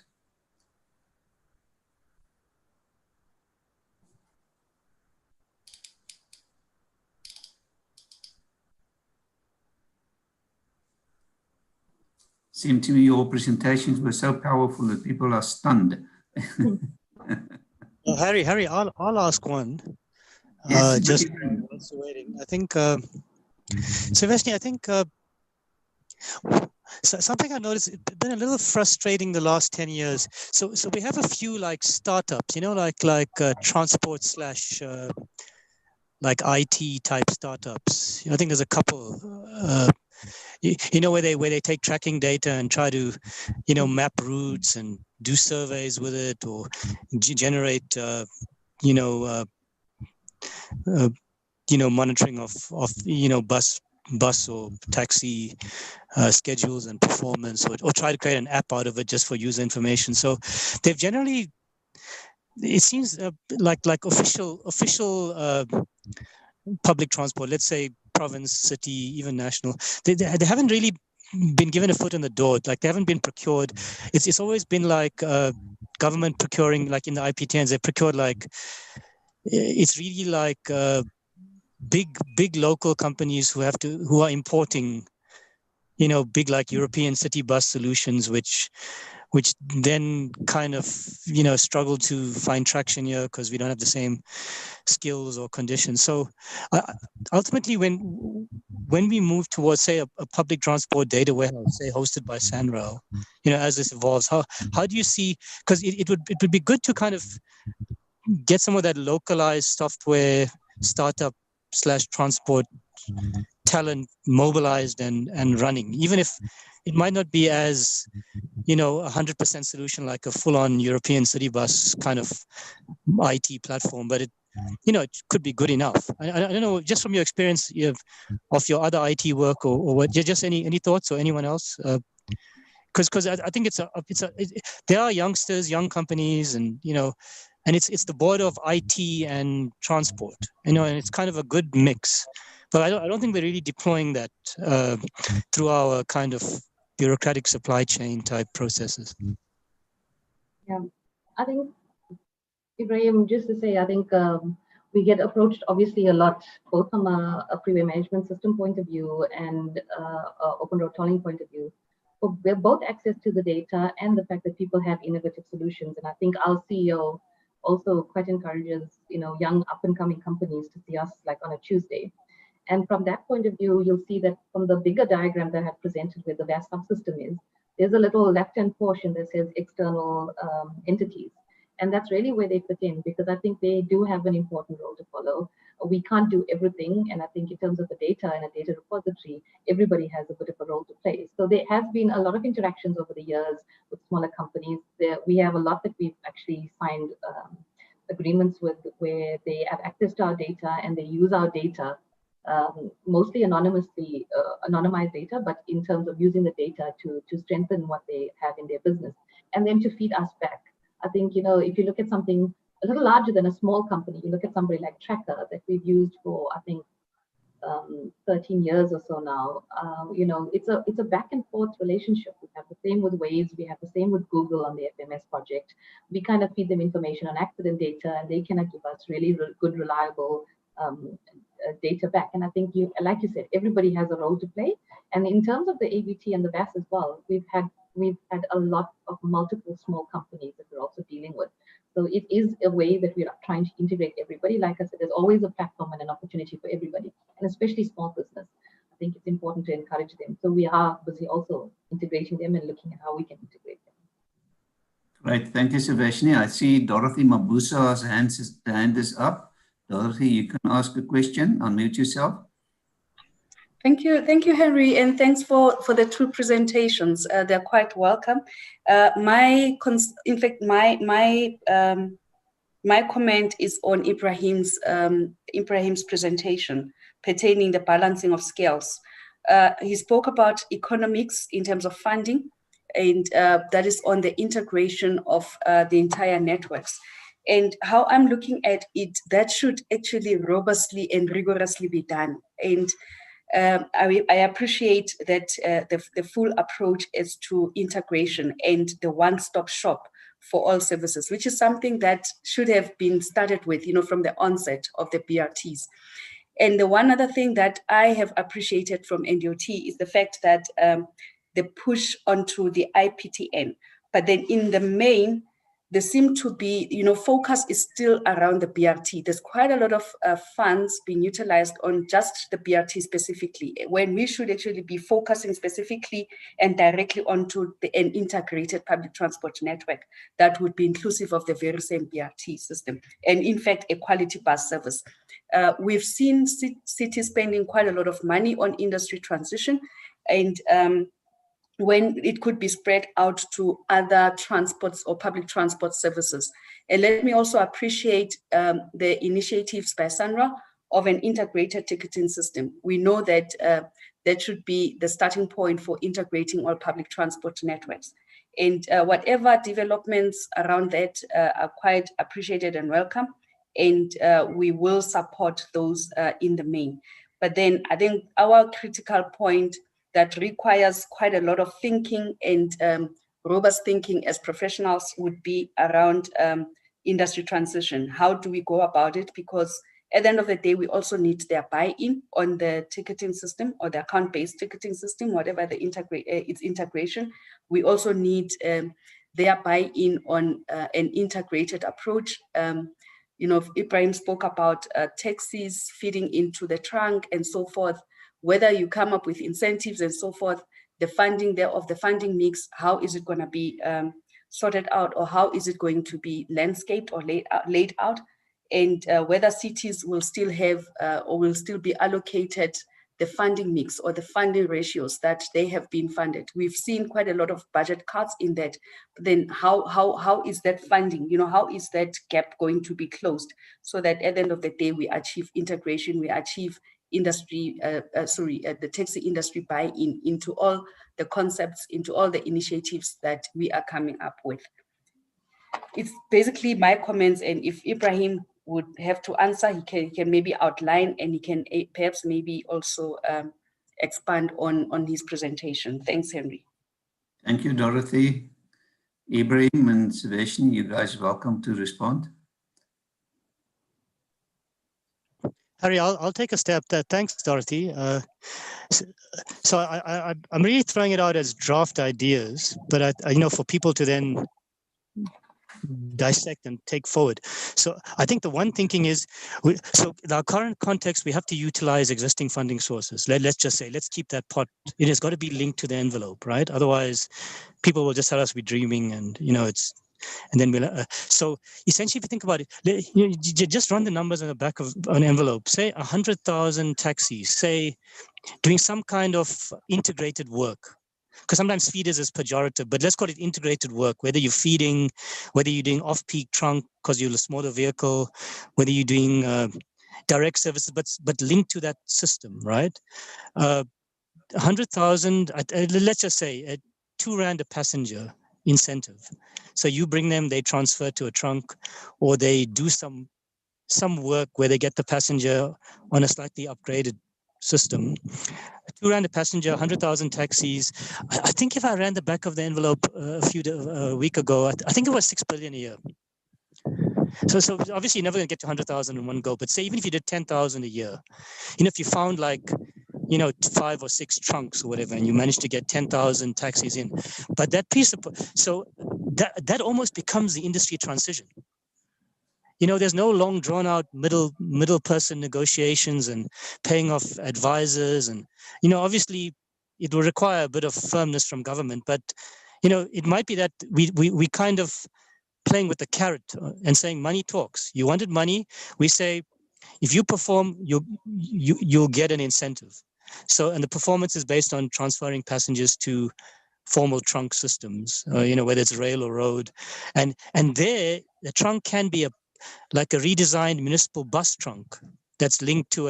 Seemed to me your presentations were so powerful that people are stunned. Well, Harry, I'll ask one. Yes, just also waiting. I think, Savashni, I think something I noticed, it's been a little frustrating the last 10 years. So we have a few like startups, you know, like transport slash like IT type startups. I think there's a couple. You know, where they take tracking data and try to, you know, map routes and do surveys with it, or generate, monitoring of bus or taxi schedules and performance, or try to create an app out of it just for user information. So they've generally, it seems like official public transport, let's say province, city, even national, they haven't really been given a foot in the door. Like they haven't been procured. It's always been like government procuring, like in the IP10s, they procured like, it's really like big local companies who are importing, you know, big like European city bus solutions, which then kind of, you know, struggle to find traction here because we don't have the same skills or conditions. So ultimately, when we move towards, say, a public transport data warehouse, say hosted by SANRAL, you know, as this evolves, how do you see? Because it would be good to kind of get some of that localized software startup / transport talent mobilized and running, even if it might not be as, you know, 100% solution like a full-on European city bus kind of IT platform, but it, you know, it could be good enough. I don't know, just from your experience of your other IT work or what, just any thoughts, or anyone else? Because I think there are youngsters, young companies, and, you know, and it's the border of IT and transport, you know, and it's kind of a good mix. But I don't think we're really deploying that through our kind of bureaucratic supply chain type processes. Yeah, I think, Ibrahim, just to say, I think we get approached obviously a lot, both from a freeway management system point of view and open road tolling point of view. We're both access to the data and the fact that people have innovative solutions. And I think our CEO also quite encourages, you know, young up and coming companies to see us like on a Tuesday. And from that point of view, you'll see that from the bigger diagram that I have presented where the VAS subsystem is, there's a little left-hand portion that says external entities. And that's really where they fit in, because I think they do have an important role to follow. We can't do everything. And I think in terms of the data and a data repository, everybody has a bit of a role to play. So there has been a lot of interactions over the years with smaller companies. We have a lot that we've actually signed agreements with, where they have access to our data and they use our data, mostly anonymously, anonymized data, but in terms of using the data to strengthen what they have in their business and then to feed us back. I think, you know, if you look at something a little larger than a small company, you look at somebody like Tracker that we've used for, I think, 13 years or so now. You know, it's a back and forth relationship. We have the same with Waze, we have the same with Google on the FMS project. We kind of feed them information on accident data, and they kind of give us really good, reliable data back. And I think, like you said, everybody has a role to play. And in terms of the AVT and the VAS as well, we've had a lot of multiple small companies that we're also dealing with. So it is a way that we're trying to integrate everybody. Like I said, there's always a platform and an opportunity for everybody, and especially small business. I think it's important to encourage them. So we are busy also integrating them and looking at how we can integrate them. Right, thank you, Savashni. I see Dorothy Mabusa's hand is up. Dorothy, you can ask a question. Unmute yourself. Thank you, Henry, and thanks for the two presentations. They're quite welcome. My comment is on Ibrahim's presentation pertaining the balancing of scales. He spoke about economics in terms of funding, and that is on the integration of the entire networks. And how I'm looking at it, that should actually robustly and rigorously be done. And I appreciate that the full approach is to integration and the one-stop shop for all services, which is something that should have been started with, you know, from the onset of the BRTs. And the one other thing that I have appreciated from NDOT is the fact that the push onto the IPTN, but then in the main, there seem to be, you know, focus is still around the BRT. There's quite a lot of funds being utilized on just the BRT specifically, when we should actually be focusing specifically and directly onto an integrated public transport network that would be inclusive of the very same BRT system, and in fact, a quality bus service. We've seen cities spending quite a lot of money on industry transition, and when it could be spread out to other transports or public transport services. And let me also appreciate the initiatives by SANRA of an integrated ticketing system. We know that that should be the starting point for integrating all public transport networks. And whatever developments around that are quite appreciated and welcome, and we will support those in the main. But then I think our critical point that requires quite a lot of thinking and robust thinking as professionals would be around industry transition. How do we go about it? Because at the end of the day, we also need their buy-in on the ticketing system or the account-based ticketing system, whatever the its integration. We also need their buy-in on an integrated approach. You know, Ibrahim spoke about taxis feeding into the trunk and so forth. Whether you come up with incentives and so forth, the funding thereof, the funding mix, how is it going to be sorted out, or how is it going to be landscaped or laid out, and whether cities will still have or will still be allocated the funding mix or the funding ratios that they have been funded. We've seen quite a lot of budget cuts in that. But then how is that funding, how is that gap going to be closed so that at the end of the day, we achieve integration, we achieve industry, the taxi industry buy-in into all the concepts, into all the initiatives that we are coming up with. It's basically my comments, and if Ibrahim would have to answer, he can maybe outline, and he can perhaps maybe also expand on his presentation. Thanks, Henry. Thank you, Dorothy. Ibrahim and Sveshni, you guys welcome to respond. Harry, I'll take a step there. Thanks, Dorothy. So I'm really throwing it out as draft ideas, but for people to then dissect and take forward. So I think the one thinking is, so in our current context, we have to utilize existing funding sources. Let's just say, let's keep that pot. It has got to be linked to the envelope, right? Otherwise, people will just tell us we're dreaming, and and then we'll. So essentially, if you think about it, you just run the numbers on the back of an envelope. Say 100,000 taxis. Say doing some kind of integrated work. Because sometimes feeders is pejorative, but let's call it integrated work, whether you're feeding, whether you're doing off-peak trunk because you're a smaller vehicle, whether you're doing direct services, but linked to that system, right? 100,000, let's just say at R2 a passenger incentive. So you bring them, they transfer to a trunk, or they do some work where they get the passenger on a slightly upgraded system. R2 a passenger, 100,000 taxis. I think if I ran the back of the envelope a week ago, I think it was 6 billion a year. So obviously you're never going to get to 100,000 in one go, but say even if you did 10,000 a year, if you found 5 or 6 trunks or whatever, and you managed to get 10,000 taxis in, but that piece of, so that almost becomes the industry transition. There's no long drawn out middle person negotiations and paying off advisors. And, obviously it will require a bit of firmness from government, but, it might be that we kind of playing with the carrot and saying money talks. You wanted money. We say, if you perform, you'll get an incentive. So, and the performance is based on transferring passengers to formal trunk systems, whether it's rail or road. And there, the trunk can be like a redesigned municipal bus trunk that's linked to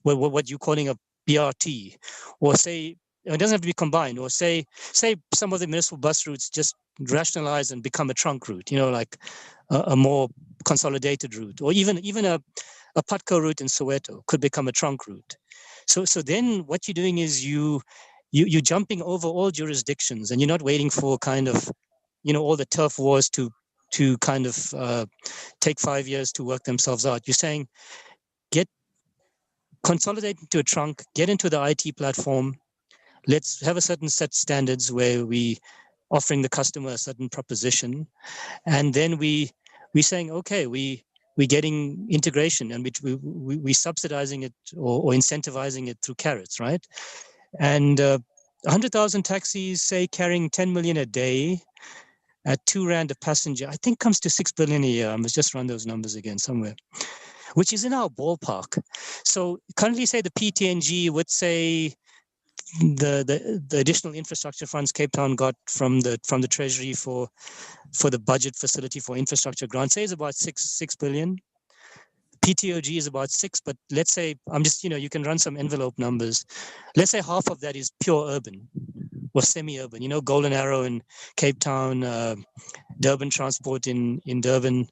what you're calling a BRT, or say, it doesn't have to be combined, or say some of the municipal bus routes just rationalize and become a trunk route, like a more consolidated route, or even a Putco route in Soweto could become a trunk route. So then what you're doing is you're jumping over all jurisdictions, and you're not waiting for kind of, all the turf wars to kind of take 5 years to work themselves out. You're saying, consolidate into a trunk, get into the IT platform. Let's have a certain set standards where we offering the customer a certain proposition, and then we're saying, okay, we're getting integration, and we subsidizing it or incentivizing it through carrots, right? And 100,000 taxis, say, carrying 10 million a day at R2 a passenger, I think comes to 6 billion a year. I must just run those numbers again somewhere, which is in our ballpark. So currently, say the PTNG would say the additional infrastructure funds Cape Town got from the Treasury for the budget facility for infrastructure grant, say is about 6 billion. PTOG is about 6, but let's say, I'm just, you can run some envelope numbers. Let's say half of that is pure urban or semi-urban, Golden Arrow in Cape Town, Durban Transport in Durban,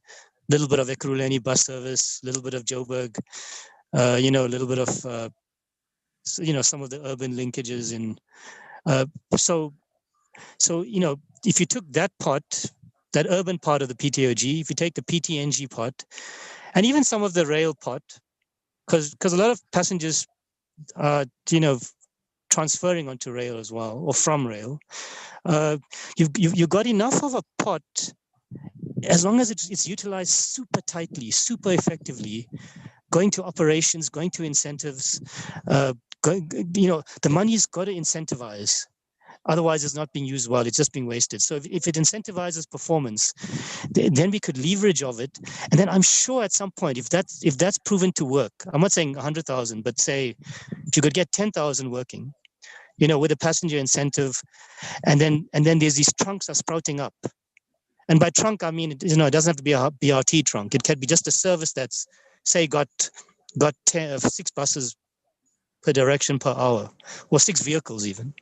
little bit of Ekurhuleni bus service, little bit of Joburg, a little bit of, some of the urban linkages in. So, if you took that part, that urban part of the PTOG, if you take the PTNG part, and even some of the rail part, because a lot of passengers are, transferring onto rail as well, or from rail, you've got enough of a pot, as long as it's utilized super tightly, super effectively, going to operations, going to incentives, the money's got to incentivize. Otherwise, it's not being used well. It's just being wasted. So if it incentivizes performance, then we could leverage of it. And then I'm sure at some point, if that's proven to work, I'm not saying 100,000, but say you could get 10,000 working, you know, with a passenger incentive, and then there's these trunks are sprouting up. And by trunk, I mean, you know, it doesn't have to be a BRT trunk. It can be just a service that's, say, got 6 buses per direction per hour, or 6 vehicles even,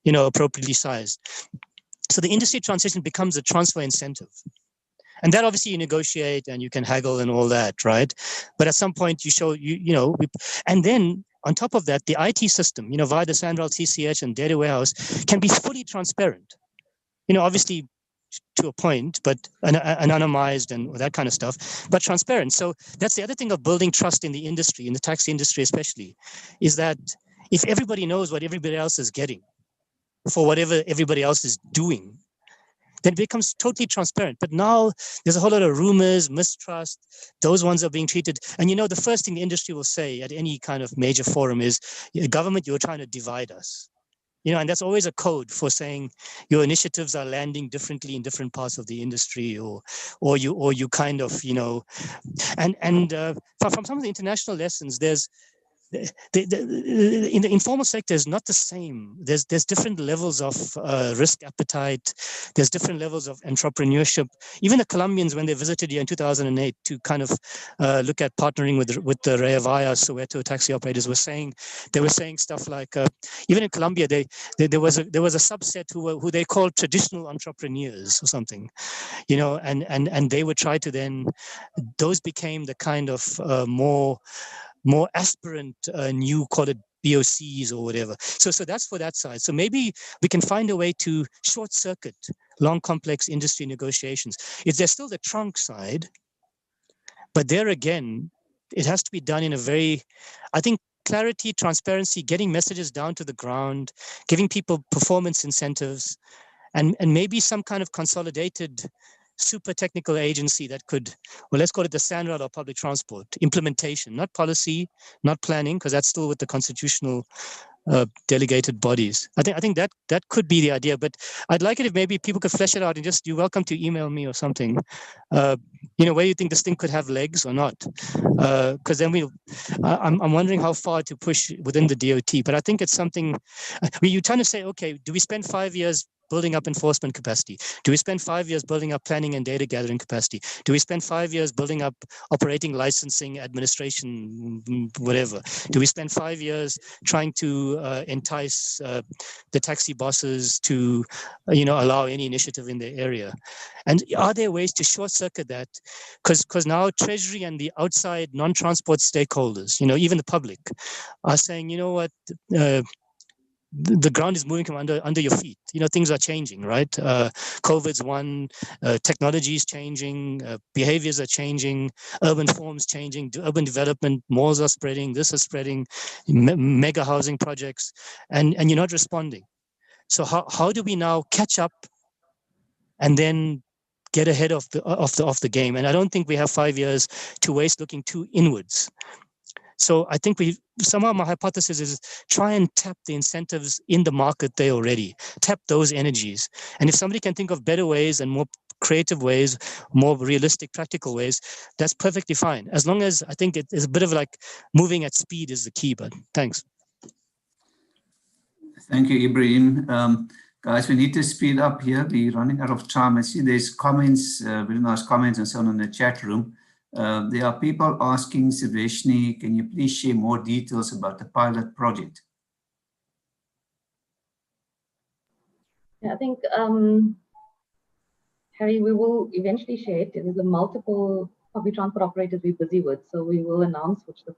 you know, appropriately sized. So the industry transition becomes a transfer incentive. And that obviously you negotiate and you can haggle and all that, right? But at some point you show, and then on top of that, the IT system, you know, via the SANRAL TCH and data warehouse can be fully transparent. You know, obviously to a point, but anonymized and that kind of stuff, but transparent. So that's the other thing of building trust in the industry, in the taxi industry especially, is that if everybody knows what everybody else is getting for whatever everybody else is doing, then it becomes totally transparent. But now there's a whole lot of rumors, mistrust. Those ones are being treated. And you know, the first thing the industry will say at any kind of major forum is, government, you're trying to divide us. You know, and that's always a code for saying your initiatives are landing differently in different parts of the industry, or you kind of, you know, and from some of the international lessons, there's in the informal sector is not the same. There's different levels of risk appetite. There's different levels of entrepreneurship. Even the Colombians, when they visited here in 2008 to kind of look at partnering with the Reavaya Soweto taxi operators, were saying stuff like even in Colombia there was a subset who they called traditional entrepreneurs or something, you know, and they would try to then, those became the kind of more aspirant new, call it BOCs or whatever. So that's for that side. So maybe we can find a way to short circuit long, complex industry negotiations. There's still the trunk side, but there again, it has to be done in a very, I think, clarity, transparency, getting messages down to the ground, giving people performance incentives, and maybe some kind of consolidated super technical agency that could, well, let's call it the SANRAL or public transport implementation, not policy, not planning, because that's still with the constitutional delegated bodies. I think that could be the idea, but I'd like it if maybe people could flesh it out, and just, you're welcome to email me or something, you know, where you think this thing could have legs or not, because then I'm wondering how far to push within the DOT. But I think it's something, you're trying to say, okay, do we spend 5 years building up enforcement capacity? Do we spend 5 years building up planning and data gathering capacity? Do we spend 5 years building up operating licensing, administration, whatever? Do we spend 5 years trying to entice the taxi bosses to, you know, allow any initiative in their area? And are there ways to short circuit that? Because now Treasury and the outside non-transport stakeholders, you know, even the public, are saying, you know what, the ground is moving from under your feet. You know, things are changing, right? COVID's one, technology is changing, behaviors are changing, urban forms changing, urban development, malls are spreading, this is spreading, mega housing projects, and you're not responding. So how do we now catch up and then get ahead of the game? And I don't think we have 5 years to waste looking too inwards. So I think somehow my hypothesis is try and tap the incentives in the market there already, tap those energies. And if somebody can think of better ways and more creative ways, more realistic, practical ways, that's perfectly fine. As long as, I think it's a bit of like moving at speed is the key, but thanks. Thank you, Ibrahim. Guys, we need to speed up here. We're running out of time. I see there's comments, very nice comments and so on in the chat room. There are people asking, Siveshni, can you please share more details about the pilot project? Yeah, I think, Harry, we will eventually share it. There's a multiple public transport operators we're busy with, so we will announce which is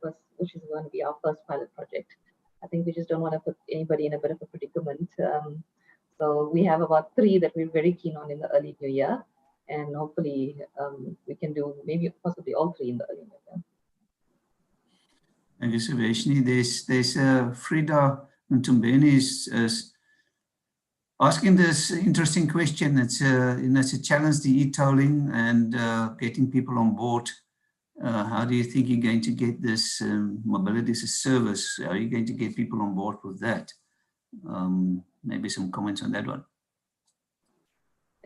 going to be our first pilot project. I think we just don't want to put anybody in a bit of a predicament. So we have about 3 that we're very keen on in the early new year. And hopefully we can do maybe possibly all 3 in the early year. Thank you, Siveshni. There's Frida Ntumbeni is asking this interesting question. It's a challenge to e-tolling and getting people on board. How do you think you're going to get this mobility as a service? Are you going to get people on board with that? Maybe some comments on that one.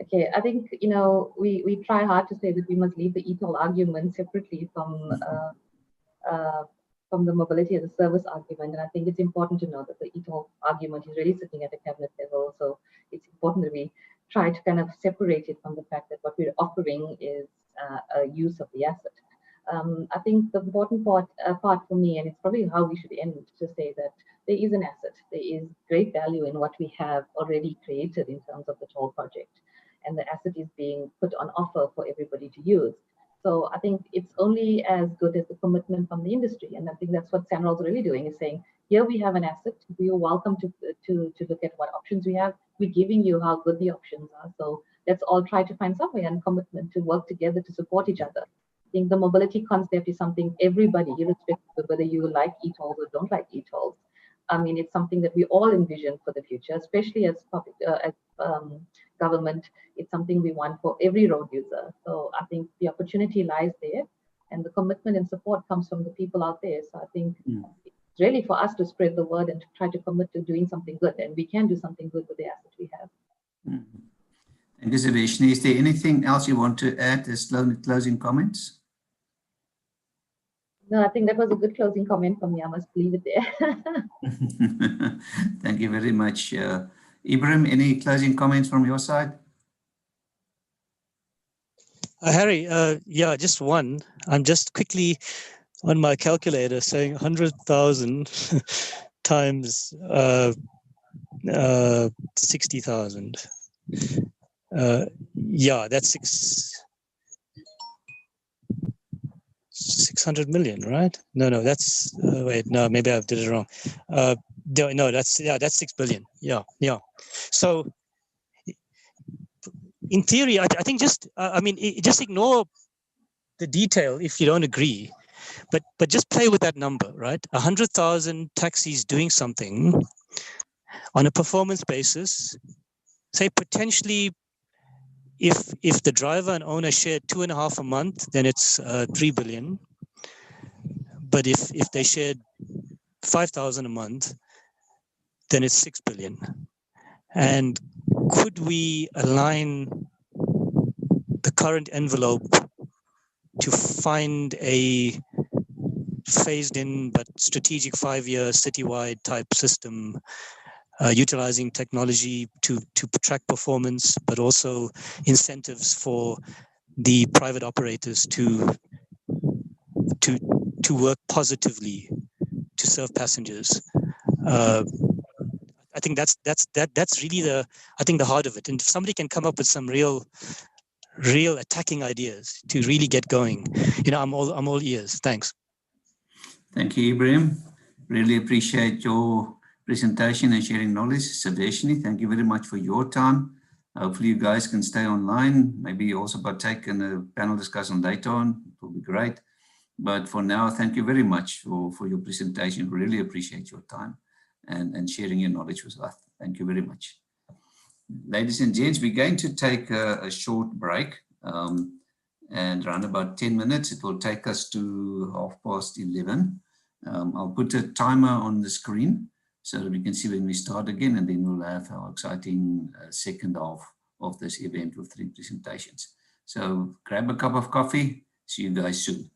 Okay, I think, you know, we try hard to say that we must leave the e-toll argument separately from from the mobility as a service argument. And I think it's important to know that the e-toll argument is really sitting at a cabinet level. So it's important that we try to kind of separate it from the fact that what we're offering is a use of the asset. I think the important part for me, and it's probably how we should end, to say that there is an asset. There is great value in what we have already created in terms of the toll project. And the asset is being put on offer for everybody to use. So I think it's only as good as the commitment from the industry. And I think that's what SANRAL's really doing, is saying, here we have an asset. We are welcome to look at what options we have. We're giving you how good the options are. So let's all try to find some way and commitment to work together to support each other. I think the mobility concept is something everybody, irrespective of whether you like e-tolls or don't like e-tolls, I mean, it's something that we all envision for the future, especially as public, government. It's something we want for every road user. So I think the opportunity lies there, and the commitment and support comes from the people out there. So I think it's really for us to spread the word and to try to commit to doing something good, and we can do something good with the asset we have. Thank you, Zaveshni. Is there anything else you want to add as closing comments? No, I think that was a good closing comment from me. I must leave it there. Thank you very much. Ibrahim, any closing comments from your side? Harry, yeah, just one. I'm just quickly on my calculator saying 100,000 times 60,000. Yeah, that's 600 million, right? No, that's wait, no, maybe I did it wrong. No, that's 6 billion. Yeah. So in theory, I think just I mean, just ignore the detail if you don't agree, but just play with that number, right? 100,000 taxis doing something on a performance basis. Say potentially, if the driver and owner share 2.5 a month, then it's 3 billion. But if they shared 5,000 a month, then it's 6 billion. And could we align the current envelope to find a phased in but strategic 5-year citywide type system, utilizing technology to track performance, but also incentives for the private operators to work positively to serve passengers? I think that's really the heart of it. And if somebody can come up with some real attacking ideas to really get going, I'm all ears. Thanks. Thank you, Ibrahim. Really appreciate your presentation and sharing knowledge. Zaveshni, thank you very much for your time. Hopefully you guys can stay online, maybe also partake in a panel discussion later on. It will be great. But for now, thank you very much for your presentation. Really appreciate your time and sharing your knowledge with us. Thank you very much. Ladies and gents, we're going to take a short break and around about 10 minutes. It will take us to 11:30. I'll put a timer on the screen so that we can see when we start again, and then we'll have our exciting second half of this event with 3 presentations. So grab a cup of coffee. See you guys soon.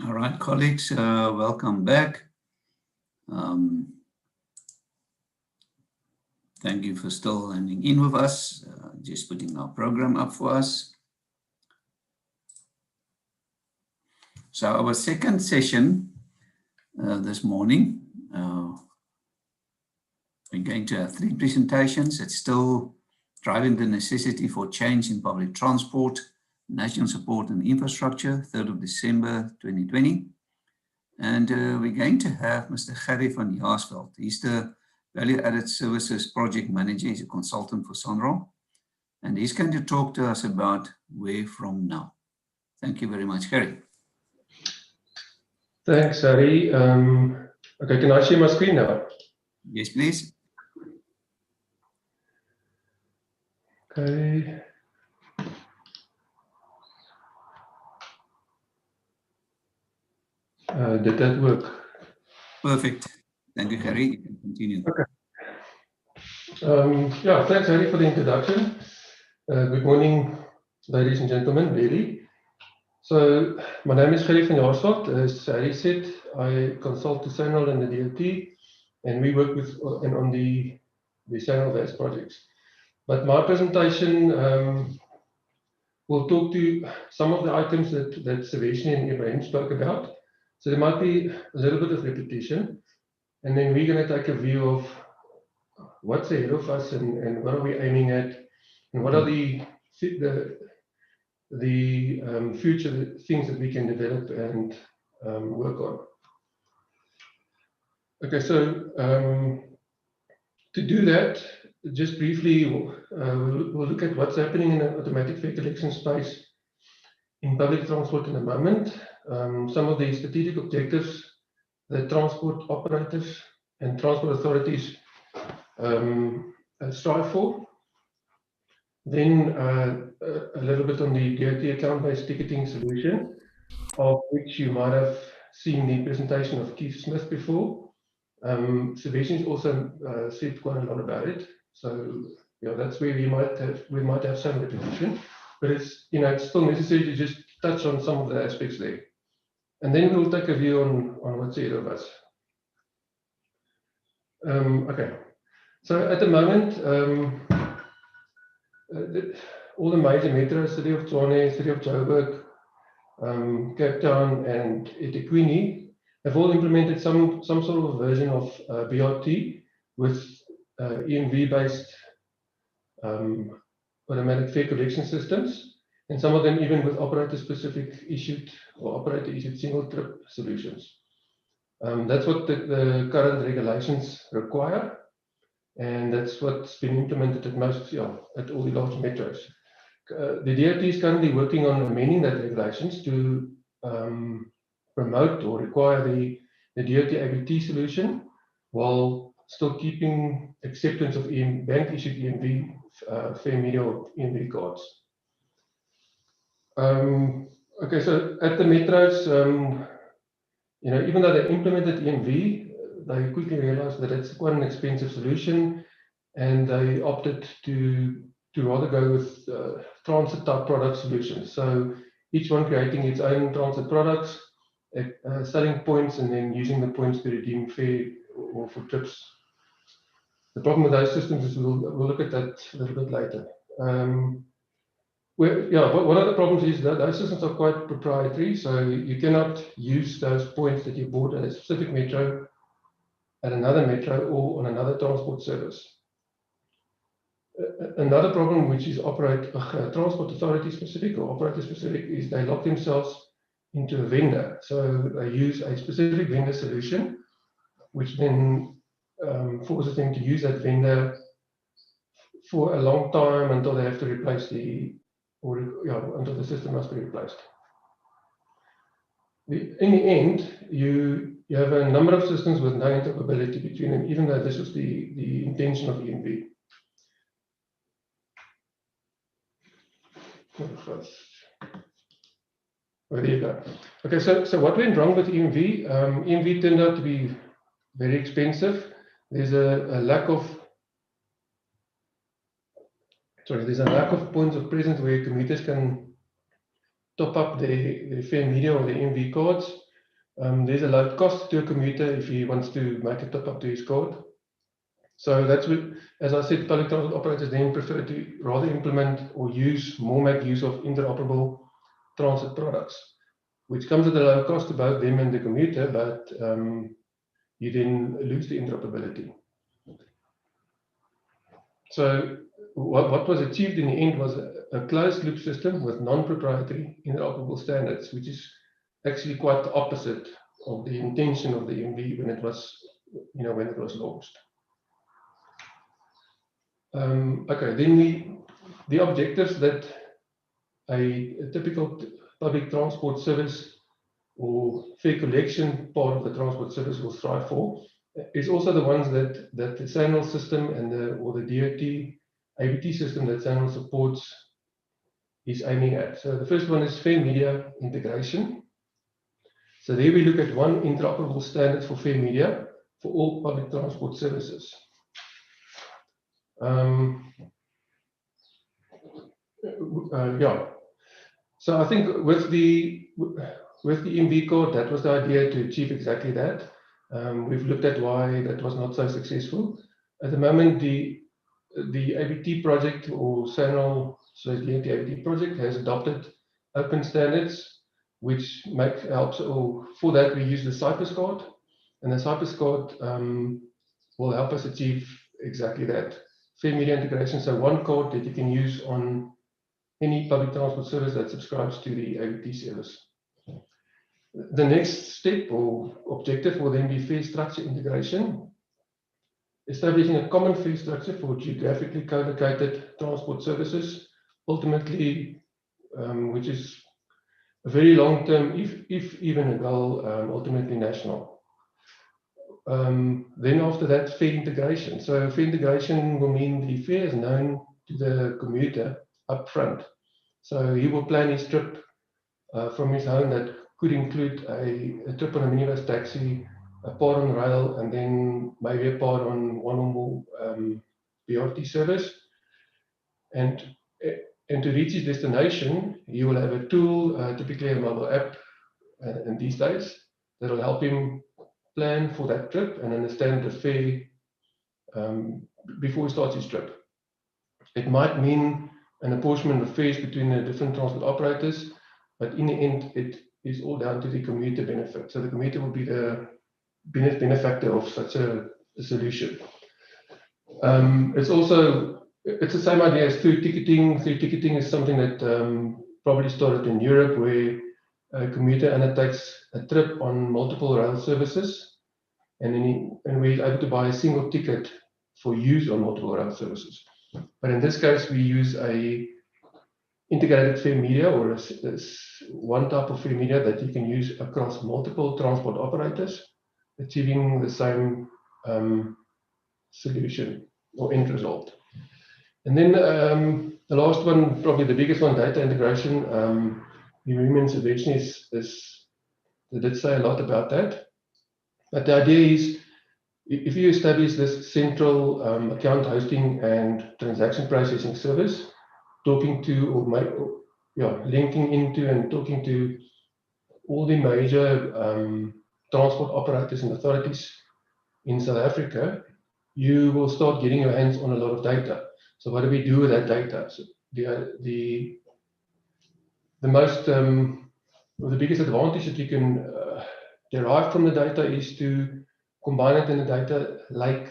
All right, colleagues, welcome back. Thank you for still landing in with us, just putting our program up for us. So our second session this morning, we're going to have 3 presentations. It's still driving the necessity for change in public transport, national support and infrastructure, 3rd of December 2020. And we're going to have Mr. Gerry van Jaarsveld. He's the Value Added Services Project Manager. He's a consultant for SANRAL. And he's going to talk to us about where from now. Thank you very much, Gerry. Thanks, Harry. Okay, can I share my screen now? Yes, please. Okay. Did that work? Perfect. Thank you, Gerry. You can continue. Okay. Yeah, thanks, Harry, for the introduction. Good morning, ladies and gentlemen, really. So, my name is Gerry van Jaarsveld. As Harry said, I consult to SANRAL and the DOT, and we work with and on the SANRAL VAS projects. But my presentation will talk to some of the items that Saveshni and Ibrahim spoke about. So there might be a little bit of repetition, and then we're going to take a view of what's ahead of us and what are we aiming at, and what are the future things that we can develop and work on. Okay, so to do that, just briefly, we'll look at what's happening in the automatic fare collection space in public transport in a moment. Some of the strategic objectives that transport operators and transport authorities strive for. Then a little bit on the DOT account-based ticketing solution, of which you might have seen the presentation of Keith Smith before. Saveshni's also said quite a lot about it. So yeah, that's where we might have some repetition, but it's it's still necessary to just touch on some of the aspects there. And then we'll take a view on what's ahead of us. Okay, so at the moment, all the major metros, City of Tshwane, City of Joburg, Cape Town, and eThekwini have all implemented some sort of version of BRT with EMV-based automatic fare collection systems, and some of them even with operator-specific issued or operator-issued single-trip solutions. That's what the current regulations require, and that's what's been implemented at most, at all the large metros. The DOT is currently working on amending that regulations to promote or require the DOT ABT solution, while still keeping acceptance of bank-issued EMV fare media or EMV cards. Okay, so at the metros, even though they implemented EMV, they quickly realized that it's quite an expensive solution, and they opted to rather go with transit-type product solutions. So each one creating its own transit products, selling points, and then using the points to redeem fare or for trips. The problem with those systems is we'll look at that a little bit later. One of the problems is that those systems are quite proprietary, so you cannot use those points that you bought at a specific metro at another metro or on another transport service. Another problem, which is transport authority specific or operator specific, is they lock themselves into a vendor. So they use a specific vendor solution, which then forces them to use that vendor for a long time until they have to replace until the system must be replaced. In the end, you have a number of systems with no interoperability between them, even though this was the intention of EMV. Oh, there you go. Okay, so what went wrong with EMV? EMV turned out to be very expensive. There's a lack of points of presence where commuters can top up their fare media or their EMV cards. There's a low cost to a commuter if he wants to make a top up to his card. So that's what, as I said, public transport operators then prefer to rather implement or make use of interoperable transit products, which comes at a low cost to both them and the commuter, but you then lose the interoperability. So what was achieved in the end was a closed loop system with non-proprietary interoperable standards, which is actually quite the opposite of the intention of the MV when it was, when it was launched. Okay, then the objectives that a typical public transport service or fare collection part of the transport service will strive for is also the ones that the SANRAL system and the DOT ABT system that SANRAL supports is aiming at. So the first one is fare media integration. So there we look at one interoperable standard for fare media for all public transport services. Yeah. So I think with the MV code, that was the idea, to achieve exactly that. We've looked at why that was not so successful. At the moment, the ABT project, or SANRAL / the ABT project, has adopted open standards, which helps. Or for that, we use the Cypress card, and the Cypress card will help us achieve exactly that. Fare media integration, so one card that you can use on any public transport service that subscribes to the ABT service. The next step or objective will then be fare structure integration, establishing a common fare structure for geographically co-located transport services, ultimately, which is a very long-term, if even a goal, ultimately national. Then after that, fare integration. So fare integration will mean the fare is known to the commuter up front. So he will plan his trip from his home that could include a trip on a minibus taxi, a part on rail, and then maybe a part on one or more BRT service. And to reach his destination, he will have a tool, typically a mobile app, in these days, that will help him plan for that trip and understand the fare before he starts his trip. It might mean an apportionment of fares between the different transport operators, but in the end, it is all down to the commuter benefit. So the commuter will be the benefactor of such a solution. It's the same idea as through ticketing. Through ticketing is something that probably started in Europe, where a commuter undertakes a trip on multiple rail services, and we're able to buy a single ticket for use on multiple rail services. But in this case, we use a integrated fare media, or one type of fare media that you can use across multiple transport operators, achieving the same solution or end result. And then the last one, probably the biggest one, data integration. Human intervention they did say a lot about that. But the idea is, if you establish this central account hosting and transaction processing service, talking to linking into and talking to all the major transport operators and authorities in South Africa, you will start getting your hands on a lot of data. So what do we do with that data? So the biggest advantage that you can derive from the data is to combine it in the data lake,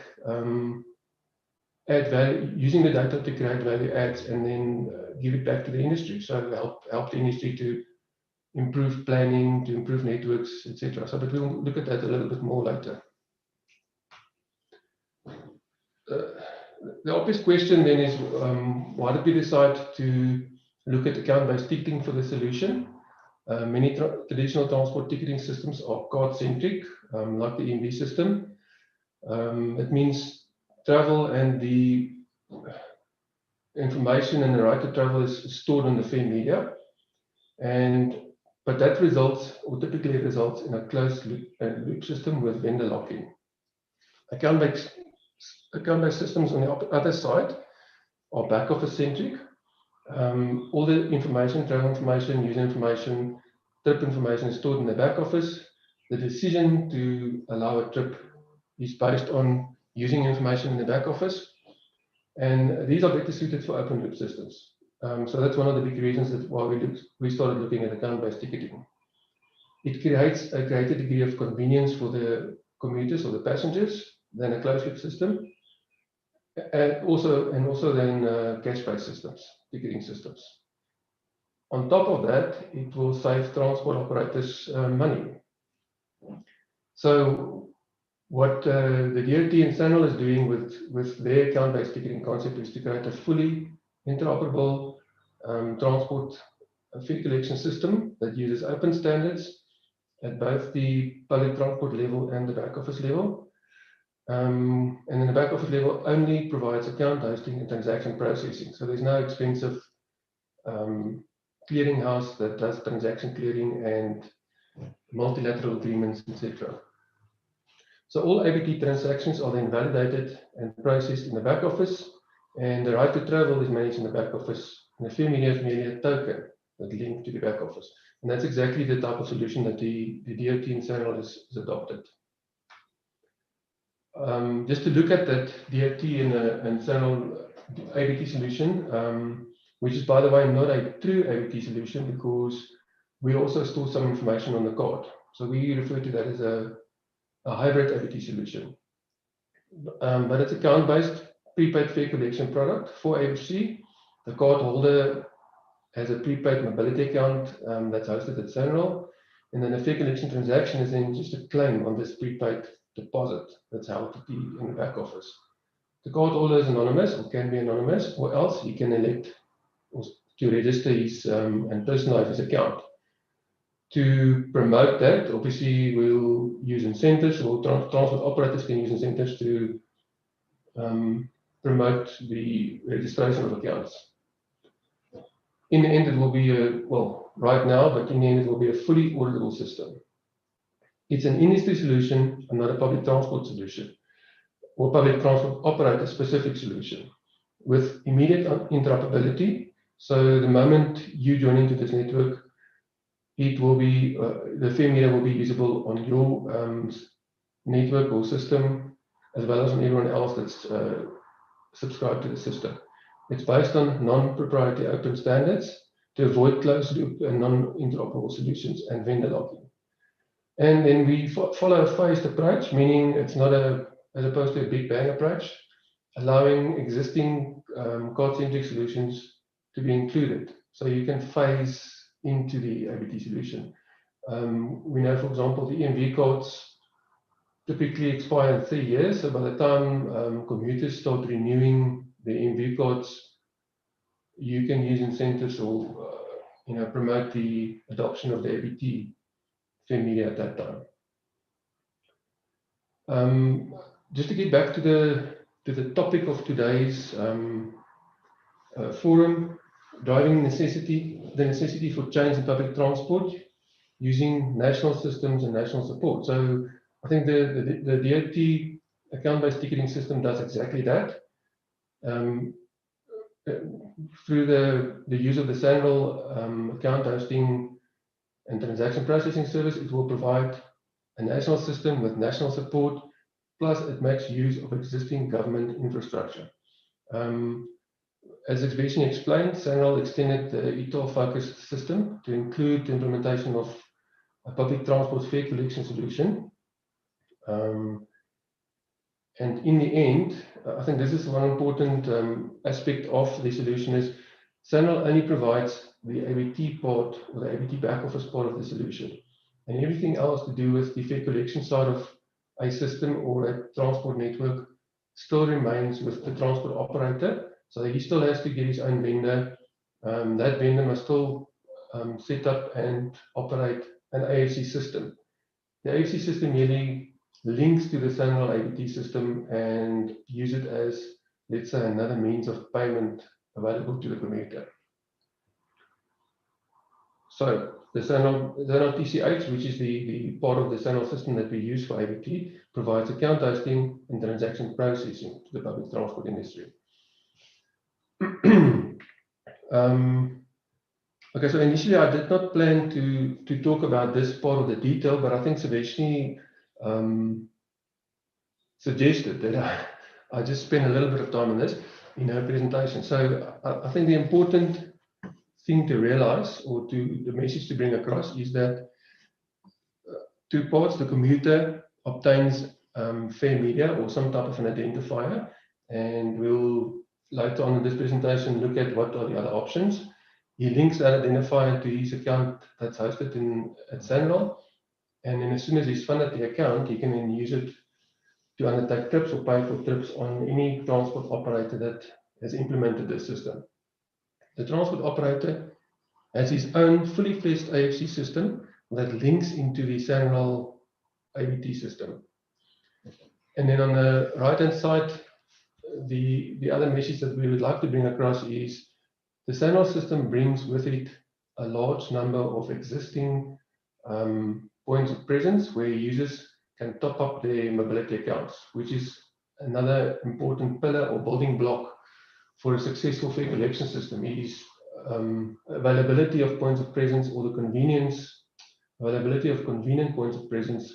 add value, using the data to create value adds, and then give it back to the industry. So help the industry to improve planning, to improve networks, etc. So, but we'll look at that a little bit more later. The obvious question then is, why did we decide to look at account-based ticketing for the solution? Many traditional transport ticketing systems are card-centric, like the EMV system. It means travel and the information and the right to travel is stored in the fare media, but that typically results in a closed loop system with vendor lock-in. Account-based systems on the other side are back office centric. All the information, travel information, user information, trip information is stored in the back office, the decision to allow a trip is based on using information in the back office, and these are better suited for open loop systems. So that's one of the big reasons that why we started looking at account-based ticketing. It creates a greater degree of convenience for the commuters or the passengers than a closed loop system, and also than cash-based systems, ticketing systems. On top of that, it will save transport operators money. So what the DOT and SANRAL is doing with their account-based ticketing concept is to create a fully interoperable transport fee collection system that uses open standards at both the public transport level and the back office level. And in the back office level only provides account hosting and transaction processing. So there's no expensive clearinghouse that does transaction clearing and multilateral agreements, etc. So all ABT transactions are then validated and processed in the back office, and the right to travel is managed in the back office. And the fee media is merely a token that links to the back office. And that's exactly the type of solution that the DOT and SANRAL has adopted. Just to look at that DOT and SANRAL ABT solution, which is, by the way, not a true ABT solution because we also store some information on the card. So we refer to that as a hybrid ABT solution. But it's account-based prepaid fare collection product for AFC. The card holder has a prepaid mobility account that's hosted at SANRAL, and then a fare collection transaction is then just a claim on this prepaid deposit that's held in the back office. The card holder is anonymous or can be anonymous, or else he can elect to register his and personalize his account. To promote that, obviously we'll use incentives, or transport operators can use incentives to promote the registration of accounts. In the end, it will be right now, but in the end, it will be a fully auditable system. It's an industry solution and not a public transport solution, or public transport operator specific solution with immediate interoperability. So the moment you join into this network, it will be the fare meter will be visible on your network or system, as well as on everyone else that's subscribed to the system. It's based on non-proprietary open standards to avoid closed loop and non-interoperable solutions and vendor locking. And then we follow a phased approach, meaning it's not as opposed to a big bang approach, allowing existing card-centric solutions to be included. So you can phase into the ABT solution. We know, for example, the EMV cards typically expire in 3 years. So by the time commuters start renewing the EMV cards, you can use incentives or promote the adoption of the ABT fare media at that time. Just to get back to the topic of today's forum, driving the necessity for change in public transport using national systems and national support. So I think the DOT account-based ticketing system does exactly that. Through the use of the SANRAL account hosting and transaction processing service, it will provide a national system with national support, plus it makes use of existing government infrastructure. As Exhibition explained, SANRAL extended the ETOL-focused system to include the implementation of a public transport fare collection solution. And in the end, I think this is one important aspect of the solution is SANRAL only provides the ABT part or the ABT back office part of the solution. And everything else to do with the fare collection side of a system or a transport network still remains with the transport operator. So he still has to get his own vendor. That vendor must still set up and operate an AFC system. The AFC system merely links to the SANRAL ABT system and use it as, let's say, another means of payment available to the commuter. So the SANRAL TCH, which is the part of the SANRAL system that we use for ABT, provides account hosting and transaction processing to the public transport industry. Okay, so initially I did not plan to talk about this part of the detail, but I think Saveshni suggested that I just spend a little bit of time on this in her presentation. So I think the important thing to realize, or the message to bring across, is that two parts: the commuter obtains fair media or some type of an identifier, and we'll later on in this presentation look at what are the other options. He links that identifier to his account that's hosted at SANRAL, and then as soon as he's funded the account, he can then use it to undertake trips or pay for trips on any transport operator that has implemented this system. The transport operator has his own fully fledged AFC system that links into the SANRAL ABT system. And then on the right-hand side, the other message that we would like to bring across is the SANRAL system brings with it a large number of existing points of presence where users can top up their mobility accounts, which is another important pillar or building block for a successful fare collection system. Is availability of points of presence, or the availability of convenient points of presence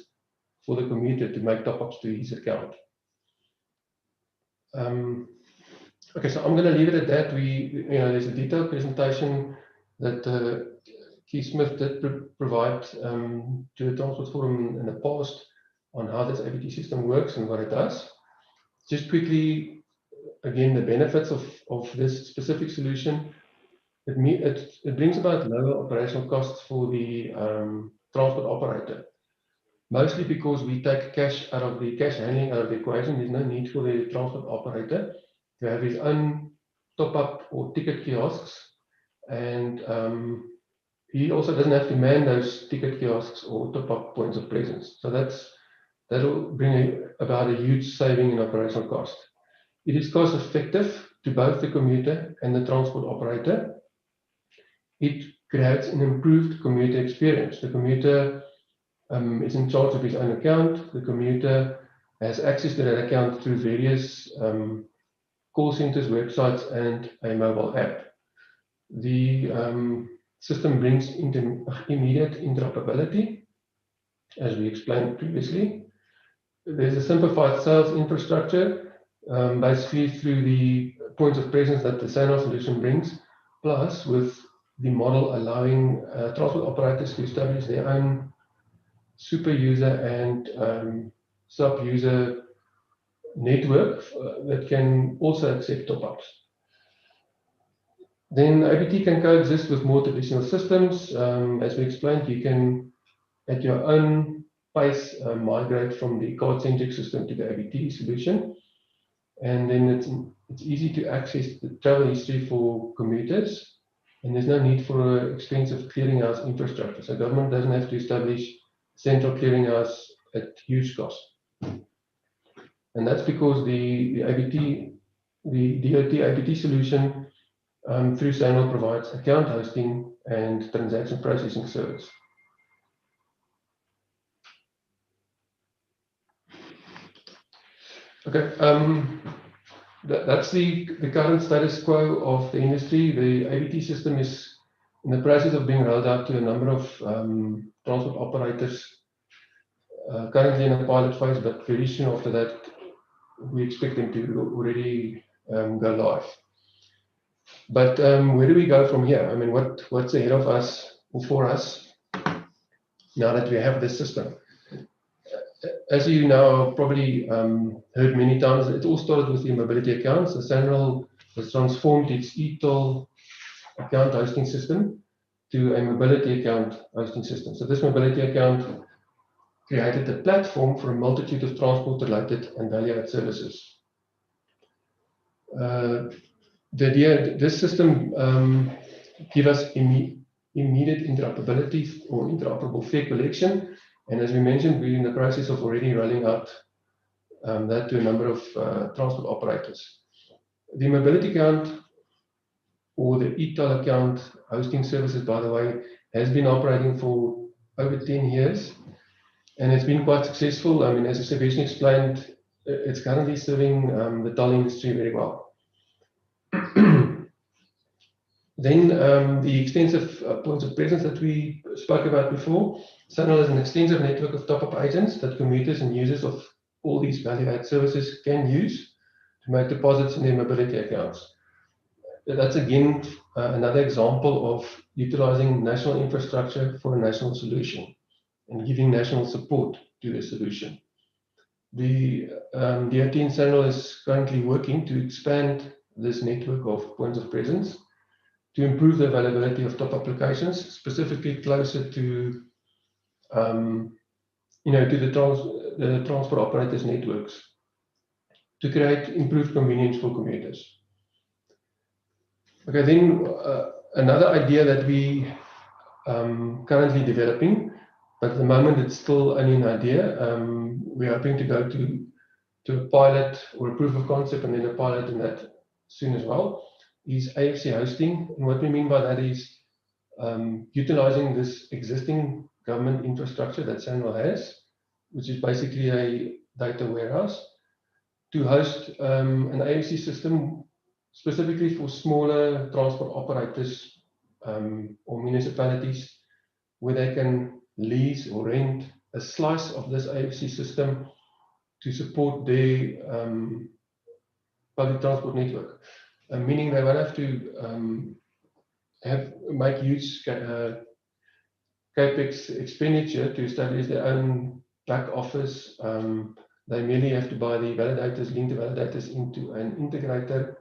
for the commuter to make top-ups to his account. Okay, so I'm going to leave it at that. There's a detailed presentation that Keith Smith did provide to the Transport Forum in the past on how this ABT system works and what it does. Just quickly, again, the benefits of this specific solution. It brings about lower operational costs for the transport operator, mostly because we take cash handling out of the equation. There's no need for the transport operator to have his own top-up or ticket kiosks, and he also doesn't have to man those ticket kiosks or top-up points of presence. So that'll bring about a huge saving in operational cost. It is cost effective to both the commuter and the transport operator. It creates an improved commuter experience. The commuter is in charge of his own account. The commuter has access to that account through various call centers, websites, and a mobile app. The system brings immediate interoperability, as we explained previously. There's a simplified sales infrastructure, basically through the points of presence that the SANRAL solution brings, plus with the model allowing transport operators to establish their own super user and sub-user network that can also accept top-ups. Then ABT can coexist with more traditional systems. As we explained, you can, at your own pace, migrate from the card-centric system to the ABT solution. And then it's easy to access the travel history for commuters, and there's no need for an expensive clearinghouse infrastructure. So government doesn't have to establish central clearinghouse at huge cost. And that's because the DOT ABT solution through SANRAL provides account hosting and transaction processing service. Okay, that's the current status quo of the industry. The ABT system is in the process of being rolled out to a number of transport operators, currently in a pilot phase, but very soon after that, we expect them to already go live. But where do we go from here? I mean, what's ahead of us or for us now that we have this system? As you now probably heard many times, it all started with the mobility accounts. The SANRAL has transformed its e-toll account hosting system to a mobility account hosting system. So this mobility account created a platform for a multitude of transport-related and value-added services. This system gives us immediate interoperability or interoperable fare collection. And as we mentioned, we're in the process of already rolling out that to a number of transport operators. The mobility account, or the e-toll account hosting services, by the way, has been operating for over 10 years. And it's been quite successful. I mean, as Saveshni explained, it's currently serving the toll industry very well. Then the extensive points of presence that we spoke about before. SANRAL is an extensive network of top-up agents that commuters and users of all these value-add services can use to make deposits in their mobility accounts. That's again another example of utilizing national infrastructure for a national solution and giving national support to the solution. The DOT in SANRAL is currently working to expand this network of points of presence to improve the availability of top applications, specifically closer to, to the transport operators' networks, to create improved convenience for commuters. Okay, then another idea that we currently developing, but at the moment it's still only an idea. We're hoping to go to a pilot or a proof of concept and then a pilot in that soon as well, is AFC hosting. And what we mean by that is utilizing this existing government infrastructure that SANRAL has, which is basically a data warehouse, to host an AFC system specifically for smaller transport operators or municipalities, where they can lease or rent a slice of this AFC system to support their public transport network. Meaning they won't have to make huge capex expenditure to establish their own back office. They merely have to buy the validators, link the validators into an integrator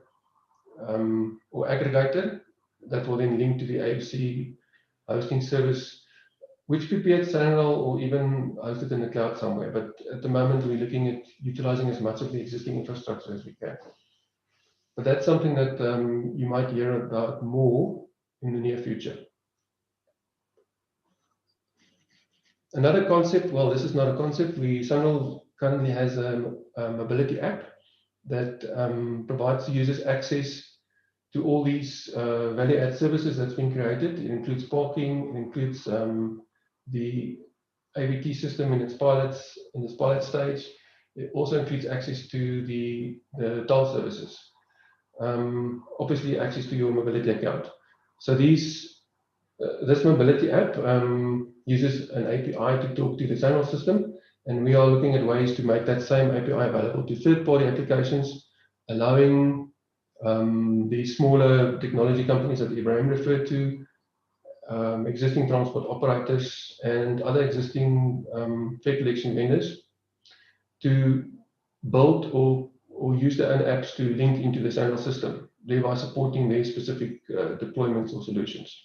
or aggregator that will then link to the AFC hosting service, which could be at SANRAL or even hosted in the cloud somewhere. But at the moment, we're looking at utilizing as much of the existing infrastructure as we can. But that's something that you might hear about more in the near future. Another concept, well, this is not a concept. SANRAL currently has a mobility app that provides users access to all these value-add services that's been created. It includes parking, it includes the AVT system in its pilot stage. It also includes access to the toll services. Obviously, access to your mobility account. So this mobility app uses an API to talk to the SANRAL system, and we are looking at ways to make that same API available to third-party applications, allowing the smaller technology companies that Ibrahim referred to, existing transport operators and other existing fare collection vendors to build or use their own apps to link into the SANRAL system, thereby supporting their specific deployments or solutions.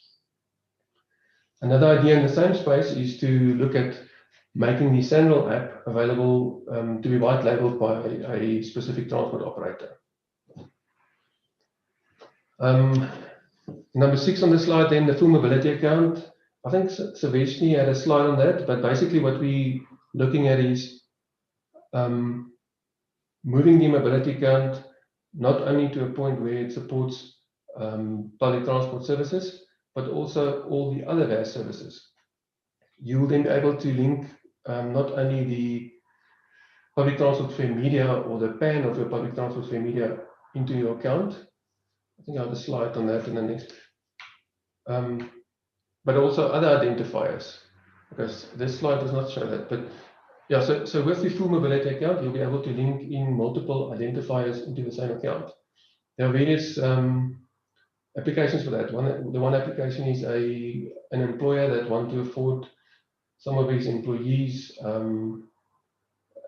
Another idea in the same space is to look at making the SANRAL app available to be white labeled by a specific transport operator. Number 6 on the slide, then the full mobility account. I think Saveshni had a slide on that, but basically what we're looking at is moving the mobility account not only to a point where it supports public transport services, but also all the other VAS services. You will then be able to link not only the public transport fare media or the PAN of your public transport fare media into your account. I think I have a slide on that in the next. But also other identifiers, because this slide does not show that. But yeah, so with the full mobility account, you'll be able to link in multiple identifiers into the same account. There are various applications for that. The one application is an employer that wants to afford some of his employees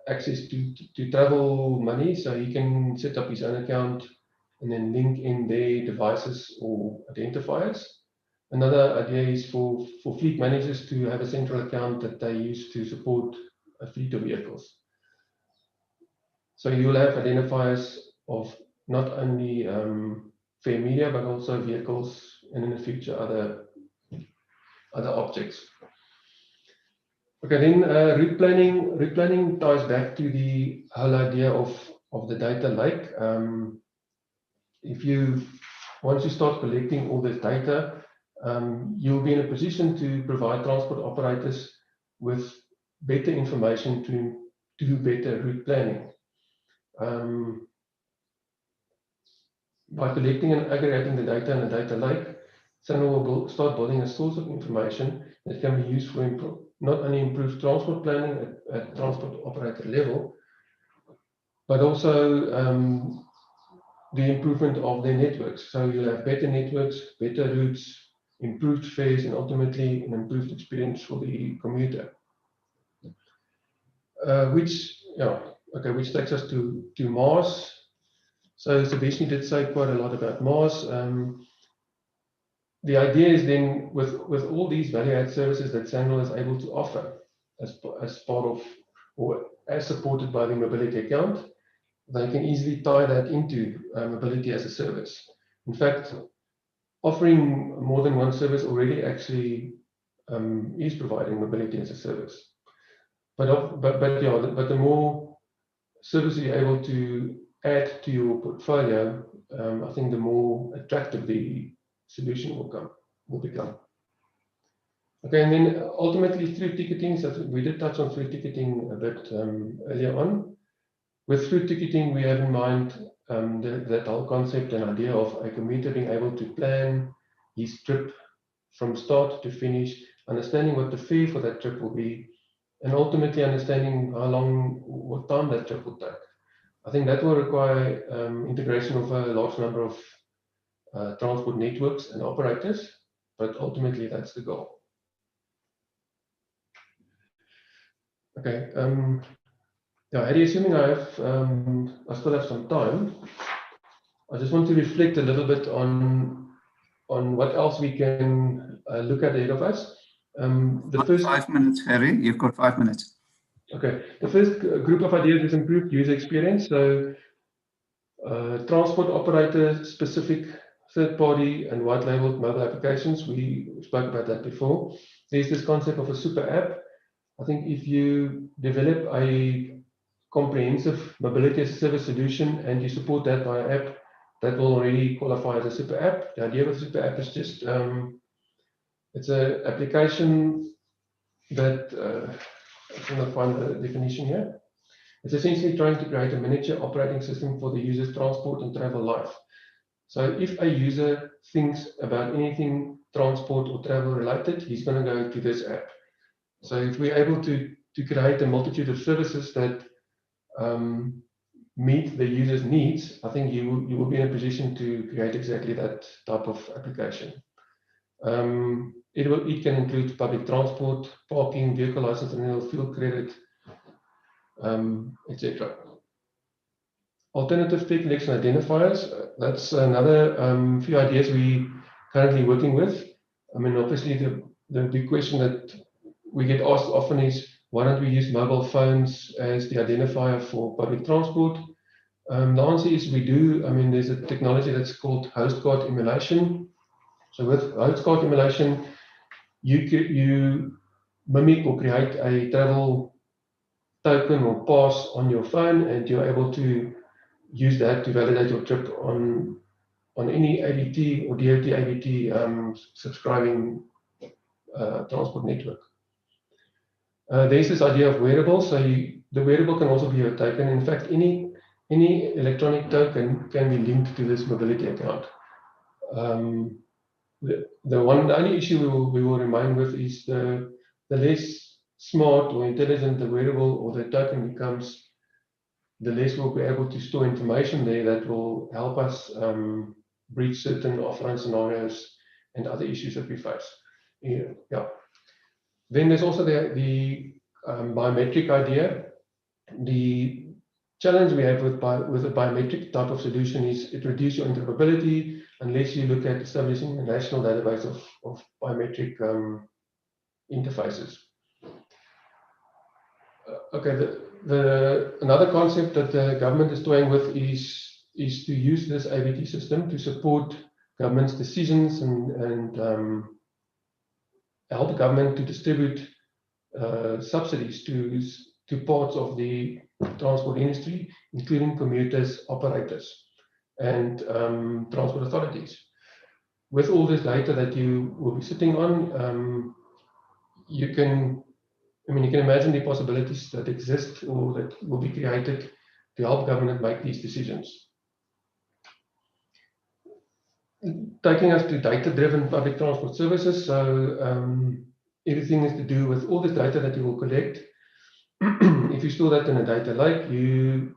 access to travel money, so he can set up his own account and then link in their devices or identifiers. Another idea is for fleet managers to have a central account that they use to support a fleet of vehicles. So you'll have identifiers of not only fare media, but also vehicles, and in the future other objects. Okay, then route planning. Route planning ties back to the whole idea of the data lake. Once you start collecting all this data, you'll be in a position to provide transport operators with better information to do better route planning. By collecting and aggregating the data in a data lake, SANRAL will start building a source of information that can be used for not only improved transport planning at transport operator level, but also the improvement of their networks. So you'll have better networks, better routes, improved fares, and ultimately an improved experience for the commuter. Which takes us to Mars. So Sebastian did say quite a lot about Mars. The idea is then with all these value-add services that SANRAL is able to offer as part of, or as supported by the mobility account, they can easily tie that into mobility as a service. In fact, offering more than one service already actually is providing mobility as a service. But the more services you're able to add to your portfolio, I think the more attractive the solution will become. Okay, and then ultimately through ticketing, so we did touch on through ticketing a bit earlier on. With through ticketing, we have in mind that whole concept and idea of a commuter being able to plan his trip from start to finish, understanding what the fare for that trip will be, and ultimately understanding what time that trip will take. I think that will require integration of a large number of transport networks and operators, but ultimately that's the goal. Okay. Yeah, Harry, assuming I still have some time, I just want to reflect a little bit on what else we can look at ahead of us. The first 5 minutes, Harry. You've got 5 minutes. Okay. The first group of ideas is improved user experience. So transport operator specific third-party and white-labeled mobile applications. We spoke about that before. There's this concept of a super app. I think if you develop a comprehensive mobility as a service solution and you support that by an app, that will already qualify as a super app. The idea of a super app is just it's an application that I'm going to find the definition here. It's essentially trying to create a miniature operating system for the user's transport and travel life. So if a user thinks about anything transport or travel related, he's going to go to this app. So if we're able to create a multitude of services that meet the user's needs, I think you will be in a position to create exactly that type of application. It can include public transport, parking, vehicle license renewal, fuel credit, etc. Alternative fare collection identifiers, that's another few ideas we currently working with. I mean, obviously the big question that we get asked often is, why don't we use mobile phones as the identifier for public transport? The answer is we do. I mean, there's a technology that's called host card emulation. So with host card emulation, you mimic or create a travel token or pass on your phone, and you're able to use that to validate your trip on any ABT or DOT ABT subscribing transport network. There's this idea of wearables. So the wearable can also be a token. In fact, any electronic token can be linked to this mobility account. The only issue we will remain with is the less smart or intelligent the wearable or the token becomes, the less we'll be able to store information there that will help us breach certain offline scenarios and other issues that we face. Yeah. Then there's also the biometric idea. The challenge we have with a biometric type of solution is it reduces your interoperability unless you look at establishing a national database of biometric interfaces. Okay, another concept that the government is toying with is to use this ABT system to support government's decisions and help the government to distribute subsidies to parts of the transport industry, including commuters, operators, and transport authorities. With all this data that you will be sitting on, you can imagine the possibilities that exist or that will be created to help government make these decisions. taking us to data-driven public transport services. So everything is to do with all the data that you will collect. If you store that in a data lake, you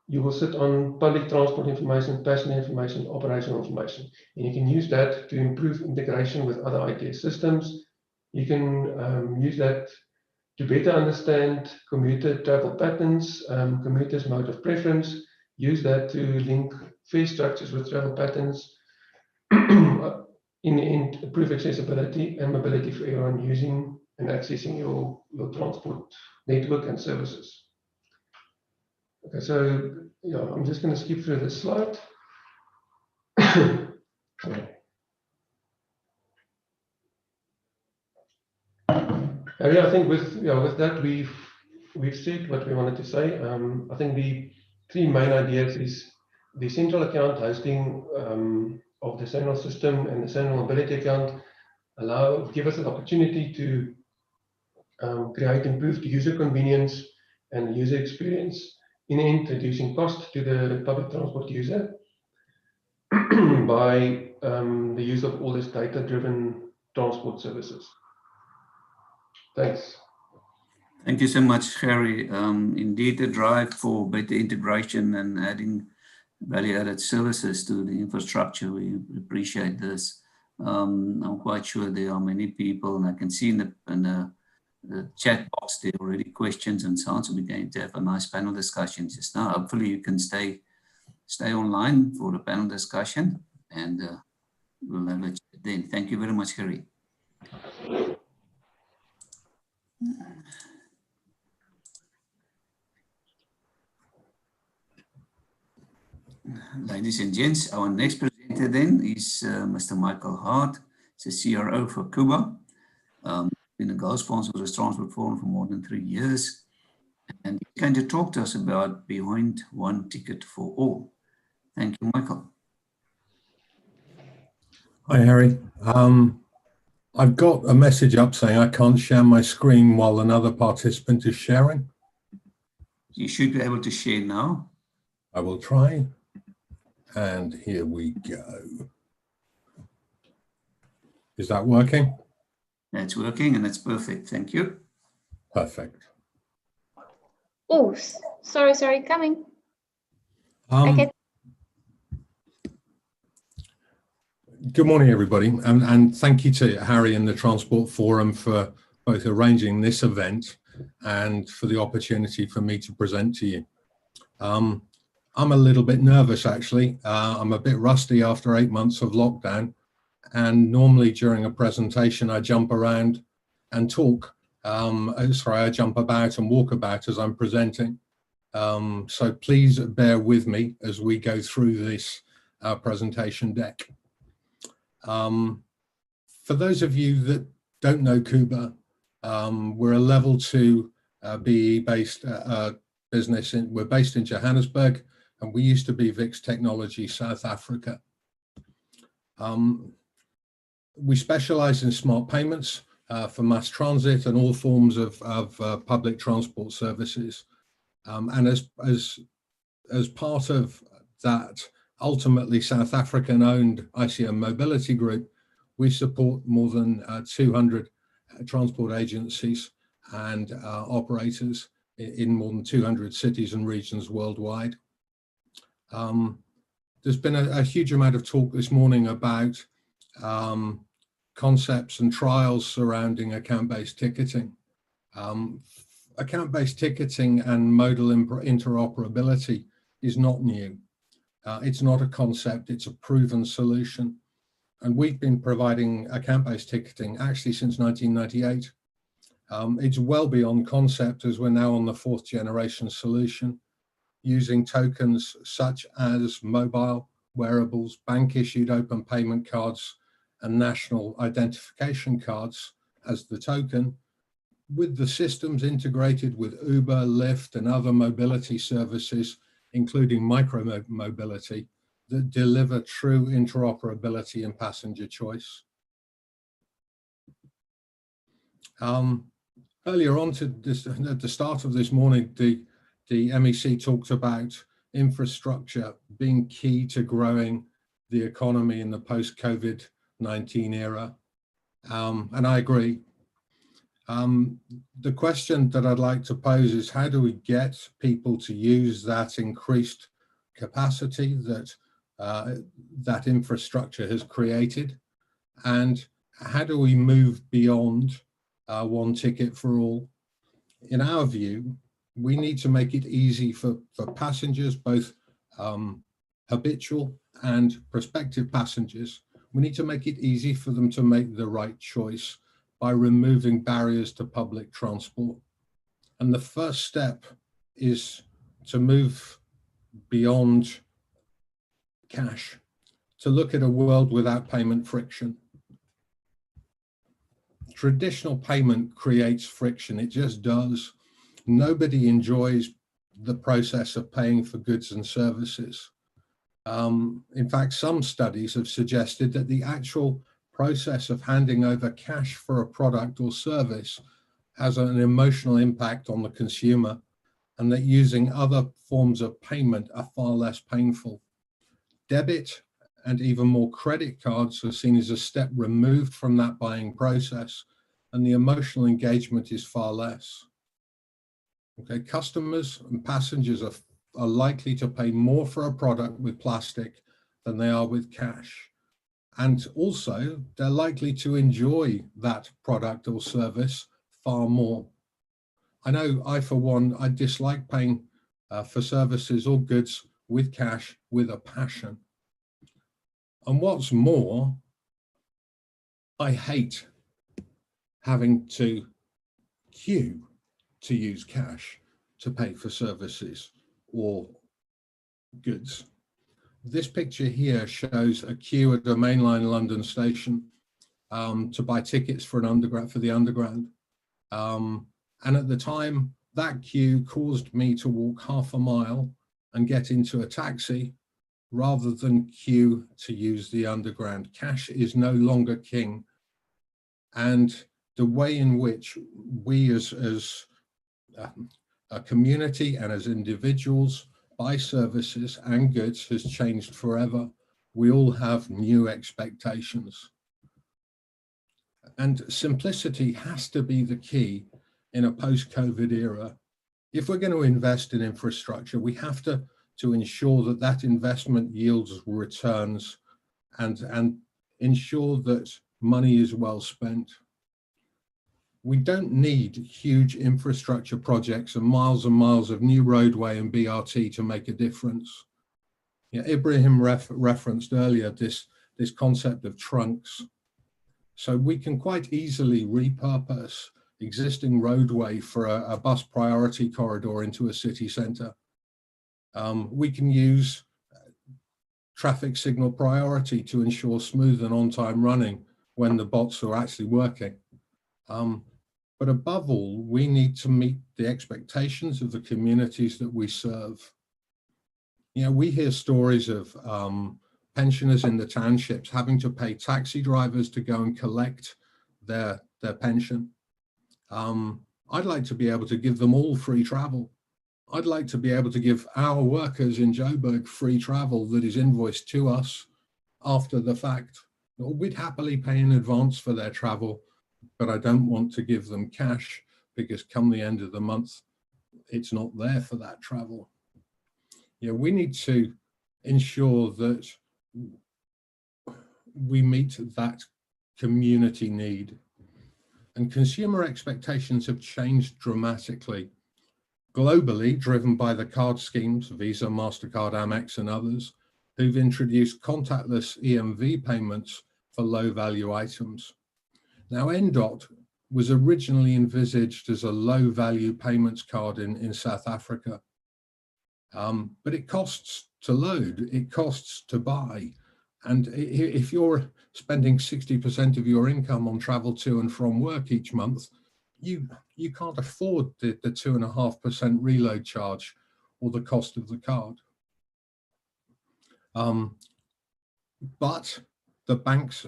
will sit on public transport information, passenger information, operational information, and you can use that to improve integration with other ITS systems. You can use that to better understand commuter travel patterns, commuters' mode of preference, use that to link fare structures with travel patterns, in the end, improve accessibility and mobility for everyone using and accessing your transport network and services. Okay, so yeah, I'm just going to skip through this slide. Harry, I think with that we've said what we wanted to say. I think the three main ideas is the central account hosting of the SANRAL system and the SANRAL mobility account give us an opportunity to create improved user convenience and user experience in introducing cost to the public transport user by the use of all these data-driven transport services. Thanks. Thank you so much, Harry. Indeed, the drive for better integration and adding value-added services to the infrastructure, we appreciate this. I'm quite sure there are many people, and I can see in the chat box there are already questions and so on, so we're going to have a nice panel discussion just now. Hopefully you can stay online for the panel discussion, and we'll have a chat then. Thank you very much, Harry. Ladies and gents, our next presenter then is Mr. Michael Hart. He's a CRO for Cuba. Been a gold sponsor of this Transport Forum for more than 3 years. And he's going to talk to us about Behind One Ticket for All. Thank you, Michael. Hi, Harry. I've got a message up saying I can't share my screen while another participant is sharing. You should be able to share now. I will try. And here we go. Is that working? That's working and it's perfect. Thank you. Perfect. Oh, sorry, coming. Okay. Good morning, everybody, and thank you to Harry and the Transport Forum for both arranging this event and for the opportunity for me to present to you. I'm a little bit nervous, actually. I'm a bit rusty after 8 months of lockdown, and normally during a presentation I jump around and talk. I jump about and walk about as I'm presenting. So please bear with me as we go through this presentation deck. For those of you that don't know Cuba, we're a level 2 BE based business. We're based in Johannesburg, and we used to be VIX Technology South Africa. We specialize in smart payments for mass transit and all forms of public transport services. And as part of that, ultimately South African owned ICM Mobility Group, we support more than 200 transport agencies and operators in more than 200 cities and regions worldwide. There's been a huge amount of talk this morning about concepts and trials surrounding account-based ticketing. Account-based ticketing and modal interoperability is not new. It's not a concept, it's a proven solution. And we've been providing account-based ticketing actually since 1998. It's well beyond concept, as we're now on the 4th generation solution, using tokens such as mobile, wearables, bank-issued open payment cards, and national identification cards as the token, with the systems integrated with Uber, Lyft, and other mobility services, including micro-mobility, that deliver true interoperability and passenger choice. Earlier on at the start of this morning, the MEC talked about infrastructure being key to growing the economy in the post-COVID-19 era. And I agree. The question that I'd like to pose is, how do we get people to use that increased capacity that that infrastructure has created? And how do we move beyond one ticket for all? In our view, we need to make it easy for passengers, both habitual and prospective passengers. We need to make it easy for them to make the right choice by removing barriers to public transport. And the first step is to move beyond cash, to look at a world without payment friction. Traditional payment creates friction, it just does. Nobody enjoys the process of paying for goods and services. In fact, some studies have suggested that the actual process of handing over cash for a product or service has an emotional impact on the consumer, and that using other forms of payment are far less painful. Debit and even more credit cards are seen as a step removed from that buying process, and the emotional engagement is far less. Okay, customers and passengers are likely to pay more for a product with plastic than they are with cash. And also, they're likely to enjoy that product or service far more. I know I, for one, I dislike paying for services or goods with cash with a passion. And what's more, I hate having to queue to use cash to pay for services or goods. This picture here shows a queue at a mainline London station to buy tickets for the underground. And at the time, that queue caused me to walk half a mile and get into a taxi rather than queue to use the underground. Cash is no longer king. And the way in which we as a community and as individuals buy services and goods has changed forever. We all have new expectations. And simplicity has to be the key in a post-COVID era. If we're going to invest in infrastructure, we have to ensure that that investment yields returns and ensure that money is well spent. We don't need huge infrastructure projects and miles of new roadway and BRT to make a difference. Yeah, Ibrahim referenced earlier this concept of trunks. So we can quite easily repurpose existing roadway for a bus priority corridor into a city centre. We can use traffic signal priority to ensure smooth and on-time running when the bots are actually working. But above all, we need to meet the expectations of the communities that we serve. You know, we hear stories of pensioners in the townships having to pay taxi drivers to go and collect their pension. I'd like to be able to give them all free travel. I'd like to be able to give our workers in Joburg free travel that is invoiced to us after the fact. We'd happily pay in advance for their travel, but I don't want to give them cash because come the end of the month, it's not there for that travel. Yeah, we need to ensure that we meet that community need. And consumer expectations have changed dramatically. Globally, driven by the card schemes, Visa, MasterCard, Amex, and others, who've introduced contactless EMV payments for low-value items. Now, NDOT was originally envisaged as a low-value payments card in South Africa, but it costs to load, it costs to buy. And if you're spending 60% of your income on travel to and from work each month, you can't afford the 2.5% reload charge or the cost of the card. But the banks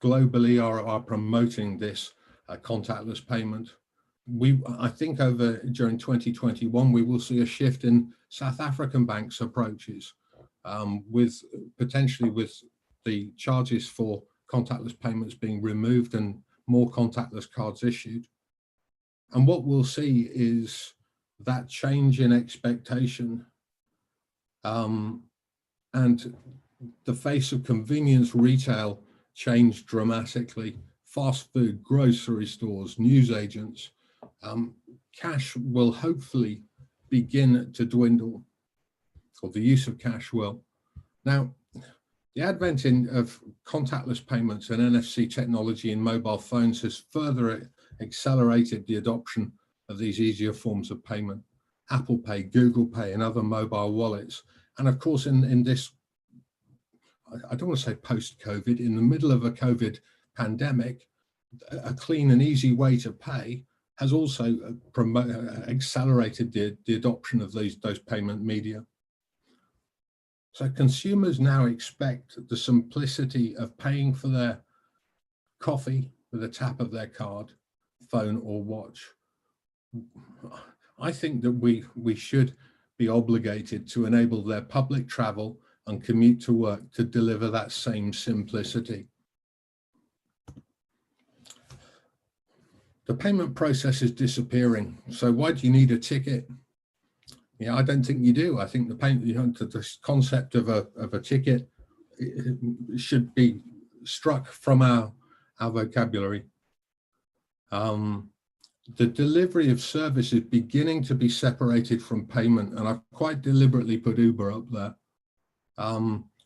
globally are promoting this contactless payment. I think during 2021, we will see a shift in South African banks' approaches, potentially with the charges for contactless payments being removed and more contactless cards issued. And what we'll see is that change in expectation and the face of convenience retail changed dramatically. Fast food, grocery stores, newsagents, cash will hopefully begin to dwindle, or the use of cash will. Now, the advent of contactless payments and NFC technology in mobile phones has further accelerated the adoption of these easier forms of payment. Apple Pay, Google Pay, and other mobile wallets. And of course, in this, I don't want to say post-COVID, in the middle of a COVID pandemic, a clean and easy way to pay has also accelerated the adoption of those payment media. So consumers now expect the simplicity of paying for their coffee with a tap of their card, phone, or watch. I think that we should be obligated to enable their public travel and commute to work to deliver that same simplicity. The payment process is disappearing. So why do you need a ticket? Yeah, I don't think you do. I think the concept of a ticket should be struck from our vocabulary. The delivery of service is beginning to be separated from payment, and I've quite deliberately put Uber up there.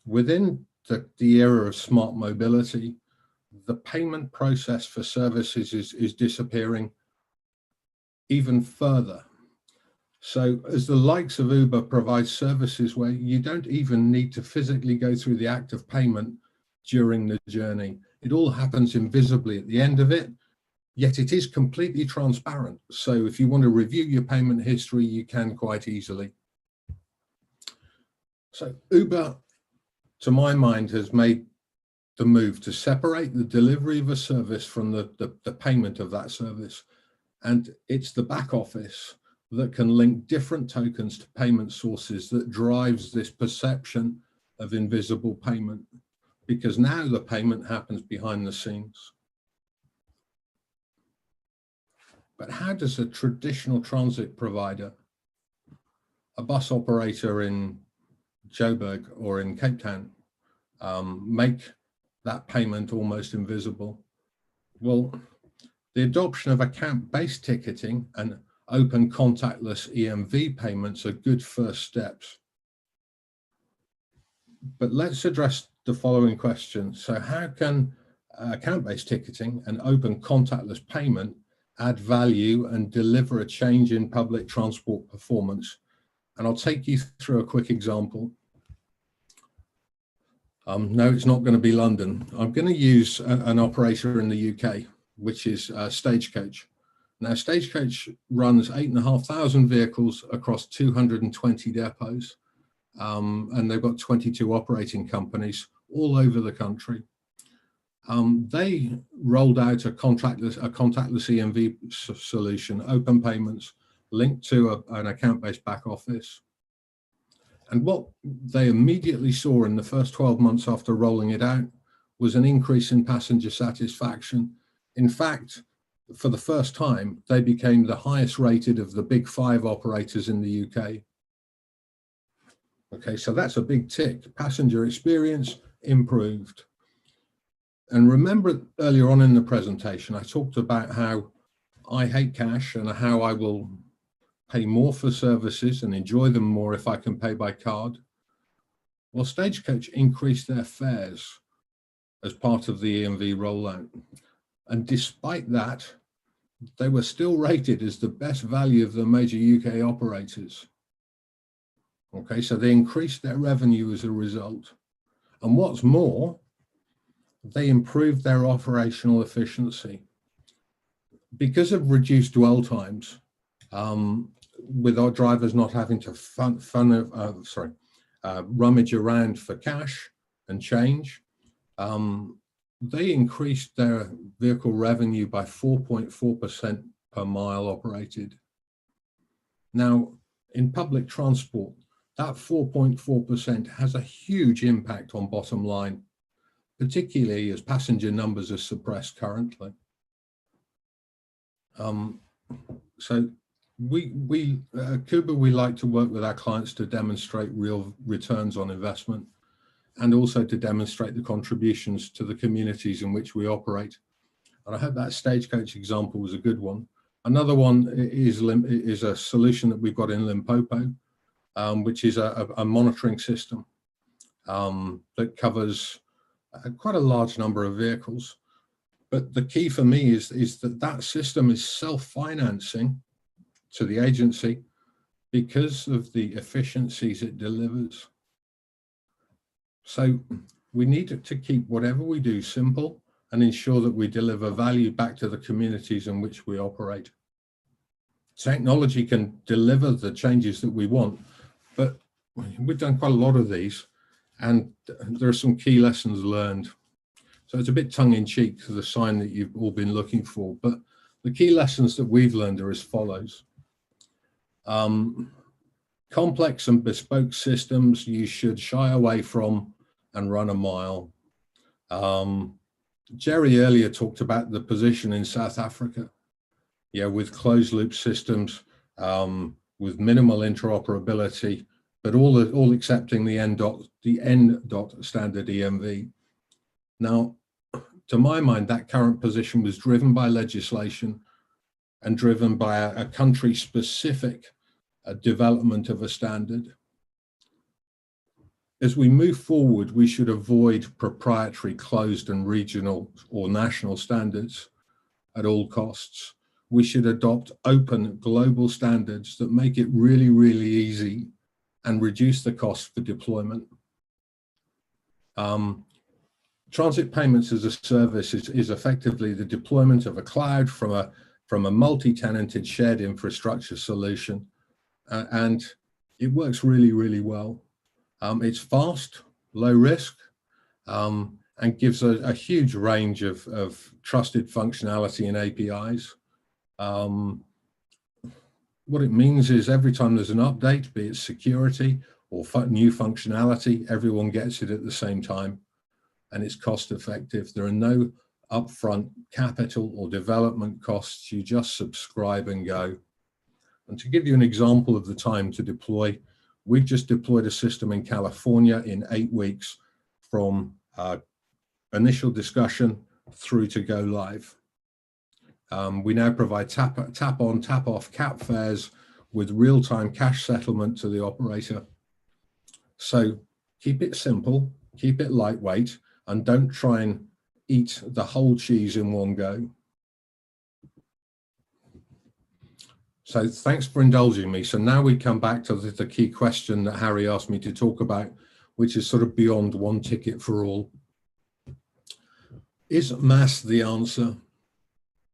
Within the era of smart mobility, the payment process for services is disappearing even further. So as the likes of Uber provide services where you don't even need to physically go through the act of payment during the journey, it all happens invisibly at the end of it, yet it is completely transparent. So if you want to review your payment history, you can quite easily. So Uber, to my mind, has made the move to separate the delivery of a service from the payment of that service. And it's the back office that can link different tokens to payment sources that drives this perception of invisible payment, because now the payment happens behind the scenes. But how does a traditional transit provider, a bus operator in Joburg or in Cape Town, make that payment almost invisible? Well, the adoption of account-based ticketing and open contactless EMV payments are good first steps. But let's address the following question. So how can account-based ticketing and open contactless payment add value and deliver a change in public transport performance? And I'll take you through a quick example. No, it's not going to be London. I'm going to use an operator in the UK, which is Stagecoach. Now, Stagecoach runs 8,500 vehicles across 220 depots, and they've got 22 operating companies all over the country. They rolled out a contactless EMV solution, open payments, linked to an account-based back office. And what they immediately saw in the first 12 months after rolling it out was an increase in passenger satisfaction. In fact, for the first time, they became the highest rated of the big 5 operators in the UK. Okay, so that's a big tick. Passenger experience improved. And remember earlier on in the presentation, I talked about how I hate cash and how I will pay more for services and enjoy them more if I can pay by card. Well, Stagecoach increased their fares as part of the EMV rollout. And despite that, they were still rated as the best value of the major UK operators. Okay, so they increased their revenue as a result. And what's more, they improved their operational efficiency. Because of reduced dwell times, with our drivers not having to rummage around for cash and change, they increased their vehicle revenue by 4.4% per mile operated. Now, in public transport, that 4.4% has a huge impact on bottom line. particularly as passenger numbers are suppressed currently. So Kuba, we like to work with our clients to demonstrate real returns on investment and also to demonstrate the contributions to the communities in which we operate. And I hope that Stagecoach example was a good one. Another one is a solution that we've got in Limpopo, which is a monitoring system that covers quite a large number of vehicles. But the key for me is that system is self-financing to the agency because of the efficiencies it delivers. So we need to keep whatever we do simple and ensure that we deliver value back to the communities in which we operate. Technology can deliver the changes that we want, but we've done quite a lot of these, and there are some key lessons learned. So it's a bit tongue-in-cheek to the sign that you've all been looking for, but the key lessons that we've learned are as follows. Complex and bespoke systems you should shy away from and run a mile. Jerry earlier talked about the position in South Africa, with closed loop systems, with minimal interoperability, but all accepting the N dot standard EMV. Now, to my mind, that current position was driven by legislation and driven by a country-specific development of a standard. As we move forward, we should avoid proprietary, closed and regional or national standards at all costs. We should adopt open global standards that make it really, really easy and reduce the cost for deployment. Transit payments as a service is effectively the deployment of a cloud from a multi-tenanted shared infrastructure solution, and it works really, really well. It's fast, low risk, and gives a huge range of trusted functionality and APIs. What it means is every time there's an update, be it security or new functionality, everyone gets it at the same time, and it's cost effective. There are no upfront capital or development costs. You just subscribe and go. And to give you an example of the time to deploy, we've just deployed a system in California in 8 weeks from initial discussion through to go live. We now provide tap on, tap off cap fares with real-time cash settlement to the operator. So keep it simple, keep it lightweight, and don't try and eat the whole cheese in one go. So thanks for indulging me. So now we come back to the key question that Harry asked me to talk about, which is sort of beyond one ticket for all. Is MAS the answer?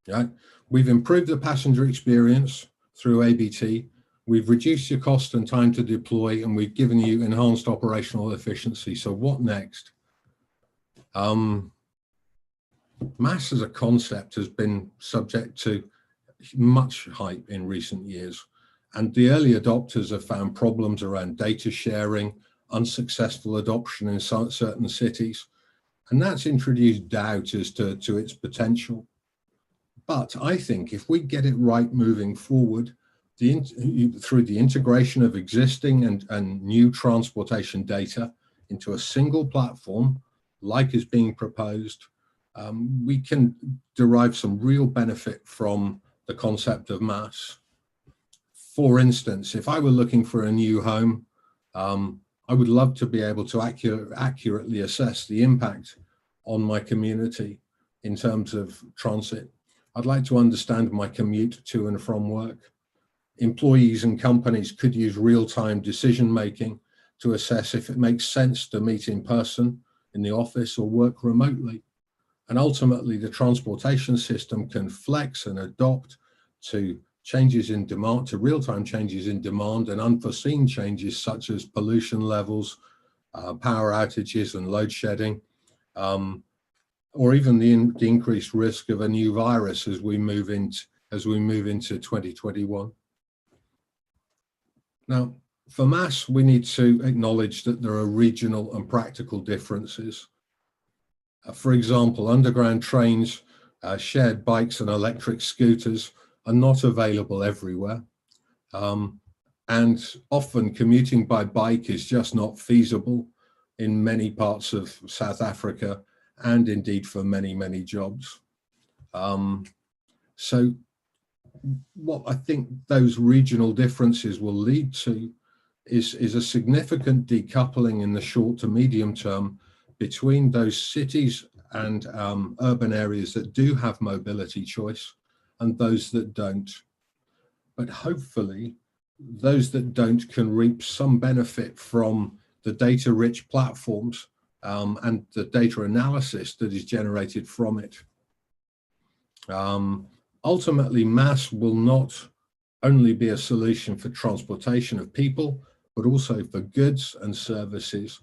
Yeah. We've improved the passenger experience through ABT. We've reduced your cost and time to deploy, and we've given you enhanced operational efficiency. So what next? MAS as a concept has been subject to much hype in recent years, and the early adopters have found problems around data sharing, unsuccessful adoption in certain cities, and that's introduced doubt as to its potential. But I think if we get it right moving forward, through the integration of existing and new transportation data into a single platform, like is being proposed, we can derive some real benefit from the concept of MAS. For instance, if I were looking for a new home, I would love to be able to accurately assess the impact on my community in terms of transit. I'd like to understand my commute to and from work. Employees and companies could use real-time decision-making to assess if it makes sense to meet in person in the office or work remotely. And ultimately, the transportation system can flex and adopt to changes in demand, to real-time changes in demand and unforeseen changes such as pollution levels, power outages and load shedding, or even the increased risk of a new virus as we move into 2021. Now, for MAS, we need to acknowledge that there are regional and practical differences. For example, underground trains, shared bikes and electric scooters are not available everywhere. And often commuting by bike is just not feasible in many parts of South Africa, and indeed for many, many jobs. So what I think those regional differences will lead to is a significant decoupling in the short to medium term between those cities and urban areas that do have mobility choice and those that don't. But hopefully, those that don't can reap some benefit from the data-rich platforms and the data analysis that is generated from it. Ultimately, MAS will not only be a solution for transportation of people, but also for goods and services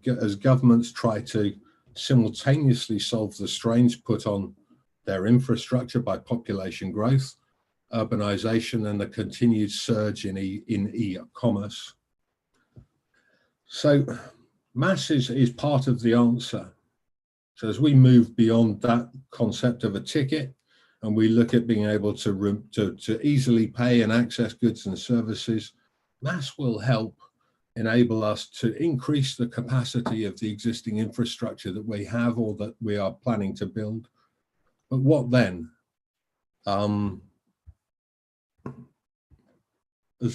as governments try to simultaneously solve the strains put on their infrastructure by population growth, urbanization, and the continued surge in e-commerce. So MAS is part of the answer. So as we move beyond that concept of a ticket, and we look at being able to easily pay and access goods and services, MAS will help enable us to increase the capacity of the existing infrastructure that we have or that we are planning to build. But what then? As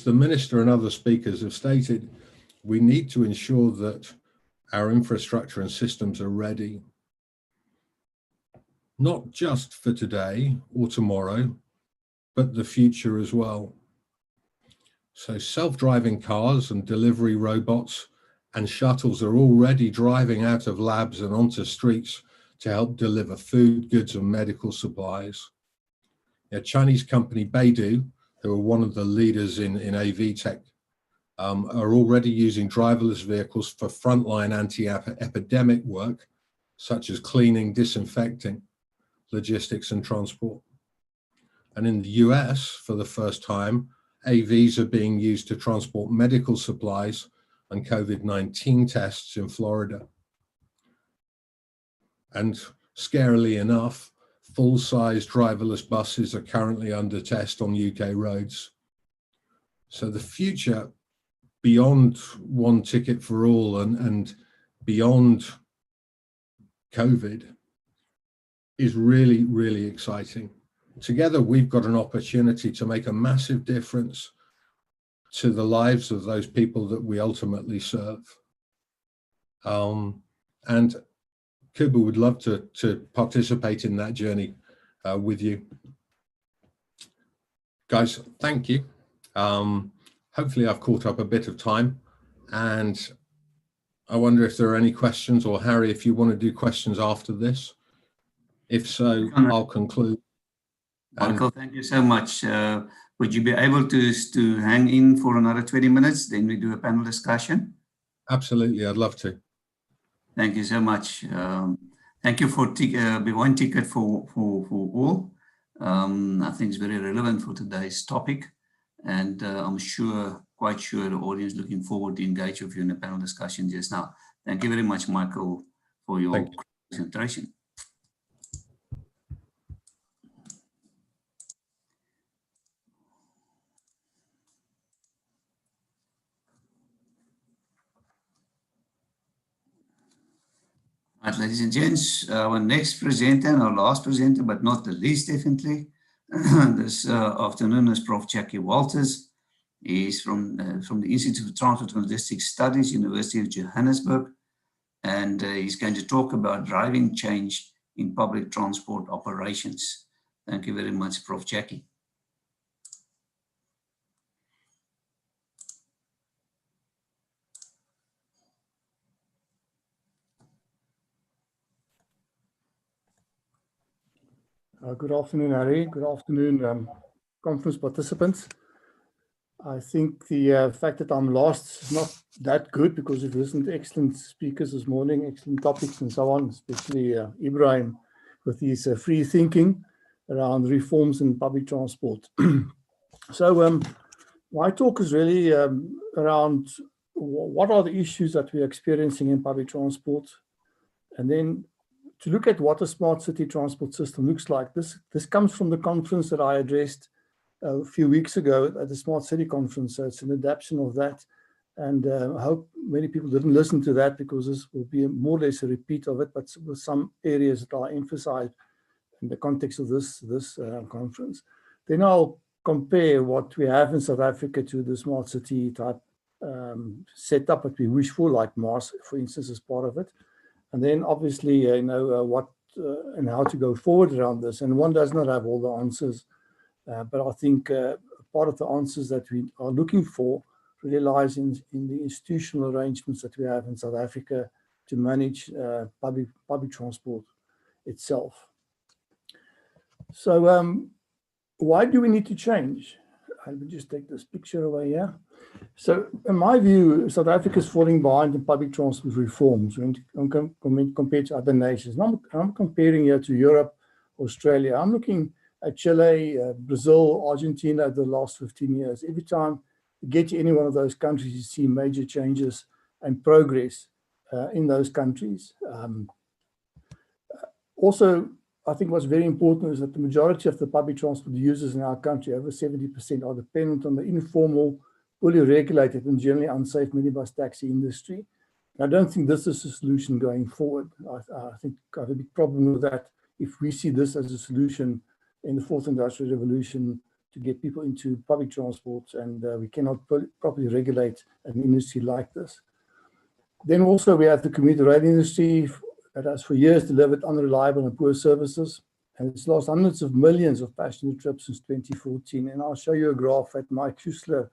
the Minister and other speakers have stated, we need to ensure that our infrastructure and systems are ready, not just for today or tomorrow, but the future as well. So self-driving cars and delivery robots and shuttles are already driving out of labs and onto streets to help deliver food, goods, and medical supplies. A Chinese company, Beidou, who are one of the leaders in AV tech, are already using driverless vehicles for frontline anti-epidemic work, such as cleaning, disinfecting, logistics, and transport. And in the US, for the first time, AVs are being used to transport medical supplies and COVID-19 tests in Florida. And scarily enough, full-size driverless buses are currently under test on UK roads. So the future beyond one ticket for all and beyond COVID is really, really exciting. Together, we've got an opportunity to make a massive difference to the lives of those people that we ultimately serve. And Kuba would love to participate in that journey with you. Guys, thank you. Hopefully I've caught up a bit of time, and I wonder if there are any questions, or Harry, if you want to do questions after this. If so, I'll conclude. Michael, thank you so much. Would you be able to hang in for another 20 minutes? Then we do a panel discussion. Absolutely, I'd love to. Thank you so much. Thank you for one ticket for all. I think it's very relevant for today's topic, and I'm quite sure the audience looking forward to engage with you in a panel discussion just now. Thank you very much, Michael, for your presentation. Right, ladies and gents, our next presenter and our last presenter, but not the least definitely, this afternoon is Prof. Jackie Walters. He's from the Institute of Transport and Logistics Studies, University of Johannesburg, and he's going to talk about driving change in public transport operations. Thank you very much, Prof. Jackie. Good afternoon, Harry. Good afternoon, conference participants. I think the fact that I'm last is not that good, because we've listened to excellent speakers this morning, excellent topics and so on, especially Ibrahim with his free thinking around reforms in public transport. So my talk is really around what are the issues that we're experiencing in public transport, and then to look at what a smart city transport system looks like. This comes from the conference that I addressed a few weeks ago at the Smart City Conference. So it's an adaptation of that. And I hope many people didn't listen to that, because this will be more or less a repeat of it, but with some areas that are emphasized in the context of this conference. Then I'll compare what we have in South Africa to the smart city type setup that we wish for, like Mars, for instance, as part of it. And then obviously, what and how to go forward around this. And one does not have all the answers, but I think part of the answers that we are looking for really lies in the institutional arrangements that we have in South Africa to manage public transport itself. So why do we need to change? I will just take this picture away here. So in my view, South Africa is falling behind in public transport reforms when compared to other nations. And I'm comparing here to Europe, Australia. I'm looking at Chile, Brazil, Argentina the last 15 years. Every time you get to any one of those countries, you see major changes and progress in those countries. Also, I think what's very important is that the majority of the public transport users in our country, over 70%, are dependent on the informal, fully regulated and generally unsafe minibus taxi industry. And I don't think this is a solution going forward. I think I have a big problem with that if we see this as a solution in the fourth industrial revolution to get people into public transport, and we cannot properly regulate an industry like this. Then also we have the commuter rail industry that has for years delivered unreliable and poor services, and it's lost hundreds of millions of passenger trips since 2014. And I'll show you a graph that Mike Schuessler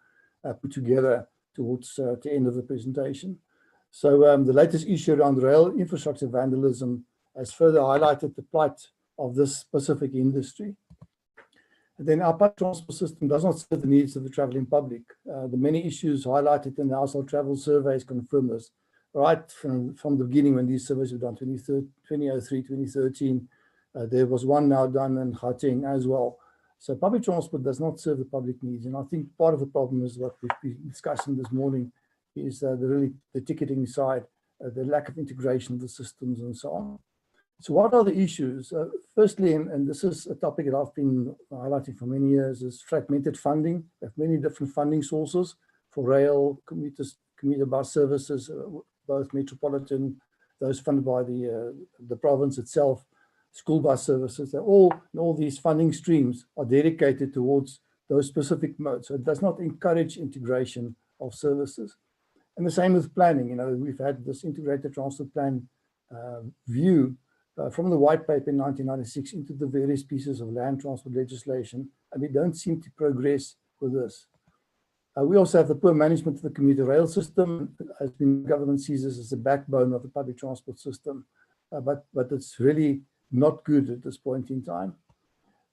put together towards the end of the presentation. So the latest issue around rail infrastructure vandalism has further highlighted the plight of this specific industry. And then our public transport system does not serve the needs of the traveling public. The many issues highlighted in the household travel surveys confirm this. Right from the beginning, when these surveys were done, 2003, 2013, there was one now done in Gauteng as well. So public transport does not serve the public needs. And I think part of the problem is what we've been discussing this morning is the ticketing side, the lack of integration of the systems and so on. So what are the issues? Firstly, and this is a topic that I've been highlighting for many years, is fragmented funding. We have many different funding sources for rail, commuter bus services, both metropolitan, those funded by the province itself, school bus services. All these funding streams are dedicated towards those specific modes. So it does not encourage integration of services. And the same with planning. We've had this integrated transport plan view from the white paper in 1996 into the various pieces of land transport legislation, and we don't seem to progress with this. We also have the poor management of the commuter rail system. As the government sees this as the backbone of the public transport system, but it's really not good at this point in time.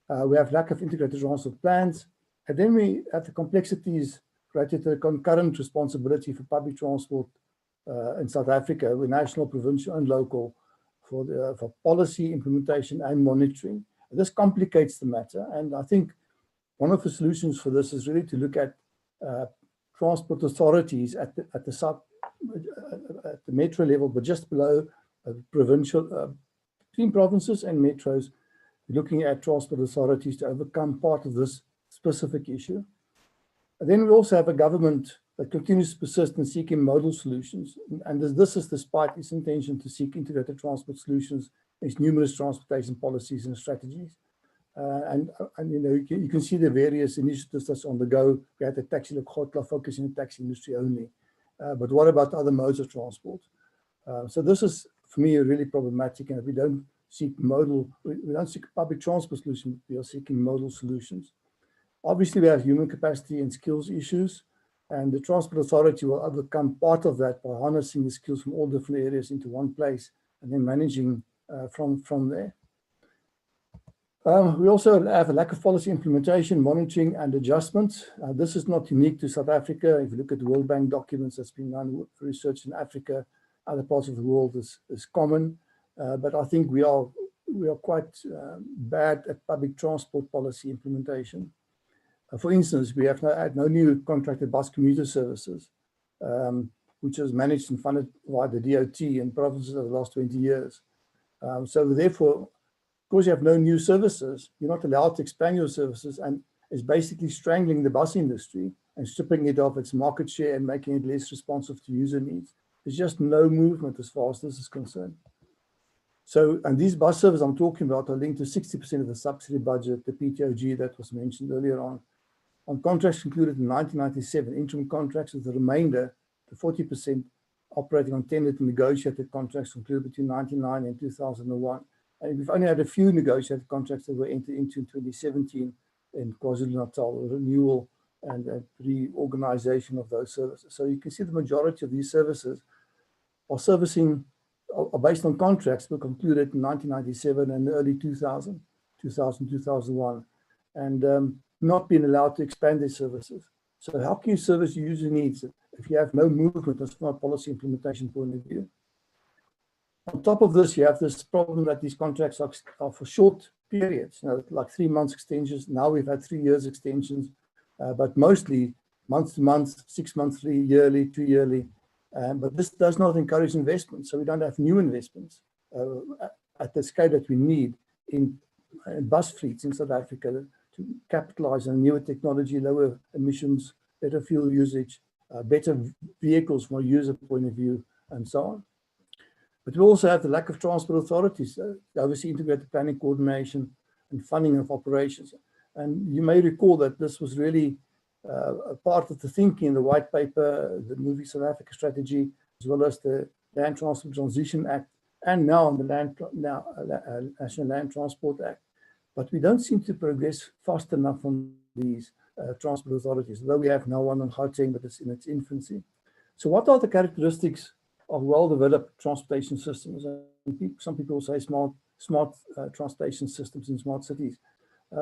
We have lack of integrated transport plans, and then we have the complexities related to the concurrent responsibility for public transport in South Africa, with national, provincial, and local for policy implementation and monitoring. This complicates the matter, and I think one of the solutions for this is really to look at transport authorities at the metro level, but just below provincial, between provinces and metros, looking at transport authorities to overcome part of this specific issue. And then we also have a government that continues to persist in seeking modal solutions, and this is despite its intention to seek integrated transport solutions, its numerous transportation policies and strategies. You can see the various initiatives that's on the go. We had the taxi lekgotla focusing on the taxi industry only. But what about other modes of transport? So this is, for me, really problematic. And if we don't seek public transport solutions, we are seeking modal solutions. Obviously, we have human capacity and skills issues. And the Transport Authority will overcome part of that by harnessing the skills from all different areas into one place and then managing from there. We also have a lack of policy implementation, monitoring, and adjustment. This is not unique to South Africa. If you look at the World Bank documents that's been done, research in Africa, other parts of the world is common. But I think we are quite bad at public transport policy implementation. For instance, we have had no new contracted bus commuter services, which was managed and funded by the DOT and provinces over the last 20 years. So therefore, because you have no new services, you're not allowed to expand your services, and it's basically strangling the bus industry and stripping it of its market share and making it less responsive to user needs. There's just no movement as far as this is concerned. So, and these bus services I'm talking about are linked to 60% of the subsidy budget, the PTOG that was mentioned earlier on contracts concluded in 1997, interim contracts, with the remainder, the 40%, operating on tendered and negotiated contracts concluded between 1999 and 2001. And we've only had a few negotiated contracts that were entered into in 2017 in KwaZulu-Natal, renewal and reorganization of those services. So you can see the majority of these services are based on contracts that were concluded in 1997 and early 2000, 2001, and not being allowed to expand their services. So how can you service your user needs if you have no movement as from a policy implementation point of view? On top of this, you have this problem that these contracts are for short periods, like 3 months extensions. Now we've had 3 years extensions, but mostly month to month, 6 monthly, yearly, 2 yearly. But this does not encourage investment. So we don't have new investments at the scale that we need in bus fleets in South Africa to capitalize on newer technology, lower emissions, better fuel usage, better vehicles from a user point of view, and so on. But we also have the lack of transport authorities, obviously integrated planning, coordination, and funding of operations. And you may recall that this was really a part of the thinking in the white paper, the Moving South Africa strategy, as well as the Land Transport Transition Act, and now on the National Land Transport Act. But we don't seem to progress fast enough on these transport authorities, though we have now one on Gauteng, but it's in its infancy. So what are the characteristics of well-developed transportation systems? And some people say smart transportation systems in smart cities.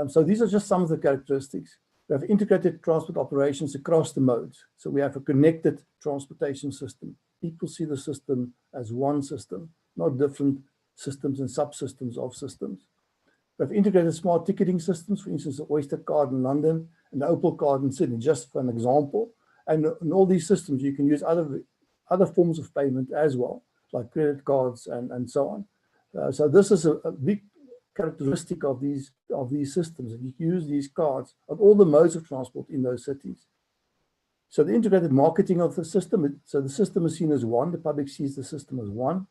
So these are just some of the characteristics. We have integrated transport operations across the modes. So we have a connected transportation system. People see the system as one system, not different systems and subsystems of systems. We have integrated smart ticketing systems, for instance, the Oyster card in London and the Opal card in Sydney, just for an example. And in all these systems, you can use other forms of payment as well, like credit cards and so on. So this is a big characteristic of these systems. You use these cards on all the modes of transport in those cities. So the integrated marketing of the system, so the system is seen as one, the public sees the system as one.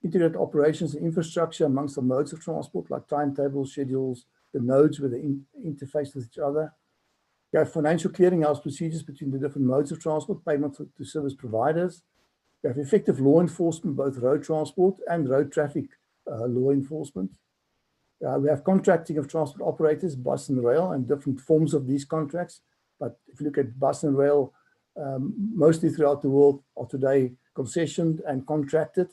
Integrated operations and infrastructure amongst the modes of transport, like timetables, schedules, the nodes where they interface with each other. You have financial clearinghouse procedures between the different modes of transport, payment to service providers. You have effective law enforcement, both road transport and road traffic law enforcement. We have contracting of transport operators, bus and rail, and different forms of these contracts. But if you look at bus and rail, mostly throughout the world are today concessioned and contracted.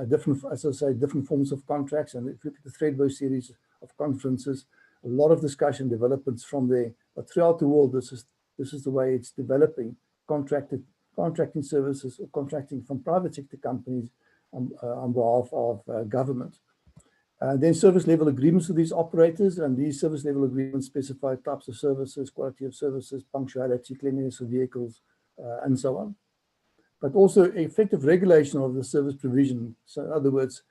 Different, as I say, different forms of contracts. And if you look at the Threadbow series of conferences, a lot of discussion developments from there. But throughout the world, this is the way it's developing, contracting services or contracting from private sector companies on behalf of government. Then service level agreements with these operators, and these service level agreements specify types of services, quality of services, punctuality, cleanliness of vehicles, and so on. But also effective regulation of the service provision. So in other words,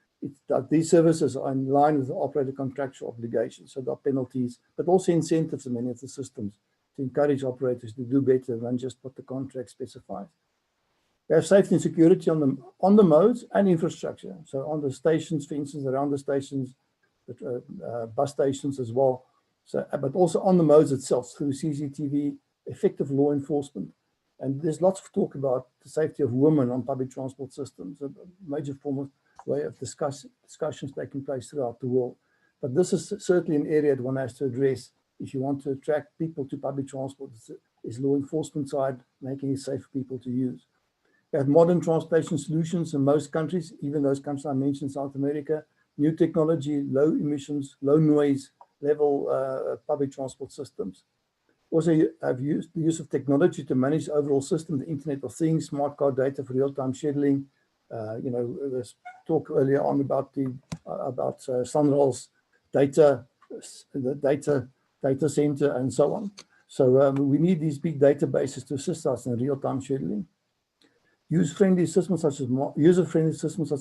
that these services are in line with the operator contractual obligations. So there are penalties, but also incentives in many of the systems to encourage operators to do better than just what the contract specifies. We have safety and security on the modes and infrastructure. So on the stations, for instance, around the stations, bus stations as well. So, but also on the modes itself through CCTV, effective law enforcement. And there's lots of talk about the safety of women on public transport systems, a major way of discussions taking place throughout the world. But this is certainly an area that one has to address if you want to attract people to public transport. Is law enforcement side, making it safe for people to use. We have modern transportation solutions in most countries, even those countries I mentioned, South America, new technology, low emissions, low noise level public transport systems. Also, I've used the use of technology to manage the overall system, the Internet of Things, smart card data for real-time scheduling. There's talk earlier on about Sunrail's data, the data center, and so on. So we need these big databases to assist us in real-time scheduling. User-friendly systems such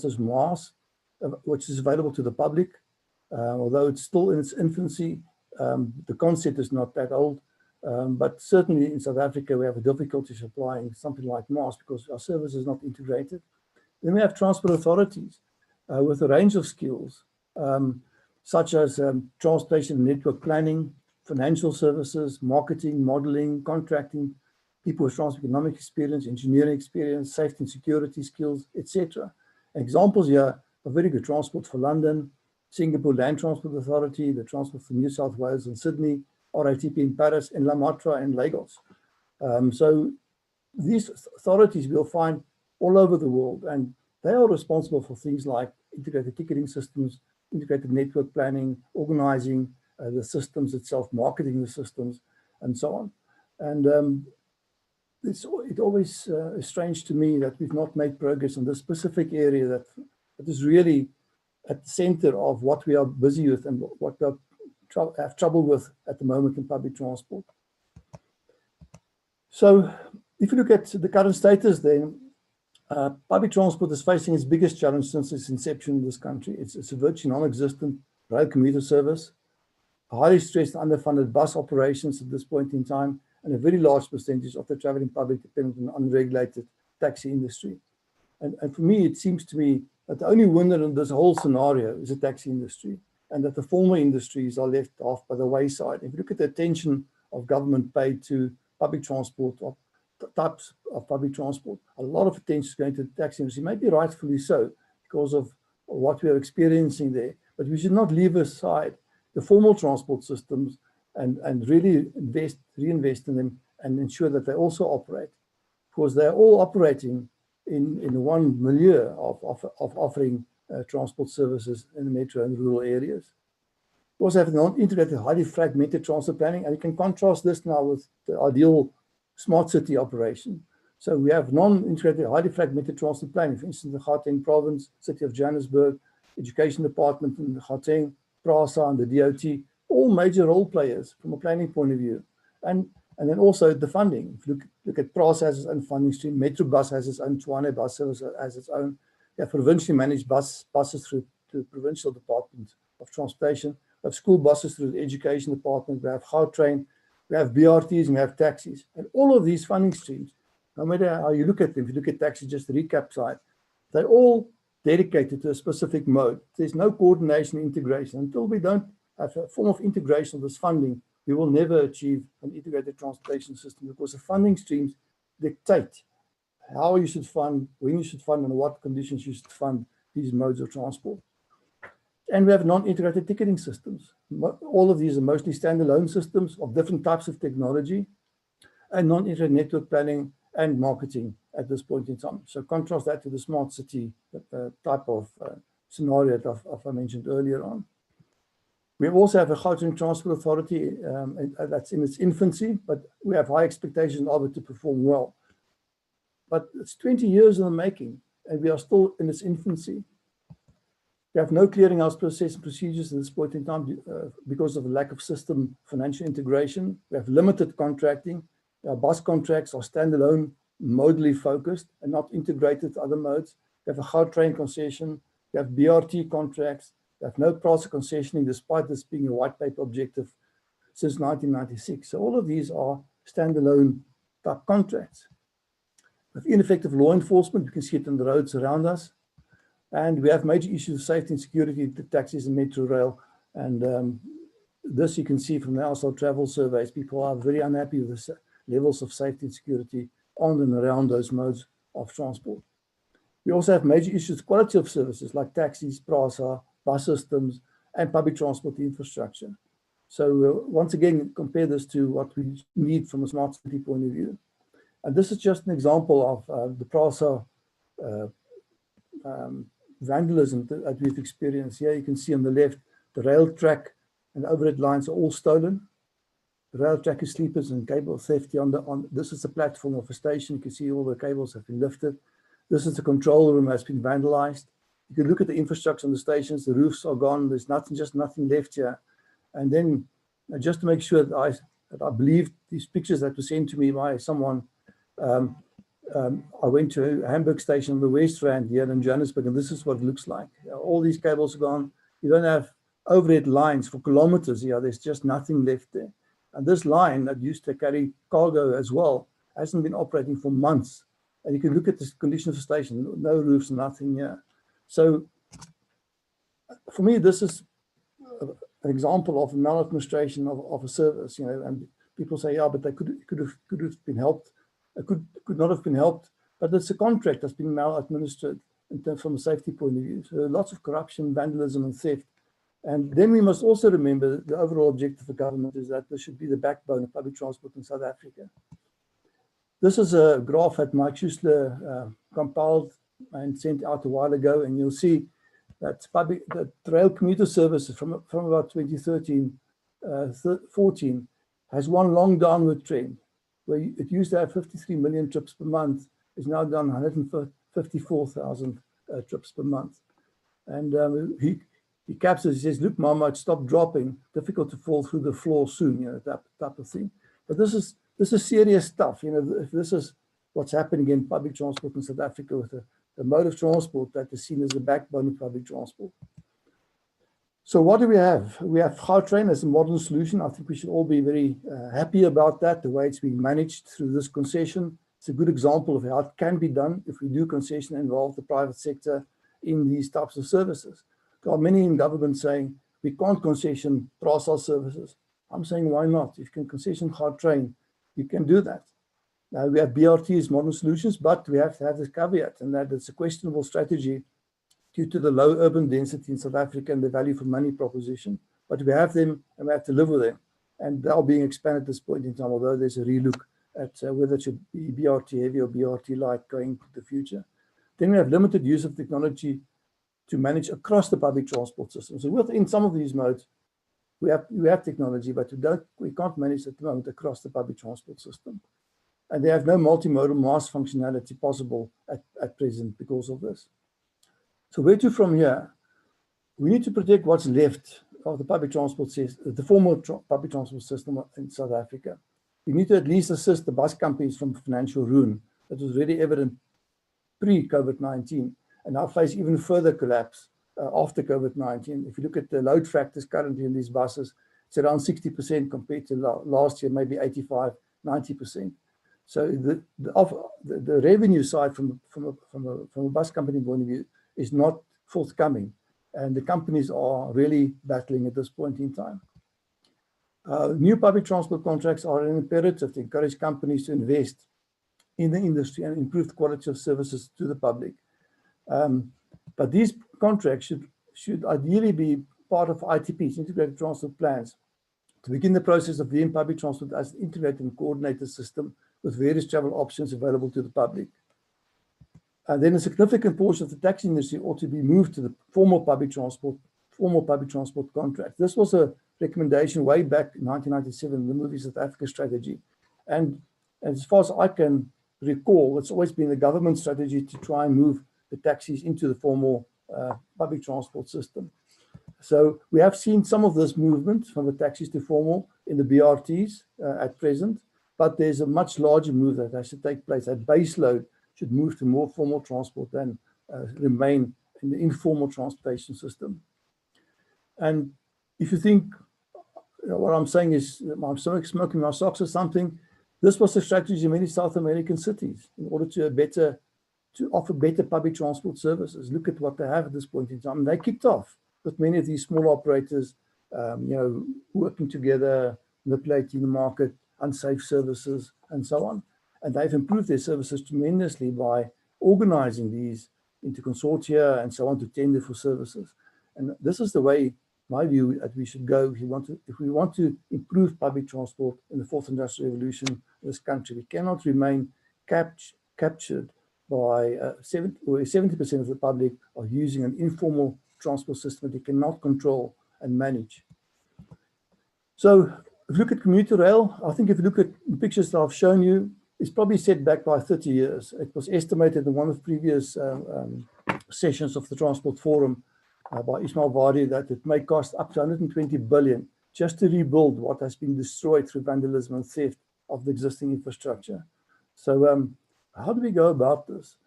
as MAS, which is available to the public. Although it's still in its infancy, the concept is not that old. But certainly in South Africa, we have a difficulty supplying something like MAS because our service is not integrated. Then we have transport authorities with a range of skills, such as transportation network planning, financial services, marketing, modeling, contracting, people with transport economic experience, engineering experience, safety and security skills, etc. Examples here are very good: Transport for London, Singapore Land Transport Authority, the Transport for New South Wales and Sydney, RATP in Paris, and La Matra and Lagos. So these authorities we'll find all over the world, and they are responsible for things like integrated ticketing systems, integrated network planning, organizing the systems itself, marketing the systems, and so on. And it always is strange to me that we've not made progress in this specific area that is really at the center of what we are busy with and what we have trouble with at the moment in public transport. So if you look at the current status, then public transport is facing its biggest challenge since its inception in this country. It's a virtually non-existent rail commuter service, highly stressed underfunded bus operations at this point in time, and a very large percentage of the traveling public dependent on unregulated taxi industry. And for me, it seems to me that the only winner in this whole scenario is the taxi industry, and that the former industries are left off by the wayside. If you look at the attention of government paid to public transport or types of public transport, a lot of attention is going to the taxi industry, maybe rightfully so, because of what we are experiencing there. But we should not leave aside the formal transport systems and really reinvest in them and ensure that they also operate, because they're all operating in one milieu of offering transport services in the metro and rural areas. We also have non-integrated, highly fragmented transport planning, and you can contrast this now with the ideal smart city operation. So we have non-integrated, highly fragmented transport planning, for instance, the Gauteng province, City of Johannesburg, Education Department in Gauteng, PRASA and the DOT, all major role players from a planning point of view. And then also the funding. If you look at PRASA has its own funding stream, Metrobus has its own, Tshwane Bus Service has its own. We have provincially managed buses through the Provincial Department of Transportation. We have school buses through the Education Department. We have Gautrain, we have BRTs, and we have taxis. And all of these funding streams, no matter how you look at them, if you look at taxis, just the recap side, they're all dedicated to a specific mode. There's no coordination and integration. Until we don't have a form of integration of this funding, we will never achieve an integrated transportation system, because the funding streams dictate how you should fund, when you should fund, and what conditions you should fund these modes of transport. And we have non-integrated ticketing systems. All of these are mostly standalone systems of different types of technology, and non-integrated network planning and marketing at this point in time. So contrast that to the smart city type of scenario that I mentioned earlier on. We also have a Gauteng Transport Authority that's in its infancy, but we have high expectations of it to perform well. But it's 20 years in the making, and we are still in its infancy. We have no clearinghouse process and procedures at this point in time because of the lack of system financial integration. We have limited contracting. Our bus contracts are standalone, modally focused, and not integrated with other modes. We have a Gautrain concession. We have BRT contracts. We have no PRASA concessioning, despite this being a white paper objective since 1996. So all of these are standalone type contracts. With ineffective law enforcement, you can see it on the roads around us. And we have major issues of safety and security to taxis and metro rail. And this you can see from the household travel surveys. People are very unhappy with the levels of safety and security on and around those modes of transport. We also have major issues with quality of services like taxis, PRASA, bus systems, and public transport infrastructure. So once again, compare this to what we need from a smart city point of view. And this is just an example of the PRASA vandalism that we've experienced. Here you can see on the left, the rail track and overhead lines are all stolen. The rail track is sleepers and cable theft. This is the platform of a station. You can see all the cables have been lifted. This is the control room that's been vandalized. You can look at the infrastructure on the stations. The roofs are gone. There's just nothing left here. And then just to make sure that I believe these pictures that were sent to me by someone, I went to a Hamburg station on the West Rand here in Johannesburg, and this is what it looks like. All these cables are gone. You don't have overhead lines for kilometers here. There's just nothing left there. And this line that used to carry cargo as well hasn't been operating for months. And you can look at the condition of the station, no roofs, nothing here. So for me, this is an example of maladministration of a service, you know, and people say, yeah, but they could have been helped. It could not have been helped, but it's a contract that's been maladministered in terms from a safety point of view. So lots of corruption, vandalism, and theft. And then we must also remember the overall objective of government is that this should be the backbone of public transport in South Africa. This is a graph that Mike Schuessler compiled and sent out a while ago, and you'll see that the rail commuter services from about 2013, 14 has one long downward trend, where it used to have 53 million trips per month, is now done 154,000 trips per month. And he captures, he says, look, Mama, it stopped dropping, difficult to fall through the floor soon, you know, that type of thing. But this is serious stuff, you know, if this is what's happening in public transport in South Africa with the mode of transport that is seen as the backbone of public transport. So what do we have? We have Gautrain as a modern solution. I think we should all be very happy about that, the way it's being managed through this concession. It's a good example of how it can be done if we do concession and involve the private sector in these types of services. There are many in government saying, we can't concession parcel services. I'm saying, why not? If you can concession Gautrain, you can do that. We have BRTs, modern solutions, but we have to have this caveat, and that it's a questionable strategy due to the low urban density in South Africa and the value for money proposition. But we have them and we have to live with them. And they are being expanded at this point in time, although there's a relook at whether it should be BRT heavy or BRT light going into the future. Then we have limited use of technology to manage across the public transport system. So within some of these modes, we have technology, but we can't manage at the moment across the public transport system. And they have no multimodal mass functionality possible at present because of this. So where to from here? We need to protect what's left of the public transport system, the former public transport system in South Africa. We need to at least assist the bus companies from financial ruin that was already evident pre-COVID-19 and now face even further collapse after COVID-19. If you look at the load factors currently in these buses, it's around 60% compared to last year, maybe 85, 90%. So the revenue side from a bus company point of view is not forthcoming, and the companies are really battling at this point in time. New public transport contracts are an imperative to encourage companies to invest in the industry and improve the quality of services to the public. But these contracts should ideally be part of ITPs, integrated transport plans, to begin the process of viewing public transport as an integrated and coordinated system with various travel options available to the public. And then a significant portion of the taxi industry ought to be moved to the formal public transport contract. This was a recommendation way back in 1997, the Moving South Africa strategy. And as far as I can recall, it's always been the government strategy to try and move the taxis into the formal public transport system. So we have seen some of this movement from the taxis to formal in the BRTs at present, but there's a much larger move that has to take place. That base load should move to more formal transport than remain in the informal transportation system. And if you think, you know, what I'm saying is I'm smoking my socks or something, this was the strategy in many South American cities in order to offer better public transport services. Look at what they have at this point in time. And they kicked off with many of these small operators, you know, working together, manipulating the market, unsafe services, and so on. And they've improved their services tremendously by organizing these into consortia and so on to tender for services. And this is the way, my view, that we should go if we want to improve public transport in the fourth industrial revolution in this country. We cannot remain captured by 70% of the public are using an informal transport system that they cannot control and manage. So if you look at commuter rail, I think if you look at the pictures that I've shown you, it's probably set back by 30 years. It was estimated in one of the previous sessions of the Transport Forum by Ismail Vardy that it may cost up to 120 billion just to rebuild what has been destroyed through vandalism and theft of the existing infrastructure. So How do we go about this?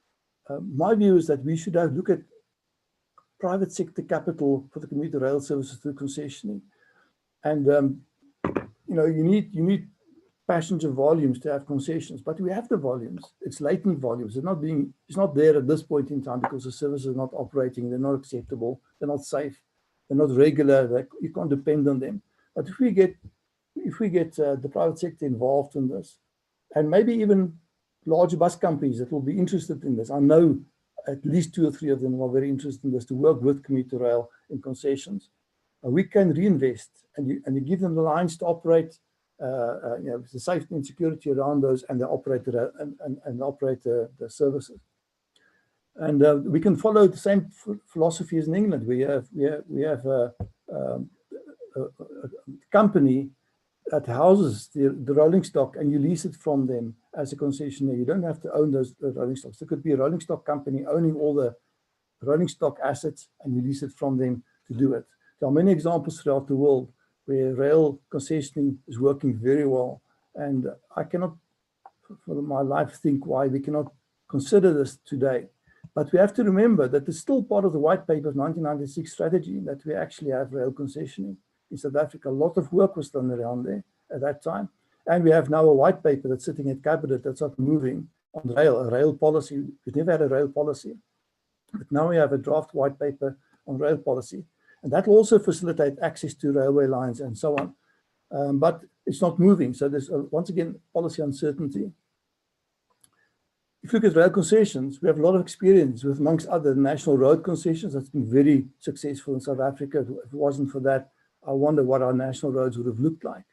My view is that we should look at private sector capital for the commuter rail services through concessioning. And, you need passenger volumes to have concessions, but we have the volumes. It's latent volumes. It's not there at this point in time because the services are not operating. They're not acceptable. They're not safe. They're not regular. You can't depend on them. But if we get the private sector involved in this, and maybe even large bus companies that will be interested in this, I know at least 2 or 3 of them are very interested in this, to work with commuter rail in concessions. We can reinvest and you give them the lines to operate, the safety and security around those, and they operate the services. And we can follow the same philosophy as in England. We have a company that houses the rolling stock, and you lease it from them as a concessionaire. You don't have to own those rolling stocks. There could be a rolling stock company owning all the rolling stock assets, and you lease it from them to do it. There are many examples throughout the world where rail concessioning is working very well, and I cannot for my life think why we cannot consider this today. But we have to remember that it's still part of the white paper of 1996 strategy that we actually have rail concessioning in South Africa. A lot of work was done around there at that time. And we have now a white paper that's sitting at cabinet that's not moving on a rail policy. We've never had a rail policy, but now we have a draft white paper on rail policy. And that will also facilitate access to railway lines and so on. But it's not moving. So there's, once again, policy uncertainty. If you look at rail concessions, we have a lot of experience with, amongst other, national road concessions. That's been very successful in South Africa. If it wasn't for that, I wonder what our national roads would have looked like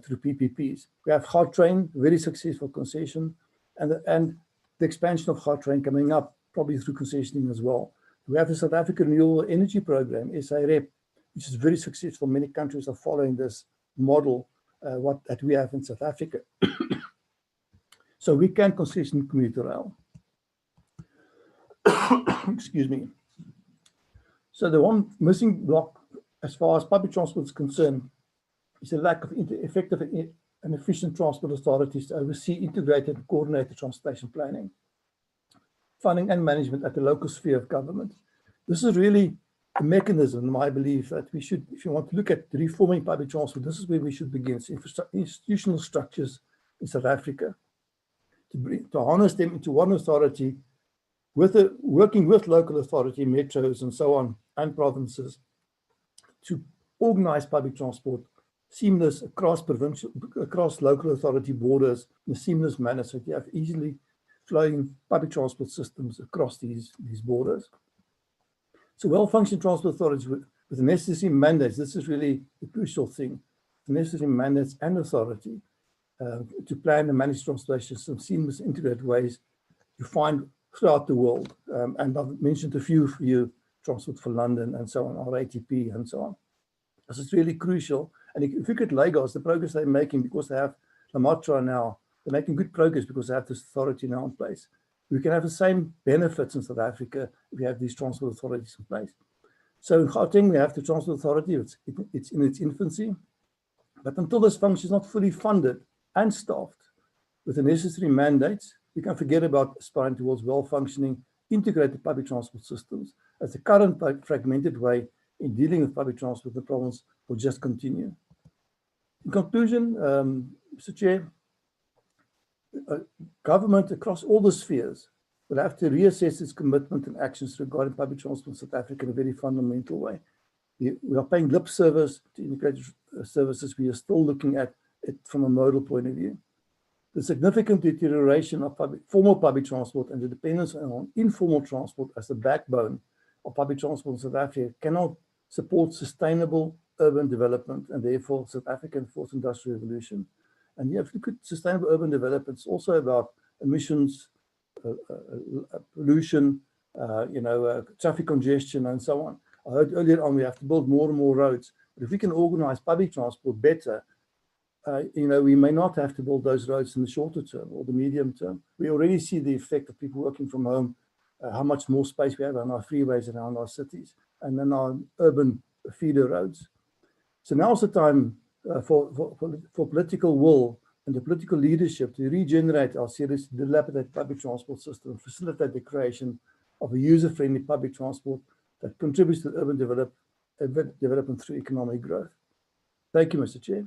through PPPs. We have Gautrain, very successful concession, and the expansion of Gautrain coming up, probably through concessioning as well. We have the South African Renewable Energy Program, SIREP, which is very successful. Many countries are following this model that we have in South Africa. So we can concession commuter rail. Excuse me. So the one missing block as far as public transport is concerned is the lack of effective and efficient transport authorities to oversee integrated and coordinated transportation planning, funding and management at the local sphere of government. This is really a mechanism, in my belief, that we should, if you want to look at reforming public transport, this is where we should begin. It's institutional structures in South Africa, to harness them into one authority, working with local authority, metros and so on, and provinces, to organize public transport seamless across local authority borders in a seamless manner, so that you have easily flowing public transport systems across these borders. So well-functioning transport authorities with the necessary mandates, this is really the crucial thing, the necessary mandates and authority to plan and manage transportation in seamless integrated ways you find throughout the world. And I've mentioned a few for you, Transport for London and so on, RATP and so on. This is really crucial. And if you look at Lagos, the progress they're making, because they have Lamatra now, they're making good progress because they have this authority now in place. We can have the same benefits in South Africa if we have these transport authorities in place. So in Gauteng, we have the transport authority. It's in its infancy. But until this function is not fully funded and staffed with the necessary mandates, we can forget about aspiring towards well-functioning, integrated public transport systems, as the current fragmented way in dealing with public transport in the province will just continue. In conclusion, Mr. Chair, government across all the spheres will have to reassess its commitment and actions regarding public transport in South Africa in a very fundamental way. We are paying lip service to integrated services. We are still looking at it from a modal point of view. The significant deterioration of formal public transport and the dependence on informal transport as the backbone of public transport in South Africa cannot support sustainable urban development and therefore South African fourth industrial revolution. And you have to look at sustainable urban development. It's also about emissions, pollution, traffic congestion, and so on. I heard earlier on we have to build more and more roads. But if we can organize public transport better, we may not have to build those roads in the shorter term or the medium term. We already see the effect of people working from home, how much more space we have on our freeways around our cities and then our urban feeder roads. So now's the time for political will and the political leadership to regenerate our seriously dilapidated public transport system and facilitate the creation of a user-friendly public transport that contributes to urban development through economic growth. Thank you, Mr. Chair.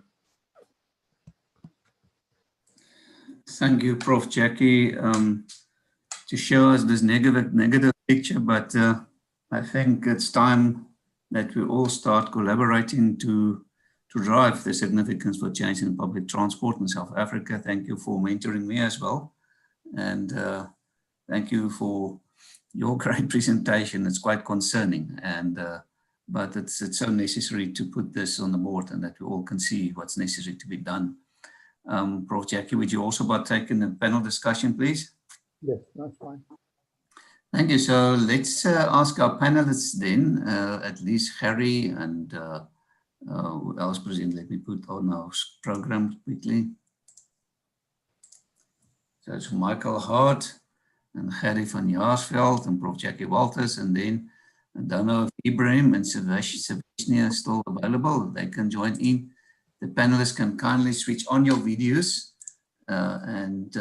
Thank you, Prof. Jackie, to show us this negative picture, but I think it's time that we all start collaborating to drive the significance for change in public transport in South Africa. Thank you for mentoring me as well. And thank you for your great presentation. It's quite concerning, and but it's so necessary to put this on the board and that we all can see what's necessary to be done. Prof. Jackie, would you also partake in the panel discussion, please? Yes, that's fine. Thank you. So let's ask our panelists then, at least Harry and who else present? Let me put on our program quickly. So it's Michael Hart and Harry van Jaarsveld and Prof. Jackie Walters, and then I don't know if Ibrahim and Savishni are still available. They can join in. The panelists can kindly switch on your videos and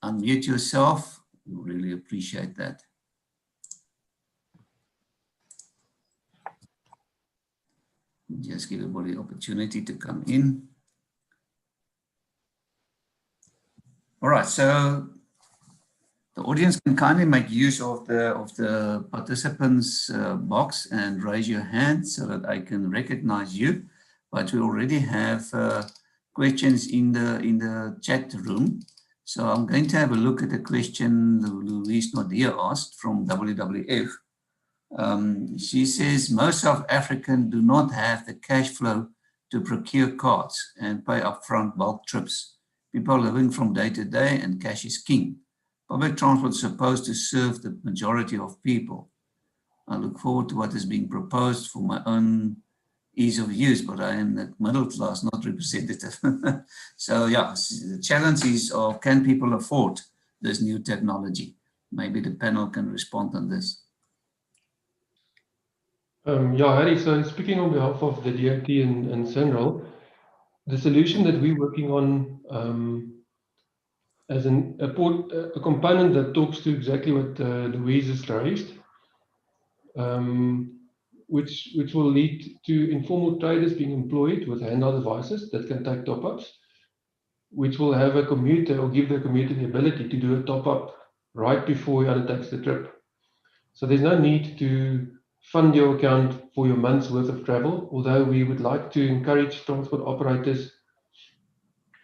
unmute yourself. We really appreciate that. Just give everybody the opportunity to come in. All right, so the audience can kindly make use of the participants box and raise your hand so that I can recognize you. But we already have questions in the chat room. So I'm going to have a look at the question Louise Nadia asked from WWF. She says, most South Africans do not have the cash flow to procure cards and pay upfront bulk trips. People are living from day to day and cash is king. Public transport is supposed to serve the majority of people. I look forward to what is being proposed for my own ease of use, but I am the middle class, not representative. So yeah, the challenge is, can people afford this new technology? Maybe the panel can respond on this. Yeah, Harry, so speaking on behalf of the DOT and Central, the solution that we're working on as a component that talks to exactly what Louise has raised, which will lead to informal traders being employed with handheld devices that can take top-ups, which will have a commuter or give the commuter the ability to do a top-up right before he undertakes the trip. So there's no need to fund your account for your month's worth of travel, although we would like to encourage transport operators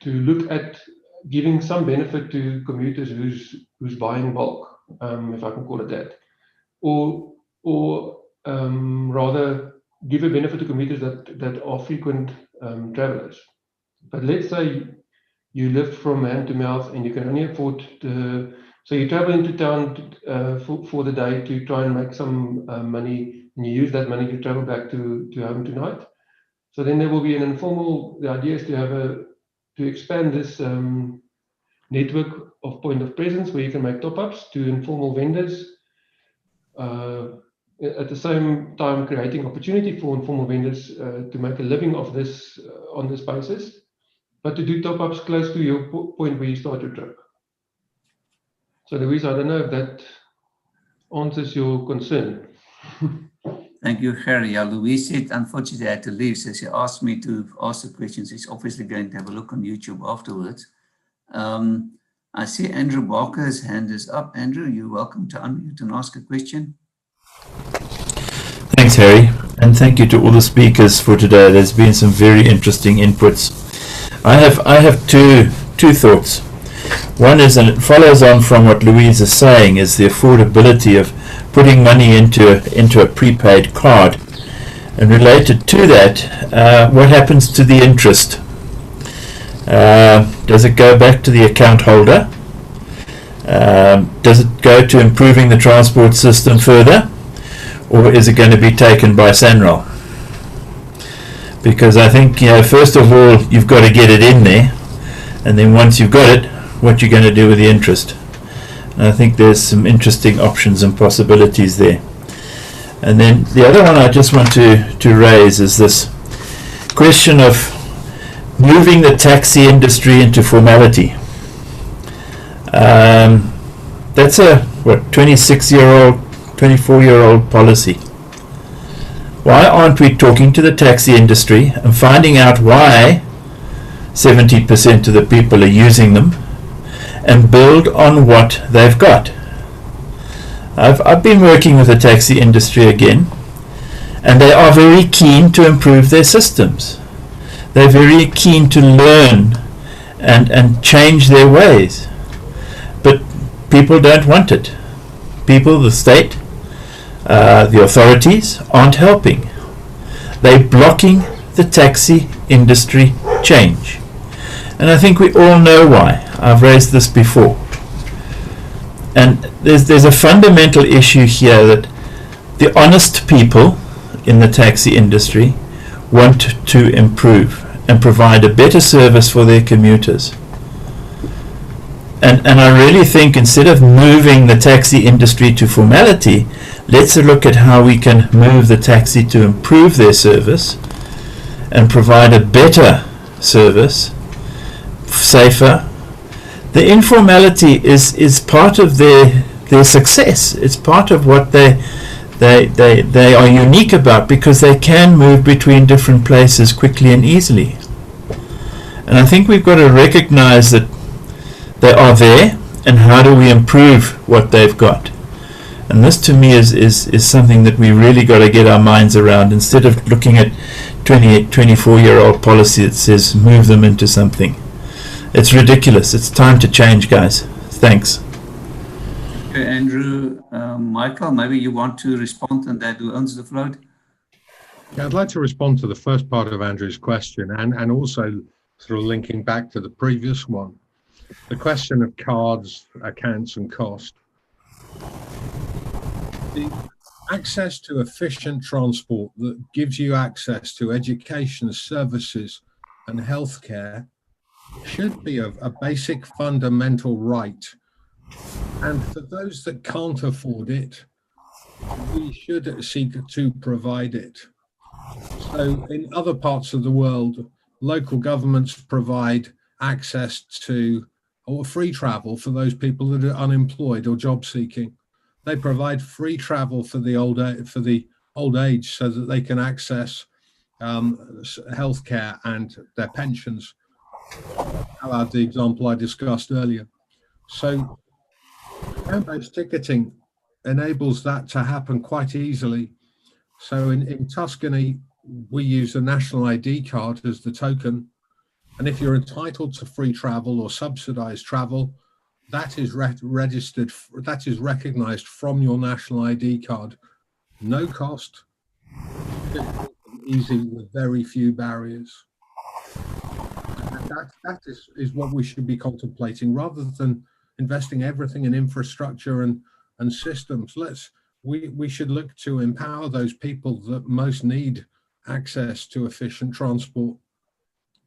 to look at giving some benefit to commuters who's buying bulk, if I can call it that, or rather give a benefit to commuters that are frequent travelers. But let's say you live from hand to mouth and you can only afford so you travel into town for the day to try and make some money, and you use that money to travel back to home tonight. So then there will be an informal, the idea is to expand this network of point of presence where you can make top-ups to informal vendors, at the same time creating opportunity for informal vendors to make a living of this on this basis, but to do top-ups close to your point where you start your trip. So Louise, I don't know if that answers your concern. Thank you, Harry. Yeah, Louise said, unfortunately, I had to leave, so she asked me to ask the questions. She's obviously going to have a look on YouTube afterwards. I see Andrew Barker's hand is up. Andrew, you're welcome to unmute and ask a question. Thanks, Harry, and thank you to all the speakers for today. There's been some very interesting inputs. I have two thoughts. One is, and it follows on from what Louise is saying, is the affordability of putting money into a prepaid card. And related to that, what happens to the interest? Does it go back to the account holder? Does it go to improving the transport system further? Or is it going to be taken by SANRAL? Because I think, first of all, you've got to get it in there. And then once you've got it, what you're going to do with the interest. And I think there's some interesting options and possibilities there. And then the other one I just want to raise is this question of moving the taxi industry into formality. That's a, what, 26-year-old, 24-year-old policy. Why aren't we talking to the taxi industry and finding out why 70% of the people are using them and build on what they've got? I've been working with the taxi industry again, and they are very keen to improve their systems. They're very keen to learn and change their ways. But people don't want it. People, the state, the authorities aren't helping. They're blocking the taxi industry change. And I think we all know why. I've raised this before. And there's a fundamental issue here that the honest people in the taxi industry want to improve and provide a better service for their commuters. And I really think instead of moving the taxi industry to formality, let's look at how we can move the taxi to improve their service and provide a better service, safer. The informality is part of their success. It's part of what they are unique about, because they can move between different places quickly and easily. And I think we've got to recognize that they are there, and how do we improve what they've got? And this to me is something that we really got to get our minds around, instead of looking at 28, 24-year-old policy that says move them into something. It's ridiculous. It's time to change, guys. Thanks. Okay, Andrew. Michael, maybe you want to respond, and that who owns the float? Yeah, I'd like to respond to the first part of Andrew's question, and also sort of linking back to the previous one. The question of cards, accounts and cost. The access to efficient transport that gives you access to education, services and healthcare should be a basic fundamental right. And for those that can't afford it, we should seek to provide it. So in other parts of the world, local governments provide access to or free travel for those people that are unemployed or job seeking. They provide free travel for the old age so that they can access healthcare and their pensions. I'll add the example I discussed earlier. So account-based ticketing enables that to happen quite easily. So in Tuscany, we use a national ID card as the token. And if you're entitled to free travel or subsidized travel, that is registered, that is recognized from your national ID card. No cost, easy with very few barriers. And that is what we should be contemplating, rather than investing everything in infrastructure and systems. We should look to empower those people that most need access to efficient transport,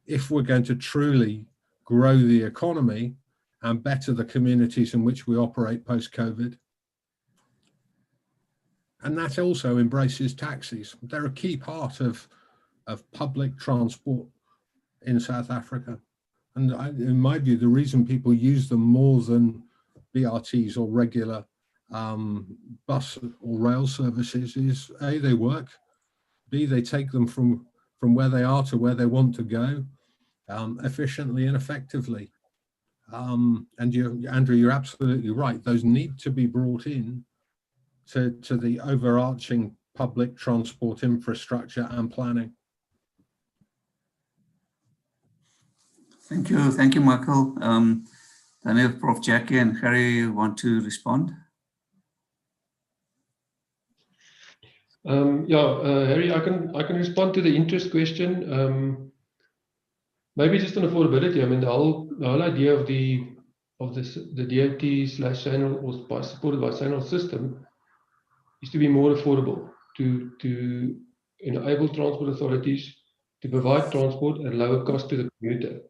if we're going to truly grow the economy and better the communities in which we operate post-COVID. And that also embraces taxis. They're a key part of public transport in South Africa. And in my view, the reason people use them more than BRTs or regular bus or rail services is A, they work, B, they take them from where they are to where they want to go, efficiently and effectively. And Andrew, you're absolutely right. Those need to be brought in to the overarching public transport infrastructure and planning. Thank you, Michael. Then if Prof. Jackie and Harry want to respond. Harry, I can respond to the interest question. Maybe just on affordability. I mean, the whole idea of the DOT/SANRAL, or supported by SANRAL system, is to be more affordable, to enable transport authorities to provide transport at lower cost to the commuter.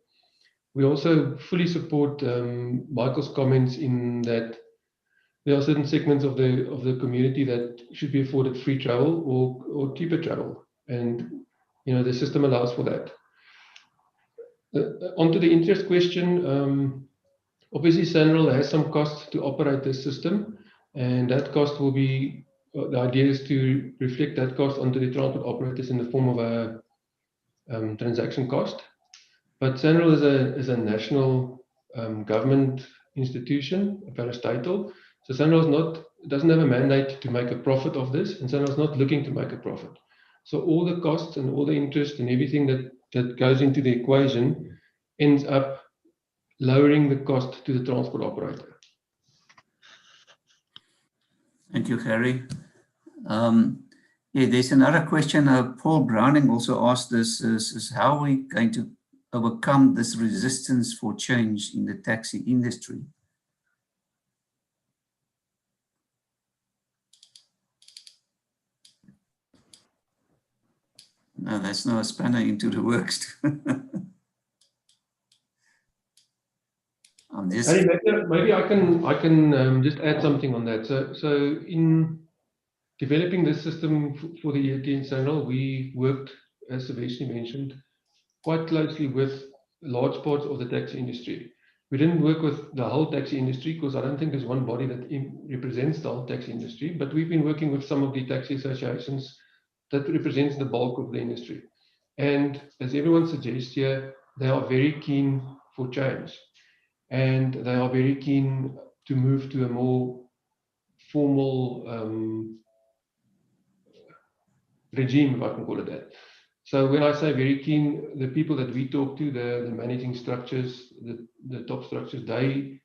We also fully support Michael's comments in that there are certain segments of the community that should be afforded free travel or cheaper travel, and the system allows for that. Onto the interest question, obviously SANRAL has some cost to operate this system, and that cost will be, the idea is to reflect that cost onto the transport operators in the form of a transaction cost. But SANRAL is a national government institution, a parastatal. So SANRAL doesn't have a mandate to make a profit of this, and SANRAL is not looking to make a profit. So all the costs and all the interest and everything that goes into the equation ends up lowering the cost to the transport operator. Thank you, Harry. Yeah, there's another question. Paul Browning also asked this, is how are we going to overcome this resistance for change in the taxi industry? No, that's not a spanner into the works. Hey, maybe I can just add something on that. So in developing this system for the European SANRAL, we worked, as Saveshni mentioned, quite closely with large parts of the taxi industry. We didn't work with the whole taxi industry because I don't think there's one body that represents the whole taxi industry, but we've been working with some of the taxi associations that represents the bulk of the industry. And as everyone suggests here, they are very keen for change. And they are very keen to move to a more formal regime, if I can call it that. So when I say very keen, the people that we talk to, the managing structures, the top structures, they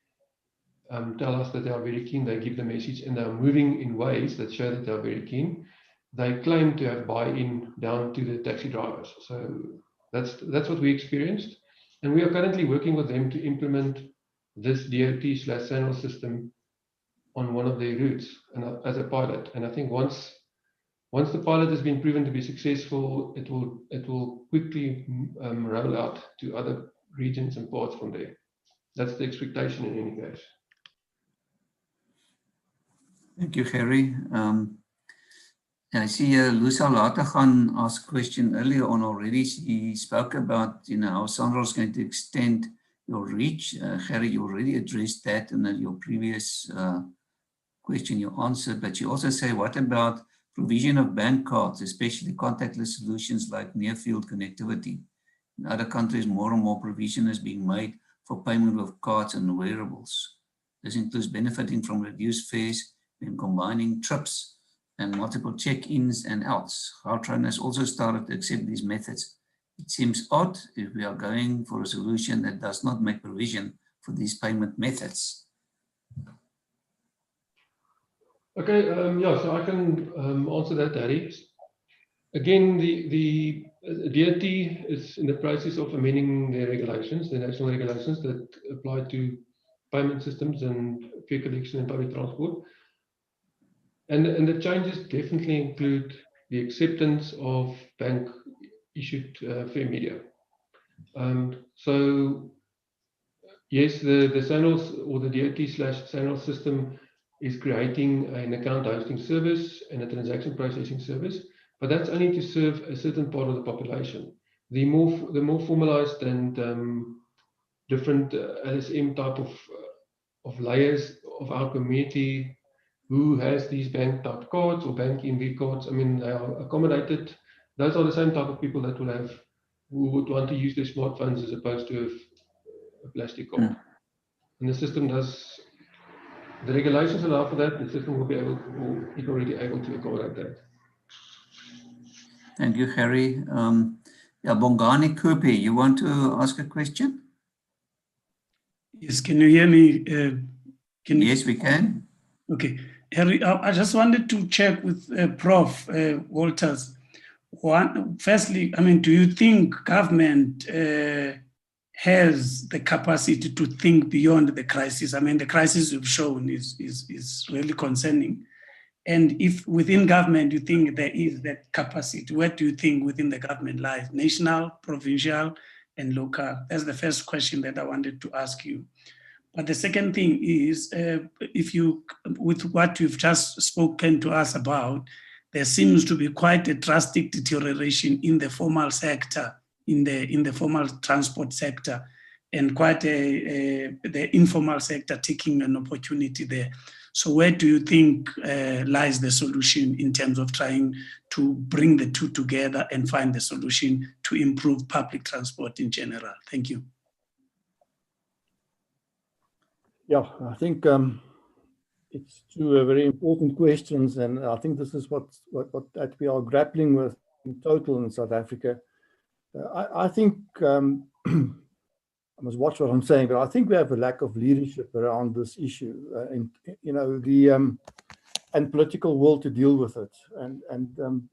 tell us that they are very keen. They give the message, and they are moving in ways that show that they are very keen. They claim to have buy-in down to the taxi drivers. So that's what we experienced, and we are currently working with them to implement this DOT/SANRAL system on one of their routes and as a pilot. And I think once the pilot has been proven to be successful, it will quickly roll out to other regions and parts from there. That's the expectation in any case. Thank you, Harry. I see Lusa Lategan asked a question earlier on already. He spoke about, how SANRAL is going to extend your reach. Harry, you already addressed that in your previous question you answered, but you also say, what about provision of bank cards, especially contactless solutions like near-field connectivity? In other countries, more and more provision is being made for payment of cards and wearables. This includes benefiting from reduced fares when combining trips and multiple check-ins and outs. Gautrain has also started to accept these methods. It seems odd if we are going for a solution that does not make provision for these payment methods. Okay, yeah, so I can answer that, Harry. Again, the DOT is in the process of amending their regulations, the national regulations that apply to payment systems and fare collection and public transport. And the changes definitely include the acceptance of bank-issued fare media. So yes, the SANRAL or the DOT/SANRAL system is creating an account hosting service and a transaction processing service, but that's only to serve a certain part of the population. The more formalized and different LSM type of layers of our community who has these bank type cards or bank MV cards, I mean, they are accommodated. Those are the same type of people that who would want to use their smartphones as opposed to a plastic card. And the system does, the regulations allow for that, the system will be able to, or is already able to accommodate that. Thank you, Harry. Yeah, Bongani Kupi, you want to ask a question? Yes, can you hear me? Yes, we can. Okay, Harry, I just wanted to check with Prof. Walters. Firstly, I mean, do you think government has the capacity to think beyond the crisis? I mean, the crisis you've shown is really concerning. And if within government you think there is that capacity, where do you think within the government lies? National, provincial, and local? That's the first question that I wanted to ask you. But the second thing is, with what you've just spoken to us about, there seems to be quite a drastic deterioration in the formal sector in the formal transport sector, and quite the informal sector taking an opportunity there. So where do you think lies the solution in terms of trying to bring the two together and find the solution to improve public transport in general? Thank you. Yeah, I think it's two very important questions, and I think this is what that we are grappling with in total in South Africa. I think I must watch what I'm saying, but I think we have a lack of leadership around this issue, and you know, and political will to deal with it, and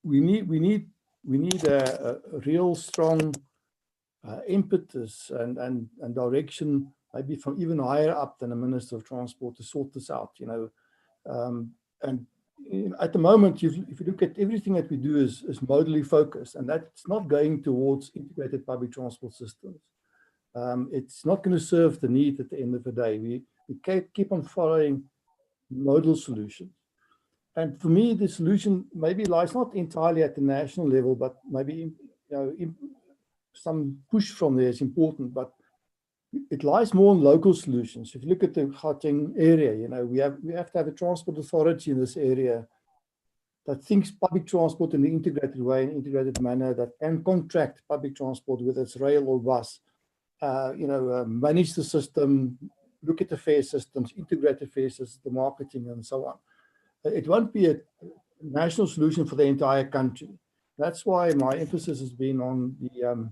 we need a real strong impetus and direction, maybe from even higher up than a Minister of Transport, to sort this out. You know, and at the moment, if you look at everything that we do is modally focused, and that's not going towards integrated public transport systems. It's not going to serve the need at the end of the day. We keep on following modal solutions. And for me, the solution maybe lies not entirely at the national level, but maybe some push from there is important, but it lies more on local solutions. If you look at the Gauteng area, you know, we have to have a transport authority in this area that thinks public transport in an integrated way, in an integrated manner, that can contract public transport, whether it's rail or bus, manage the system, look at the fare systems, integrate the fare systems, the marketing, and so on. It won't be a national solution for the entire country. That's why my emphasis has been on the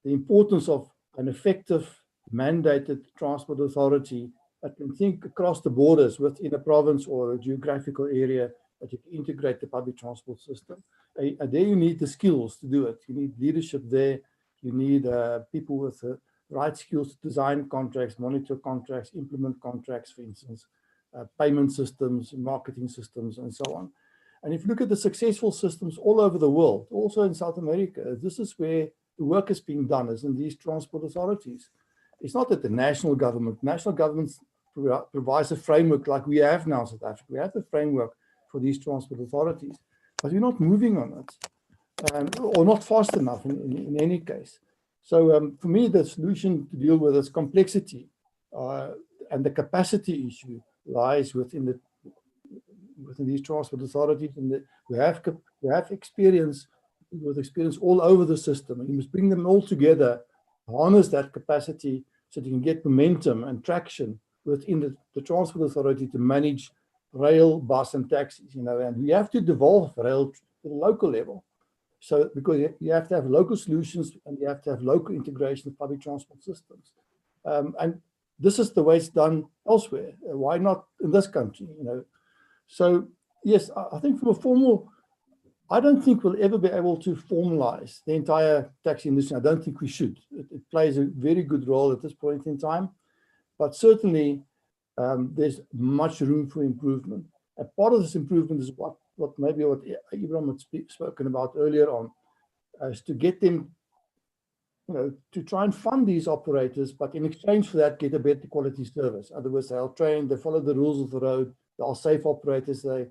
importance of an effective mandated transport authority that can think across the borders within a province or a geographical area, that you can integrate the public transport system. And there you need the skills to do it. You need leadership there. You need people with the right skills to design contracts, monitor contracts, implement contracts, for instance, payment systems, marketing systems, and so on. And if you look at the successful systems all over the world, also in South America, this is where the work is being done, is in these transport authorities. It's not that the national governments provides a framework like we have now in South Africa. We have the framework for these transport authorities, but we're not moving on it, or not fast enough in any case. So for me, the solution to deal with this complexity and the capacity issue lies within these transport authorities, and we have experience all over the system, and you must bring them all together, harness that capacity so that you can get momentum and traction within the transport authority to manage rail, bus, and taxis. And we have to devolve rail to the local level. So because you have to have local solutions and you have to have local integration of public transport systems. And this is the way it's done elsewhere. Why not in this country? So yes, I think from a formal, I don't think we'll ever be able to formalize the entire taxi industry. I don't think we should. It plays a very good role at this point in time, but certainly there's much room for improvement. And part of this improvement is what Ibrahim had spoken about earlier on, is to get them, to try and fund these operators, but in exchange for that, get a better quality service. In other words, they'll train, they follow the rules of the road, they are safe operators, they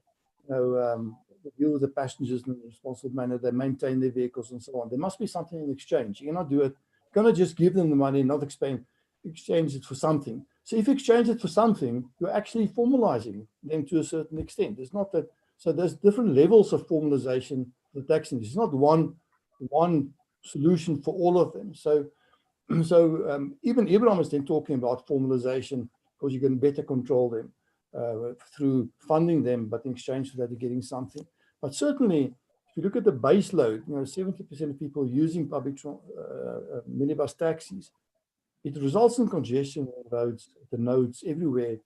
deal with the passengers in a responsible manner, they maintain their vehicles and so on. There must be something in exchange. You cannot do it, you cannot just give them the money and not exchange it for something. So if you exchange it for something, you're actually formalizing them to a certain extent. It's not that, so there's different levels of formalization for the taxi industry. It's not one solution for all of them. So even Ibrahim is then talking about formalization because you can better control them through funding them, but in exchange for that, you're getting something. But certainly, if you look at the base load, 70% of people using public minibus taxis, it results in congestion on roads, the nodes, everywhere.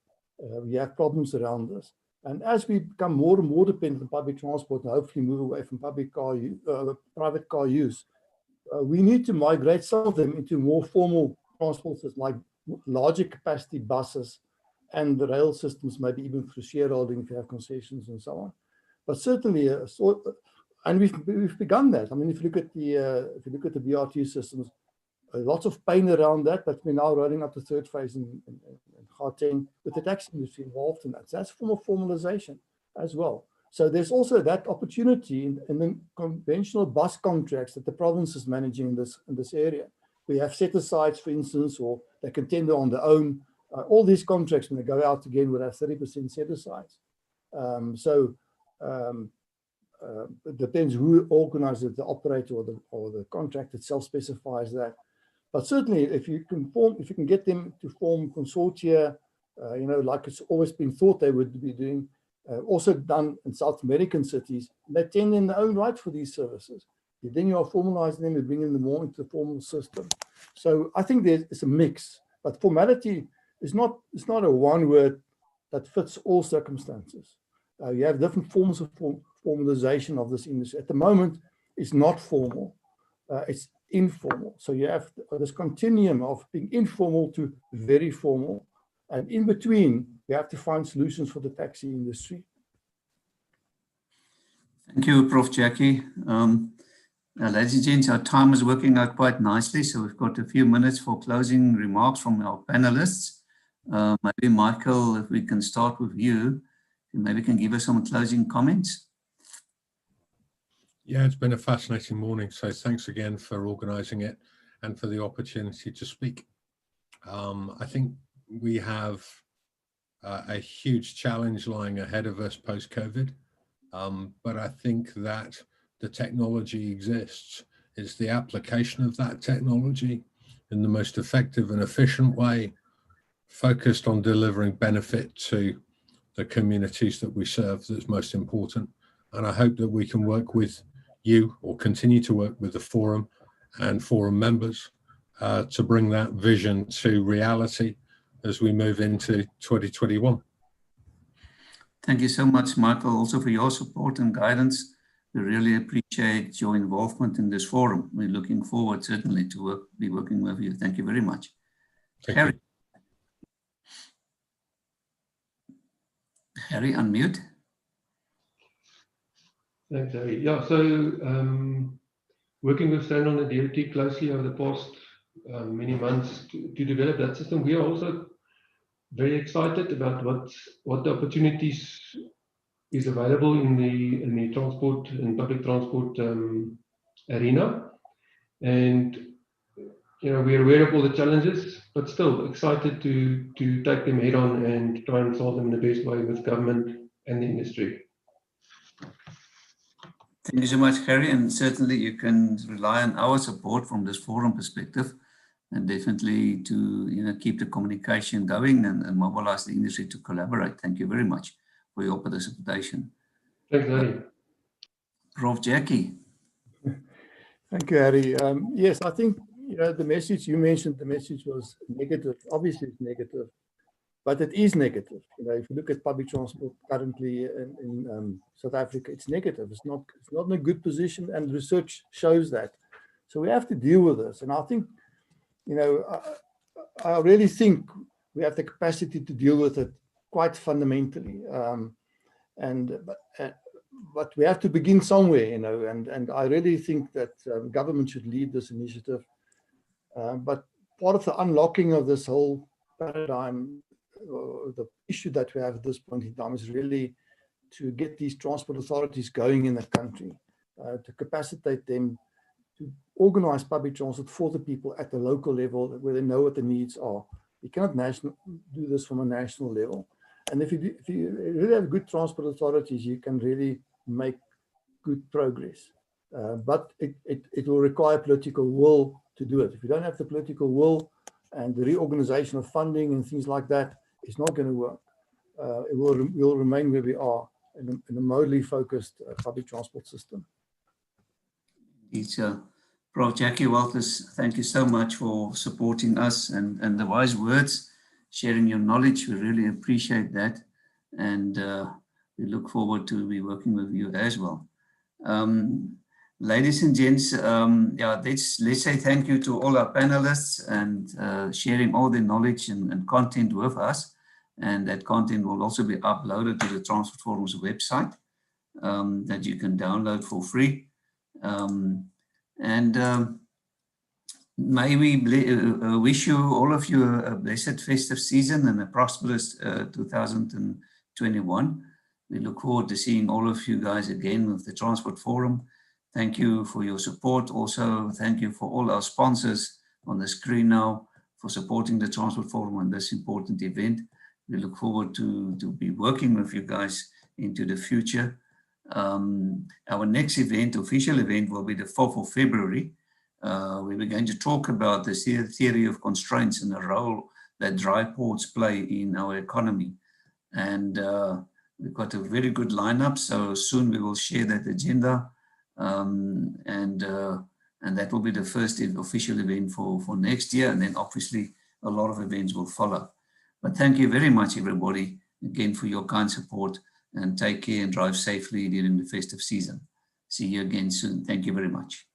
We have problems around us. And as we become more and more dependent on public transport and hopefully move away from private car use, we need to migrate some of them into more formal transport systems like larger capacity buses and the rail systems, maybe even through shareholding if you have concessions and so on. But certainly, and we've begun that. I mean, if you look at the BRT systems, lots of pain around that, but we're now rolling up the third phase in Gauteng with the taxi industry involved in that. So that's a form of formalization as well. So there's also that opportunity in the conventional bus contracts that the province is managing in this area. We have set-asides, for instance, or they can tender on their own. All these contracts, when they go out again, will have 30% set-asides. It depends who organizes it, the operator or the contract itself specifies that. But certainly, if you can get them to form consortia, like it's always been thought they would be doing, also done in South American cities, they tender in their own right for these services. Then you are formalizing them and bringing them more into the formal system. So I think it's a mix, but formality is not a one word that fits all circumstances. You have different forms of formalization of this industry. At the moment, it's not formal, it's informal. So you have this continuum of being informal to very formal. And in between, you have to find solutions for the taxi industry. Thank you, Prof. Jackie. Ladies and gents, our time is working out quite nicely, so we've got a few minutes for closing remarks from our panelists. Maybe Michael, if we can start with you, maybe can give us some closing comments. Yeah, it's been a fascinating morning, so thanks again for organising it and for the opportunity to speak. I think we have a huge challenge lying ahead of us post-COVID, but I think that the technology exists. It's the application of that technology in the most effective and efficient way, focused on delivering benefit to the communities that we serve, that's most important. And I hope that we can work with you, or continue to work with the forum and forum members to bring that vision to reality as we move into 2021. Thank you so much, Michael, also for your support and guidance. We really appreciate your involvement in this forum. We're looking forward certainly to be working with you. Thank you very much. Harry. Harry, unmute. Thanks, Harry. Yeah, so working with SANRAL and the DLT closely over the past many months to develop that system, we are also very excited about what the opportunities is available in the transport and public transport arena. And we're aware of all the challenges, but still excited to take them head on and try and solve them in the best way with government and the industry. Thank you so much, Harry, and certainly you can rely on our support from this forum perspective, and definitely to keep the communication going and mobilize the industry to collaborate. Thank you very much for your participation. Thanks, Harry. Prof. Jackie. Thank you, Harry. Yes, I think the message you mentioned, the message was negative. Obviously, it's negative, but it is negative. If you look at public transport currently in South Africa, it's negative. It's not in a good position, and research shows that. So we have to deal with this, and I think, I really think we have the capacity to deal with it quite fundamentally. But we have to begin somewhere, and I really think that government should lead this initiative. But part of the unlocking of this whole paradigm, the issue that we have at this point in time, is really to get these transport authorities going in the country, to capacitate them to organize public transport for the people at the local level where they know what the needs are. You cannot do this from a national level. And if you really have good transport authorities, you can really make good progress. But it will require political will to do it. If you don't have the political will and the reorganization of funding and things like that, it's not going to work. We'll remain where we are in a modally focused public transport system. It's Prof. Jackie Walters, thank you so much for supporting us and the wise words, sharing your knowledge. We really appreciate that. And we look forward to be working with you as well. Ladies and gents, let's say thank you to all our panelists and sharing all the knowledge and content with us. And that content will also be uploaded to the Transport Forum's website that you can download for free. May we wish you, all of you, a blessed festive season and a prosperous 2021. We look forward to seeing all of you guys again with the Transport Forum. Thank you for your support. Also, thank you for all our sponsors on the screen now for supporting the Transport Forum on this important event. We look forward to be working with you guys into the future. Our next event, official event, will be the 4th of February, where we're going to talk about the theory of constraints and the role that dry ports play in our economy. And we've got a very good lineup, so soon we will share that agenda. And that will be the first official event for next year, and then obviously a lot of events will follow. But thank you very much, everybody, again for your kind support, and take care and drive safely during the festive season. See you again soon. Thank you very much.